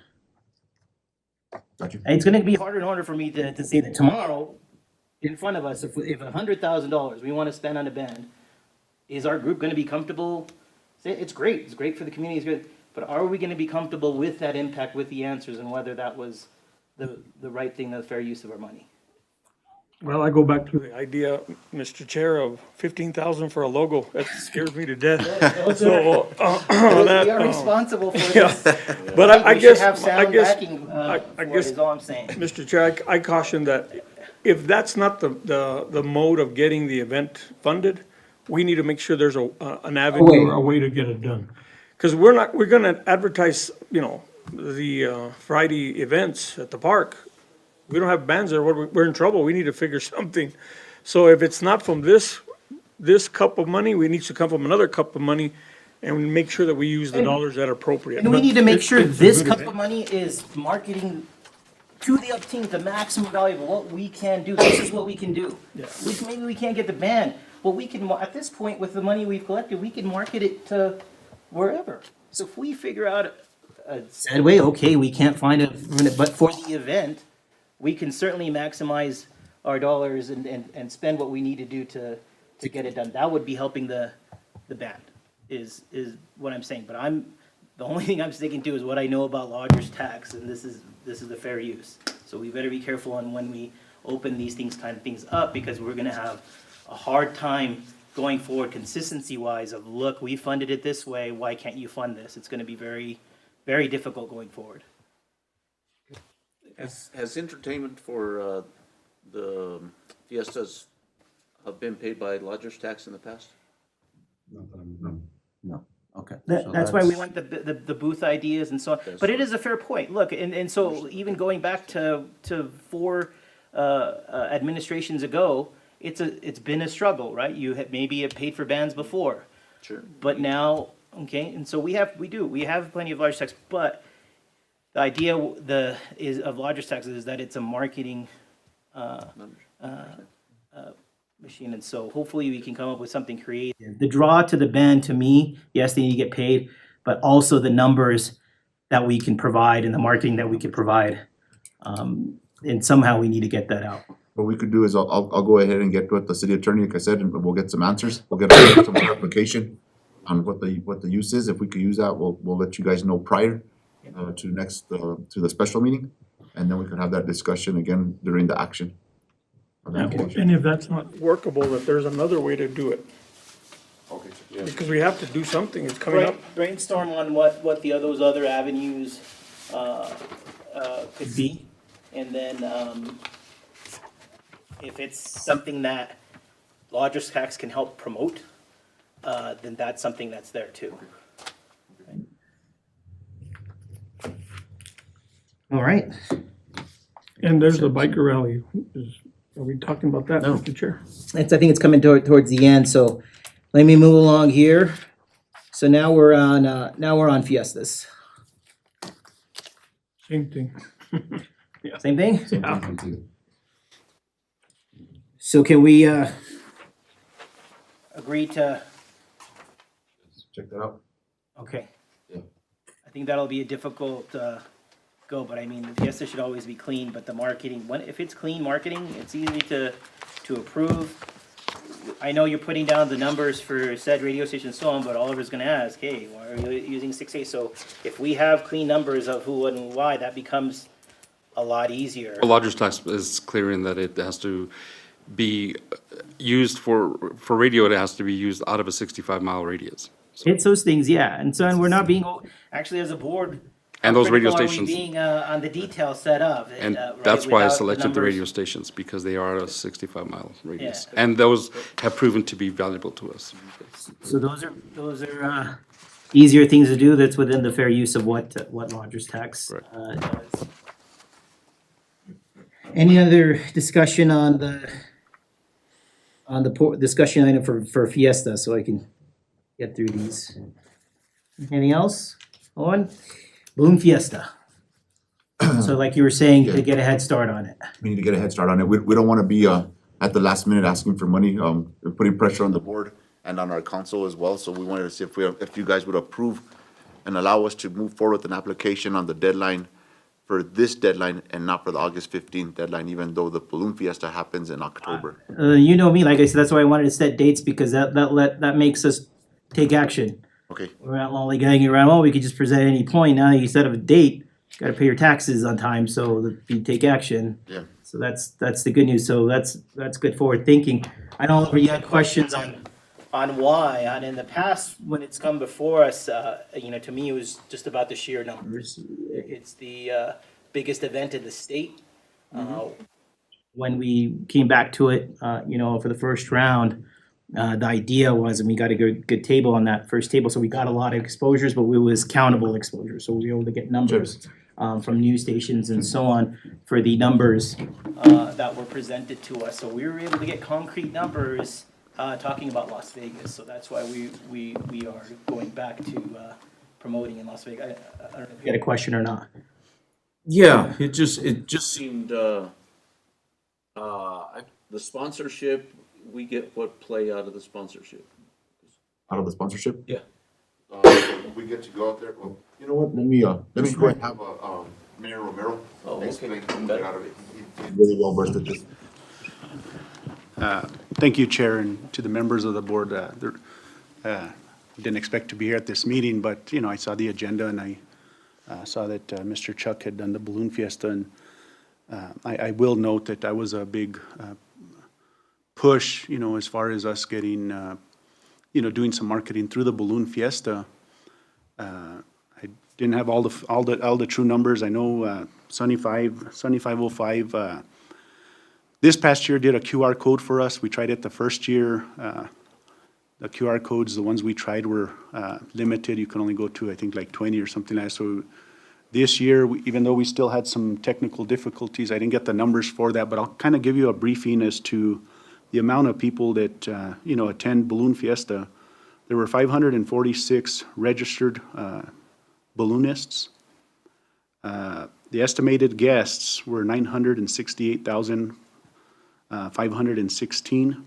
Got you. It's gonna be harder and harder for me to say that tomorrow, in front of us, if $100,000 we wanna spend on a band, is our group gonna be comfortable? Say, it's great for the community, it's good, but are we gonna be comfortable with that impact, with the answers, and whether that was the right thing, the fair use of our money? Well, I go back to the idea, Mr. Chair, of 15,000 for a logo. That scares me to death. So, We are responsible for yeah. this. But I We should guess, have sound backing, I for it, guess, is all I'm saying. Mr. Chair, I caution that if that's not the mode of getting the event funded, we need to make sure there's an avenue or A way to get it done. because we're gonna advertise, the Friday events at the park. We don't have bands there, we're in trouble, we need to figure something. So if it's not from this cup of money, we need to come from another cup of money and make sure that we use the dollars that are appropriate. And we need to make But sure it's a this good cup event. of money is marketing to the upteenth, the maximum value of what we can do. This is what we can do. Maybe we can't get the band, but we can, at this point, with the money we've collected, we can market it to wherever. So if we figure out a said way, okay, we can't find but for the event, we can certainly maximize our dollars and spend what we need to do to get it done. That would be helping the band, is what I'm saying. But the only thing I'm sticking to is what I know about lodger's tax, and this is the fair use. So we better be careful on when we open these things up, because we're gonna have a hard time going forward consistency-wise of, look, we funded it this way, why can't you fund this? It's gonna be very, very difficult going forward. Has entertainment for the fiestas been paid by lodger's tax in the past? No. Okay. So That's why we want the booth ideas and so on, That's but it is a fair point, look, and so even going back to 4 administrations ago, it's been a struggle, right? You have maybe have paid for bands before, Sure. but now, okay, and so we have plenty of large tax, but the idea of larger taxes is that it's a marketing machine, and so hopefully we can come up with something creative. The draw to the band, to me, yes, they need to get paid, but also the numbers that we can provide and the marketing that we can provide. And somehow we need to get that out. What we could do is I'll go ahead and get with the city attorney, like I said, and we'll get some answers. We'll get some more application on what the use is. If we could use that, we'll let you guys know prior to the special meeting. And then we can have that discussion again during the action. of the application. And if that's not workable, that there's another way to do it, Okay, yeah. because we have to do something, it's coming up. Brainstorm on what those other avenues could be, and then if it's something that lodger's tax can help promote, then that's something that's there too. All right. And there's the biker rally. Are we talking about that, No. Mr. Chair? I think it's coming towards the end, so let me move along here. So now we're on fiestas. Same thing. Same thing? Yeah. So can we agree to, Check that out. okay. Yeah. I think that'll be a difficult go, but I mean, the Fiesta should always be clean, but the marketing, if it's clean marketing, it's easy to approve. I know you're putting down the numbers for said radio station and so on, but Oliver's gonna ask, hey, why are you using 6A? So if we have clean numbers of who, what, and why, that becomes a lot easier. Well, lodger's tax is clearing that it has to be used for radio, it has to be used out of a 65-mile radius. It's those things, yeah, and so, and we're not being, actually, as a board. And those how radio critical are we stations. being, on the detail set of, And right, that's why I without selected the radio numbers? stations, because they are a 65-mile radius. Yeah. And those have proven to be valuable to us. So those are easier things to do, that's within the fair use of what lodger's tax, Right. does. Any other discussion on the discussion item for Fiesta, so I can get through these? Anything else? On Balloon Fiesta. So like you were saying, to get a head start on it. We need to get a head start on it. We don't wanna be, at the last minute asking for money, putting pressure on the board and on our council as well. So we wanted to see if you guys would approve and allow us to move forward with an application on the deadline for this deadline and not for the August 15th deadline, even though the Balloon Fiesta happens in October. You know me, like I said, that's why I wanted to set dates, because that makes us take action. Okay, We're not lollygagging around, well, we could just present at any point, now you set up a date, you gotta pay your taxes on time, so that you take action. yeah. So that's the good news, so that's good forward thinking. I know Oliver, you had questions on why, and in the past, when it's come before us, to me, it was just about the sheer numbers. It's the biggest event in the state. When we came back to it, for the first round, the idea was, and we got a good table on that first table, so we got a lot of exposures, but it was countable exposures, so we were able to get numbers from news stations and so on for the numbers that were presented to us. So we were able to get concrete numbers talking about Las Vegas, so that's why we are going back to promoting in Las Vegas. I don't know if you had a question or not. Yeah, it just seemed, the sponsorship, we get what play out of the sponsorship. Out of the sponsorship? Yeah. We get to go out there, well, you know what, let me go and have, Mayor Romero explain what we get out of it. He's really well versed at this. Thank you, Chair, and to the members of the board. Didn't expect to be here at this meeting, but, I saw the agenda and I saw that Mr. Chuck had done the Balloon Fiesta. And I will note that that was a big push, as far as us getting, doing some marketing through the Balloon Fiesta. I didn't have all the true numbers. I know Sunny 505, this past year did a QR code for us. We tried it the first year. The QR codes, the ones we tried were limited. You can only go to, I think, like 20 or something like that. So this year, even though we still had some technical difficulties, I didn't get the numbers for that, but I'll kind of give you a briefing as to the amount of people that, attend Balloon Fiesta. There were 546 registered balloonists. The estimated guests were 968,516.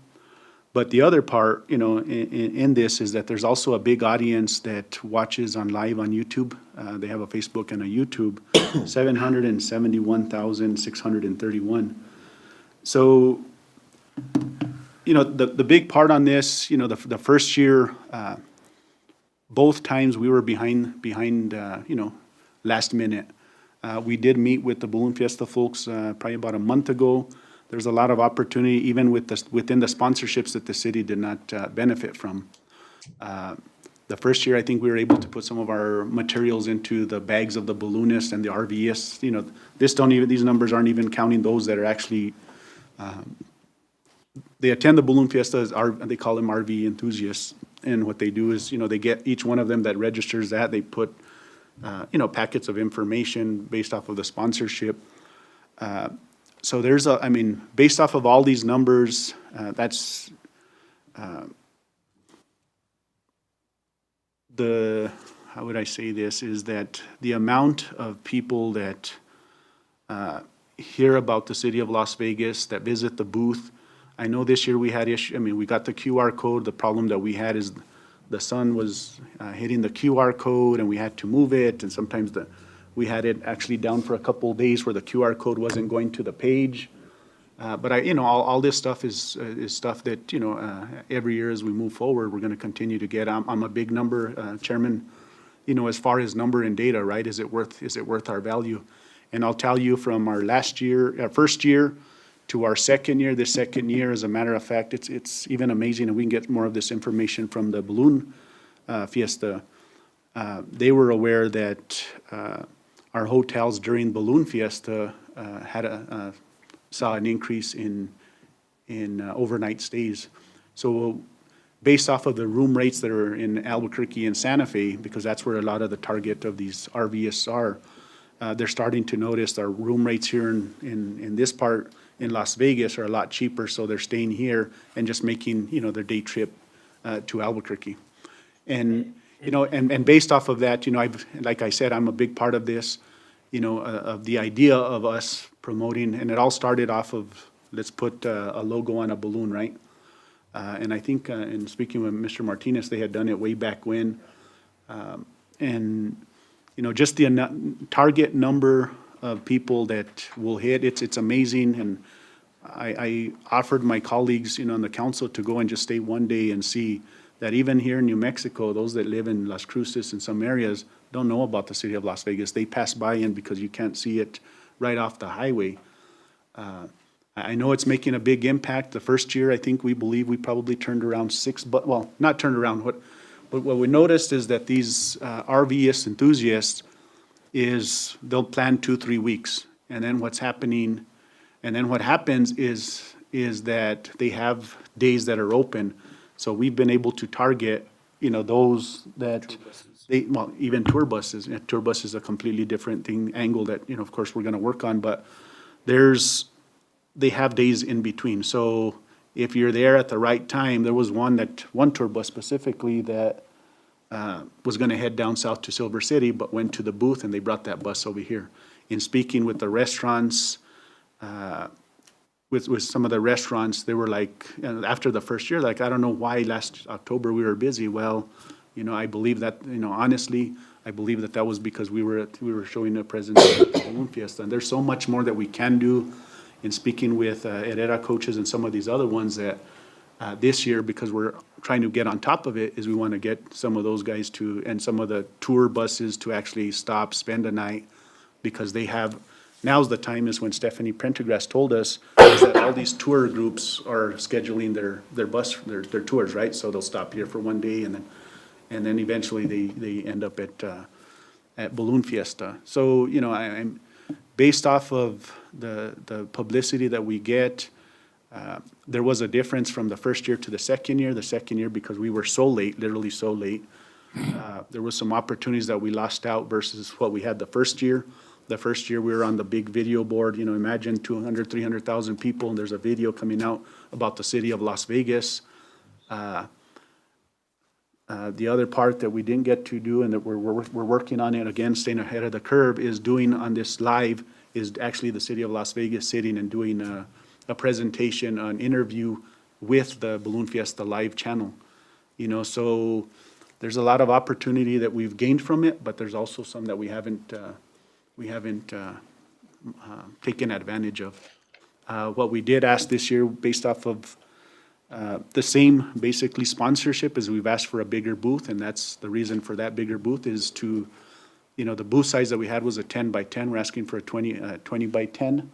But the other part, in this is that there's also a big audience that watches live on YouTube. They have a Facebook and a YouTube, 771,631. So, the big part on this, the first year, both times we were behind, last minute. We did meet with the Balloon Fiesta folks probably about a month ago. There's a lot of opportunity, even within the sponsorships that the city did not benefit from. The first year, I think we were able to put some of our materials into the bags of the balloonists and the RVists. These numbers aren't even counting those that are actually, they attend the Balloon Fiesta, they call them RV enthusiasts. And what they do is, they get each one of them that registers that, they put, packets of information based off of the sponsorship. So there's based off of all these numbers, that's how would I say this, is that the amount of people that hear about the city of Las Vegas, that visit the booth. I know this year we had we got the QR code. The problem that we had is the sun was hitting the QR code and we had to move it, and sometimes We had it actually down for a couple of days where the QR code wasn't going to the page. But all this stuff is stuff that, every year as we move forward, we're gonna continue to get. I'm a big number, Chairman, as far as number and data, right? Is it worth our value? And I'll tell you from our first year to our second year, this second year, as a matter of fact, it's even amazing, and we can get more of this information from the balloon fiesta. They were aware that our hotels during balloon fiesta saw an increase in overnight stays. So based off of the room rates that are in Albuquerque and Santa Fe, because that's where a lot of the target of these RVs are, they're starting to notice our room rates here in this part in Las Vegas are a lot cheaper, so they're staying here and just making, their day trip to Albuquerque. And, and based off of that, like I said, I'm a big part of this, of the idea of us promoting, and it all started off of, let's put a logo on a balloon, right? And I think, in speaking with Mr. Martinez, they had done it way back when. And, just the target number of people that will hit, it's amazing. And I offered my colleagues, on the council to go and just stay one day and see that even here in New Mexico, those that live in Las Cruces in some areas don't know about the city of Las Vegas. They pass by in because you can't see it right off the highway. I know it's making a big impact. The first year, I think we probably turned around not turned around. But what we noticed is that these RV enthusiasts they'll plan 2-3 weeks. And then what happens is that they have days that are open. So we've been able to target, those that even tour buses. Tour bus is a completely different angle that, of course, we're gonna work on, but they have days in between. So if you're there at the right time, there was one tour bus specifically that was gonna head down south to Silver City, but went to the booth and they brought that bus over here. In speaking with the restaurants, with some of the restaurants, they were like, after the first year, like, I don't know why last October we were busy. Well, I believe that, honestly, I believe that was because we were showing a presentation at the Balloon Fiesta. And there's so much more that we can do. In speaking with Herrera coaches and some of these other ones that this year, because we're trying to get on top of it, is we want to get some of those guys and some of the tour buses to actually stop, spend a night, because now's the time is when Stephanie Prendergast told us is that all these tour groups are scheduling their tours, right? So they'll stop here for one day and then eventually they end up at Balloon Fiesta. So, I'm based off of the publicity that we get, there was a difference from the first year to the second year. The second year, because we were so late, literally so late, there was some opportunities that we lost out versus what we had the first year. The first year, we were on the big video board, imagine 200, 300,000 people, and there's a video coming out about the city of Las Vegas. The other part that we didn't get to do and that we're working on it, again, staying ahead of the curve, is doing on this live, is actually the city of Las Vegas sitting and doing a presentation, an interview with the Balloon Fiesta live channel. So there's a lot of opportunity that we've gained from it, but there's also some that we haven't taken advantage of. What we did ask this year, based off of the same basically sponsorship, is we've asked for a bigger booth, and that's the reason for that bigger booth is to, the booth size that we had was a 10 by 10. We're asking for a 20 by 10.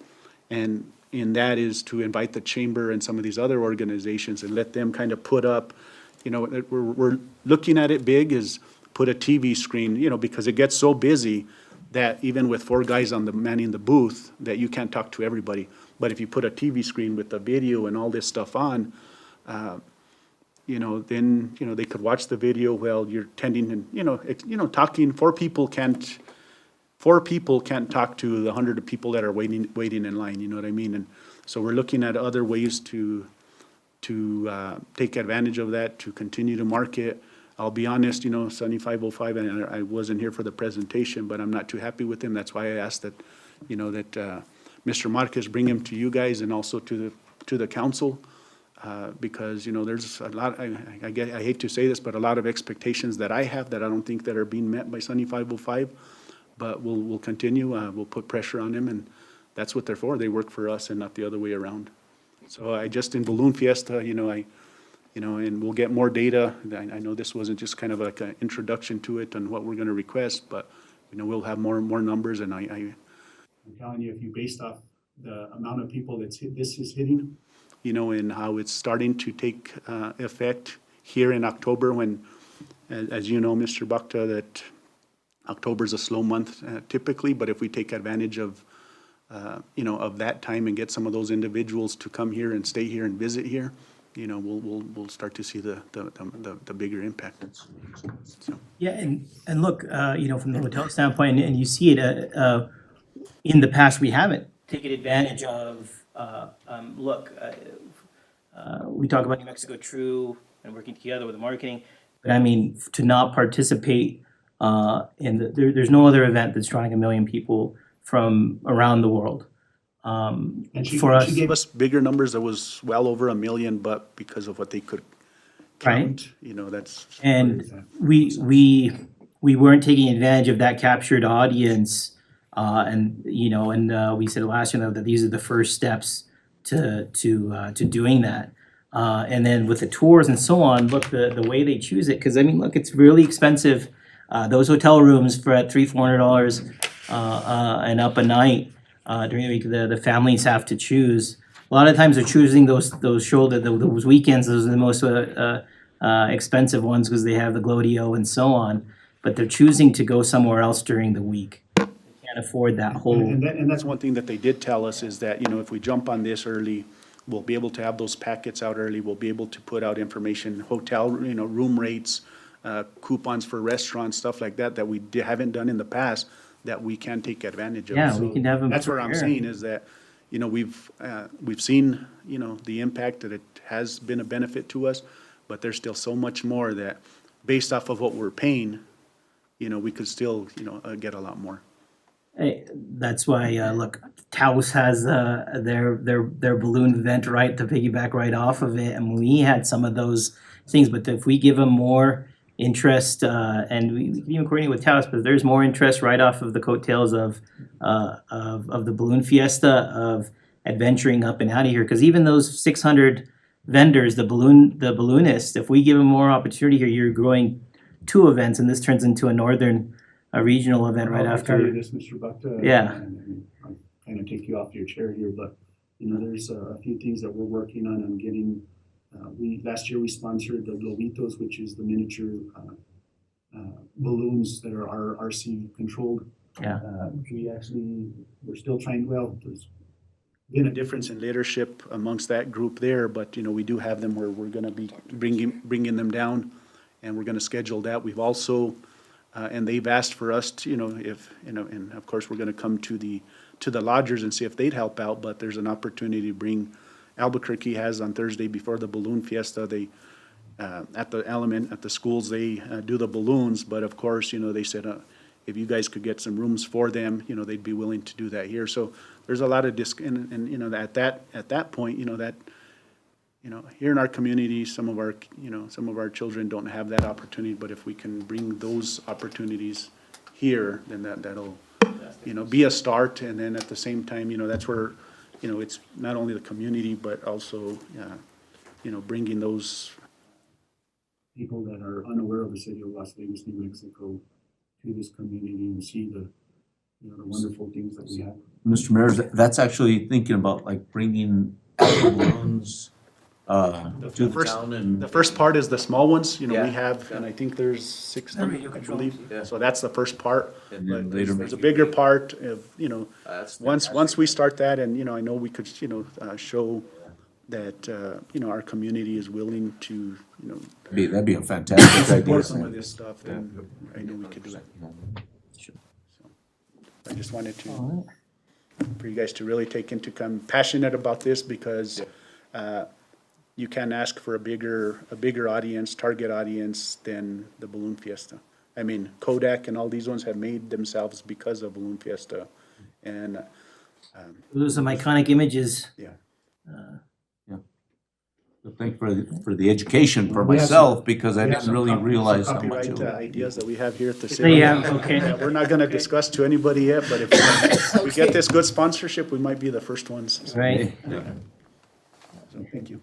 And in that is to invite the chamber and some of these other organizations and let them kind of put up, we're looking at it big, is put a TV screen, because it gets so busy that even with 4 guys manning the booth, that you can't talk to everybody. But if you put a TV screen with the video and all this stuff on, then, they could watch the video while you're tending and, talking. 4 people can't talk to the 100 of people that are waiting in line, you know what I mean? And so we're looking at other ways to take advantage of that, to continue to market. I'll be honest, Sunny 505, and I wasn't here for the presentation, but I'm not too happy with him. That's why I asked that, that Mr. Marquez bring him to you guys and also to the council, because, there's a lot, I hate to say this, but a lot of expectations that I have that I don't think that are being met by Sunny 505. but we'll continue, we'll put pressure on them, and that's what they're for. They work for us and not the other way around. So I just, in Balloon Fiesta, and we'll get more data. I know this wasn't just kind of like an introduction to it and what we're gonna request, but, we'll have more and more numbers, and I'm telling you, if you based off the amount of people this is hitting, and how it's starting to take, effect here in October when, as you know, Mr. Bakta, that October's a slow month typically, but if we take advantage of, of that time and get some of those individuals to come here and stay here and visit here, we'll start to see the bigger impact. So. Yeah, and look, from the hotel standpoint, and you see it, in the past, we haven't taken advantage of, we talk about New Mexico True and working together with the marketing, but I mean, to not participate, there's no other event that's drawing 1 million people from around the world. And she For us, gave us bigger numbers. That was well over 1 million, but because of what they could count, that's. and we weren't taking advantage of that captured audience, we said last year that these are the first steps to doing that. And then with the tours and so on, look, the way they choose it, because I mean, look, it's really expensive. Those hotel rooms for at $300-400 and up a night during the week, the families have to choose. A lot of times they're choosing those those weekends. Those are the most expensive ones because they have the Glodio and so on. But they're choosing to go somewhere else during the week. They can't afford that whole. And that's one thing that they did tell us is that, if we jump on this early, we'll be able to have those packets out early. We'll be able to put out information, hotel, room rates, coupons for restaurants, stuff like that we haven't done in the past that we can take advantage of. Yeah, So we can have them that's what I'm prepared. saying is that, we've seen, the impact that it has been a benefit to us, but there's still so much more that based off of what we're paying, we could still, get a lot more. That's why look, Taos has their balloon event right to piggyback right off of it, and we had some of those things. But if we give them more interest, and we can even coordinate with Taos, but there's more interest right off of the coattails of the balloon fiesta, of adventuring up and out of here. Because even those 600 vendors, the balloonists, if we give them more opportunity here, you're growing 2 events, and this turns into a northern. A regional event right I'll after. tell you this, Mr. Bakta. Yeah. And I'll kind of take you off your chair here, but, there's a few things that we're working on getting. Last year we sponsored the Globitos, which is the miniature balloons that are RC controlled. Yeah. We're still trying, there's been a difference in leadership amongst that group there, but, we do have them where we're gonna be bringing them down, and we're gonna schedule that. We've also, and they've asked for us to, and of course, we're gonna come to the lodgers and see if they'd help out, but there's an opportunity to bring, Albuquerque has on Thursday before the balloon fiesta, they, at the schools, they do the balloons, but of course, they said, if you guys could get some rooms for them, they'd be willing to do that here. So there's a lot of and at that point, that, here in our community, some of our children don't have that opportunity, but if we can bring those opportunities here, then that'll, be a start. And then at the same time, that's where, it's not only the community, but also, bringing those people that are unaware of the city of Las Vegas, New Mexico, to this community and see the wonderful things that we have. Mr. Mayor, that's actually thinking about like bringing actual balloons to the town and. The first part is the small ones, Yeah. we have, and I think there's 600, I believe. Yeah. So that's the first part. And then But later there's a make it bigger bigger. part of, That's once we start that, and, I know we could, show that, our community is willing to, That'd be a fantastic idea. support some of this stuff, then I know we could do that. So, I just wanted to, for you guys to really take into passionate about this, because, you can ask for a bigger audience, target audience than the Balloon Fiesta. I mean, Kodak and all these ones have made themselves because of Balloon Fiesta. And, Those are some iconic images. yeah. I think for the education for myself, because I didn't really realize how much it Copyright was. ideas that we have here at the city. Yeah, okay. That we're not gonna discuss to anybody yet, but if we get this good sponsorship, we might be the first ones. So, Right. thank you.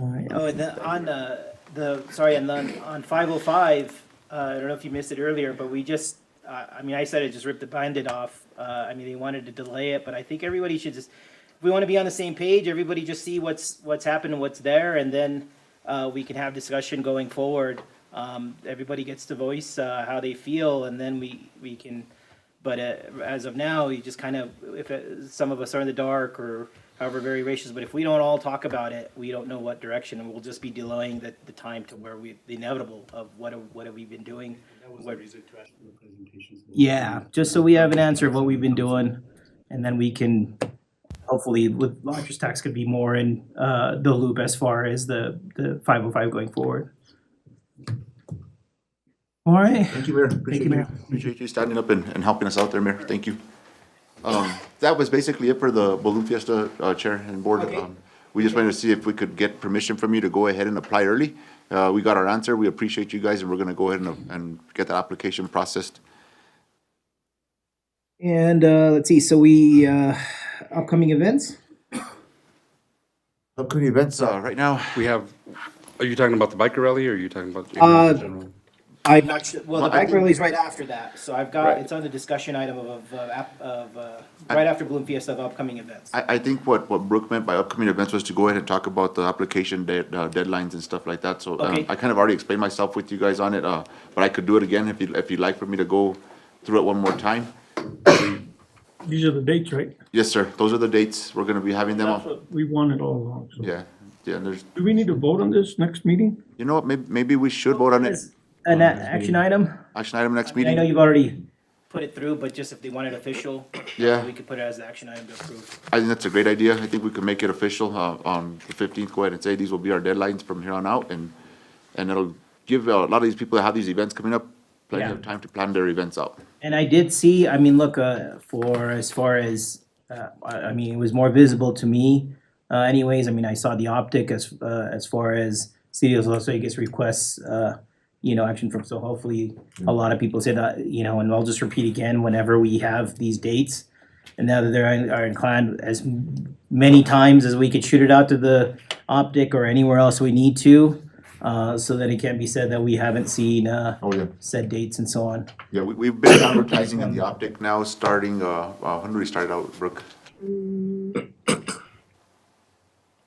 All right. Oh, and sorry, and then on 505, I don't know if you missed it earlier, but we just, I mean, I said it, just ripped the Band-Aid off. I mean, they wanted to delay it, but I think everybody should just, if we want to be on the same page, everybody just see what's happened and what's there, and then we can have discussion going forward. Everybody gets to voice how they feel, and then we can, but as of now, you just kind of, some of us are in the dark or however very racist, but if we don't all talk about it, we don't know what direction, and we'll just be delaying the time to where the inevitable of what have we been doing. Yeah, just so we have an answer of what we've been doing, and then we can, hopefully, with lodger's tax could be more in the loop as far as the 505 going forward. All right. Thank you, Mayor. Appreciate Mayor. Appreciate you standing up and helping us out there, Mayor. Thank you. That was basically it for the Balloon Fiesta, Chair and Board. Okay. We just wanted to see if we could get permission from you to go ahead and apply early. We got our answer. We appreciate you guys, and we're gonna go ahead and get that application processed. And let's see, so we, upcoming events? Upcoming events, right now, We have, are you talking about the biker rally or are you talking about? general? I'm not sure, well, the Well, I bike think- rally's right after that, so I've got, Right. it's on the discussion item of right after Bloom Fiesta of upcoming events. I think what Brooke meant by upcoming events was to go ahead and talk about the application deadlines and stuff like that. So Okay. I kind of already explained myself with you guys on it, but I could do it again if you'd like for me to go through it one more time. These are the dates, right? Yes, sir. Those are the dates. We're gonna be having them That's on. what we wanted all along, so. Yeah, yeah, and there's, Do we need to vote on this next meeting? you know what, maybe we should vote on it. As an action item, Action item next I know meeting. you've already, Put it through, but just if they want it official, Yeah, we could put it as an action item to approve. I think that's a great idea. I think we can make it official, on the 15th. Go ahead and say these will be our deadlines from here on out, and it'll give a lot of these people that have these events coming up plenty Yeah. of time to plan their events out. and I did see, I mean, look, for as far as, I mean, it was more visible to me. Anyways, I mean, I saw the optic as far as City of Las Vegas requests, action from, so hopefully a lot of people say that, and I'll just repeat again, whenever we have these dates, and now that are inclined as many times as we could shoot it out to the optic or anywhere else we need to, so that it can't be said that we haven't seen, Oh, yeah. said dates and so on. Yeah, we've been advertising in the optic now, starting, when did we start out, Brooke?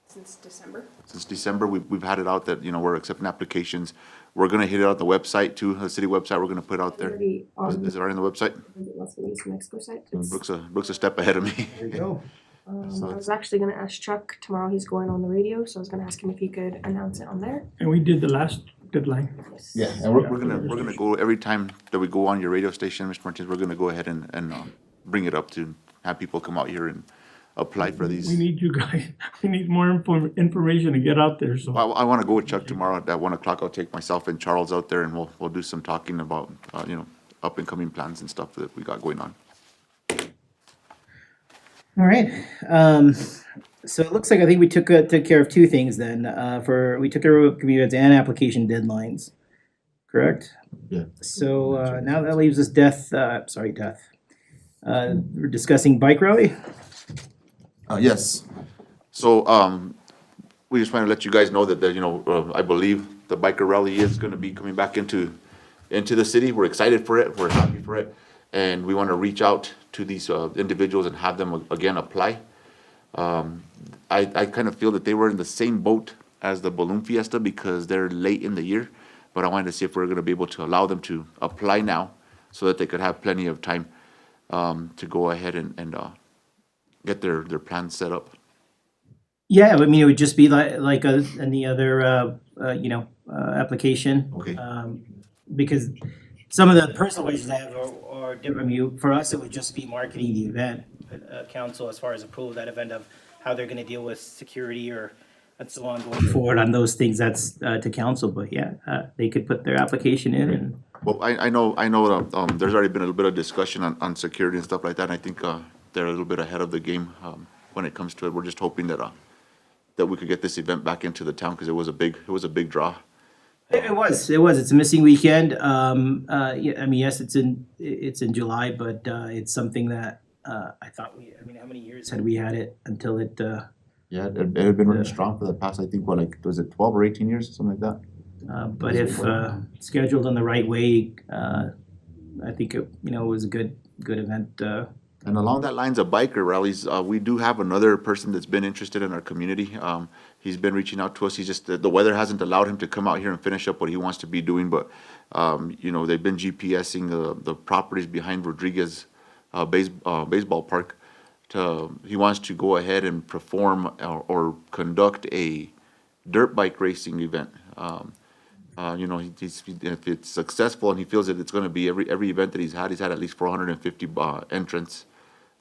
Since December. Since December, we've had it out that, we're accepting applications. We're gonna hit it out the website too, the city website, we're gonna put out there. Already on Is it already on the website? the Las Vegas, Mexico site. It's, Brooke's a step ahead of me. There you go. So I was actually gonna ask Chuck tomorrow. He's going on the radio, so I was gonna ask him if he could announce it on there. And we did the last deadline. Yeah, and we're gonna go, every time that we go on your radio station, Mr. Martinez, we're gonna go ahead and bring it up to have people come out here and apply for these. We need you guys, we need more information to get out there, so. I wanna go with Chuck tomorrow at 1 o'clock. I'll take myself and Charles out there and we'll do some talking about, up and coming plans and stuff that we got going on. All right, so it looks like I think we took care of two things then, we took care of community and application deadlines, correct? Yeah. So, now that leaves us we're discussing bike rally? Yes. So, we just want to let you guys know that, I believe the biker rally is gonna be coming back into the city. We're excited for it, we're happy for it, and we want to reach out to these, individuals and have them again apply. I kind of feel that they were in the same boat as the Balloon Fiesta because they're late in the year, but I wanted to see if we're gonna be able to allow them to apply now so that they could have plenty of time, to go ahead and get their plans set up. Yeah, I mean, it would just be like any other, application. Okay. Because some of the personal questions I have are different. I mean, for us, it would just be marketing the event. Council, as far as approval of that event, of how they're gonna deal with security and so on going Forward on those things, that's to council, but yeah, they could put their application in and. Well, I know, there's already been a little bit of discussion on security and stuff like that, and I think, they're a little bit ahead of the game, when it comes to it. We're just hoping that, that we could get this event back into the town, because it was a big draw. It was. It's a missing weekend. Yeah, I mean, yes, it's in July, but it's something that I thought I mean, how many years had we had it until it? Yeah, it had been running strong for the past, I think, what, like, was it 12 or 18 years, something like that? But if scheduled in the right way, I think it was a good event. And along that lines of biker rallies, we do have another person that's been interested in our community. He's been reaching out to us. He's just, the weather hasn't allowed him to come out here and finish up what he wants to be doing, but, they've been GPSing the properties behind Rodriguez baseball park. He wants to go ahead and perform or conduct a dirt bike racing event. If it's successful and he feels that it's going to be every event that he's had at least 450 entrants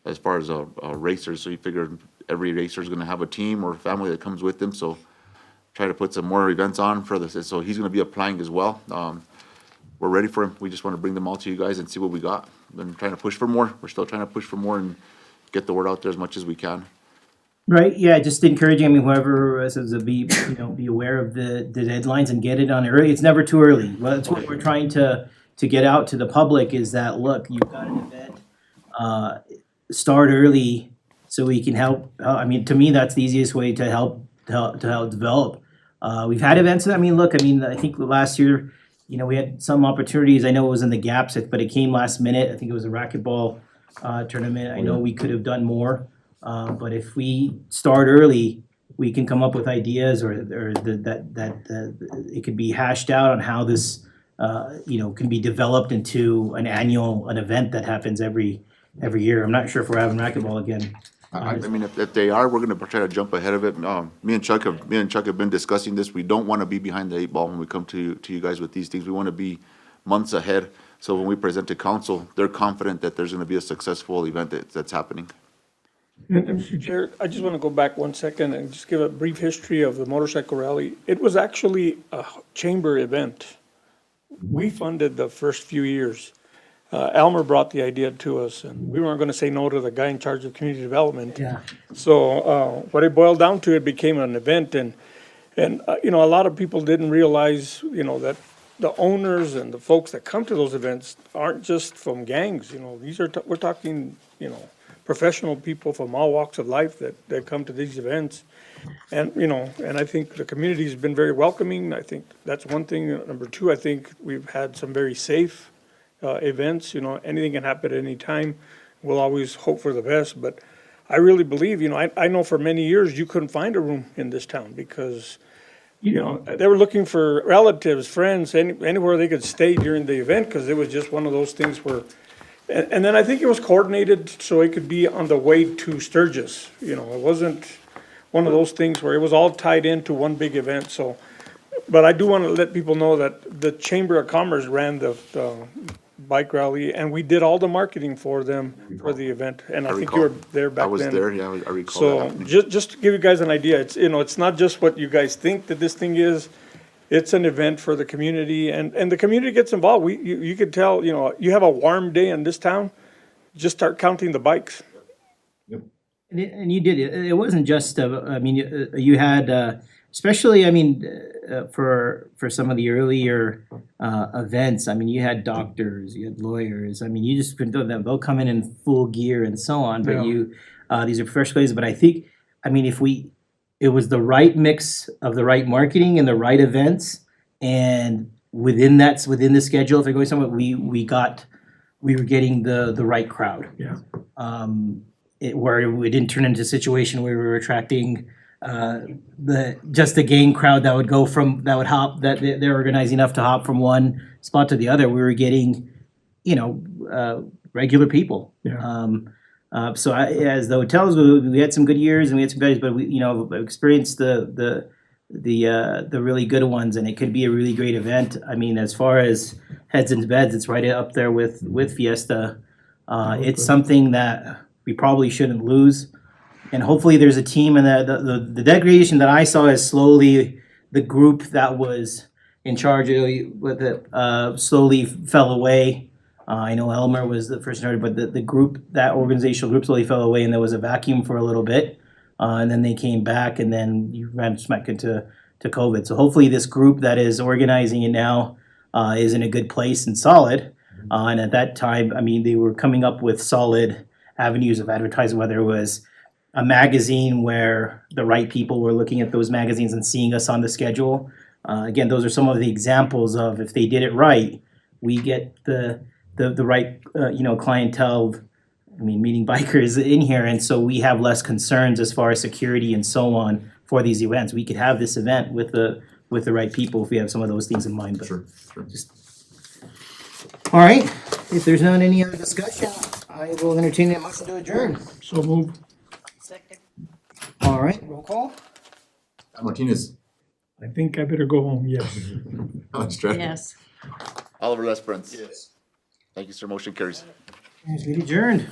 as far as racers. So he figured every racer is going to have a team or a family that comes with them. So try to put some more events on for this. So he's going to be applying as well. We're ready for him. We just want to bring them all to you guys and see what we got. Been trying to push for more. We're still trying to push for more and get the word out there as much as we can. Right, yeah, just encouraging, I mean, whoever says to be aware of the deadlines and get it on early. It's never too early. Well, that's what we're trying to get out to the public is that, look, you've got an event, start early so we can help. I mean, to me, that's the easiest way to help develop. We've had events, I mean, look, I think last year, we had some opportunities. I know it was in the gaps, but it came last minute. I think it was a racquetball tournament. I know we could have done more. But if we start early, we can come up with ideas or that it could be hashed out on how this, can be developed into an event that happens every year. I'm not sure if we're having racquetball again. I mean, if they are, we're gonna try to jump ahead of it. Me and Chuck have been discussing this. We don't wanna be behind the 8 ball when we come to you guys with these things. We wanna be months ahead. So when we present to council, they're confident that there's gonna be a successful event that's happening. Mr. Chair, I just want to go back 1 second and just give a brief history of the motorcycle rally. It was actually a chamber event. We funded the first few years. Elmer brought the idea to us, and we weren't going to say no to the guy in charge of community development. Yeah. So what it boiled down to, it became an event, and a lot of people didn't realize, that the owners and the folks that come to those events aren't just from gangs. We're talking, professional people from all walks of life that come to these events. And, and I think the community's been very welcoming. I think that's one thing. Number two, I think we've had some very safe events. Anything can happen at any time. We'll always hope for the best. But I really believe, I know for many years you couldn't find a room in this town because, they were looking for relatives, friends, anywhere they could stay during the event because it was just one of those things where. And then I think it was coordinated so it could be on the way to Sturgis. It wasn't one of those things where it was all tied into one big event. So, but I do want to let people know that the Chamber of Commerce ran the bike rally, and we did all the marketing for them for the event. And I think you were there back then. I was there, yeah, I recall So that happening. just to give you guys an idea, it's not just what you guys think that this thing is. It's an event for the community, and the community gets involved. You could tell, you have a warm day in this town, just start counting the bikes. And you did it. It wasn't just. You had, especially. For some of the earlier events. You had doctors, you had lawyers. You just couldn't do them. They'll come in full gear and so on. But these are professionals. But I think, it was the right mix of the right marketing and the right events, and within the schedule, if they're going somewhere, we were getting the right crowd. Yeah. Where it didn't turn into a situation where we were attracting the gang crowd that would hop, that they're organized enough to hop from one spot to the other. We were getting, regular people. Yeah. So as the hotels, we had some good years and we had some bad years, but we, experienced the really good ones, and it could be a really great event. As far as heads and beds, it's right up there with Fiesta. It's something that we probably shouldn't lose, and hopefully there's a team. And the degradation that I saw is slowly the group that was in charge with it slowly fell away. I know Elmer was the first started, but the group, that organizational group slowly fell away, and there was a vacuum for a little bit. and then they came back, and then you ran smack into COVID. So hopefully this group that is organizing it now is in a good place and solid. And at that time, I mean, they were coming up with solid avenues of advertising, whether it was a magazine where the right people were looking at those magazines and seeing us on the schedule. Again, those are some of the examples of if they did it right, we get the right clientele. I mean, meeting bikers in here, and so we have less concerns as far as security and so on for these events. We could have this event with the right people if we have some of those things in mind. But Sure. all right, if there's not any other discussion, I will entertain a motion to adjourn. So move. All right, roll call. Martinez. I think I better go home, yes. Estrada. Yes. Oliver Lesperance. Yes. Thank you, sir. Motion carries. Meeting adjourned.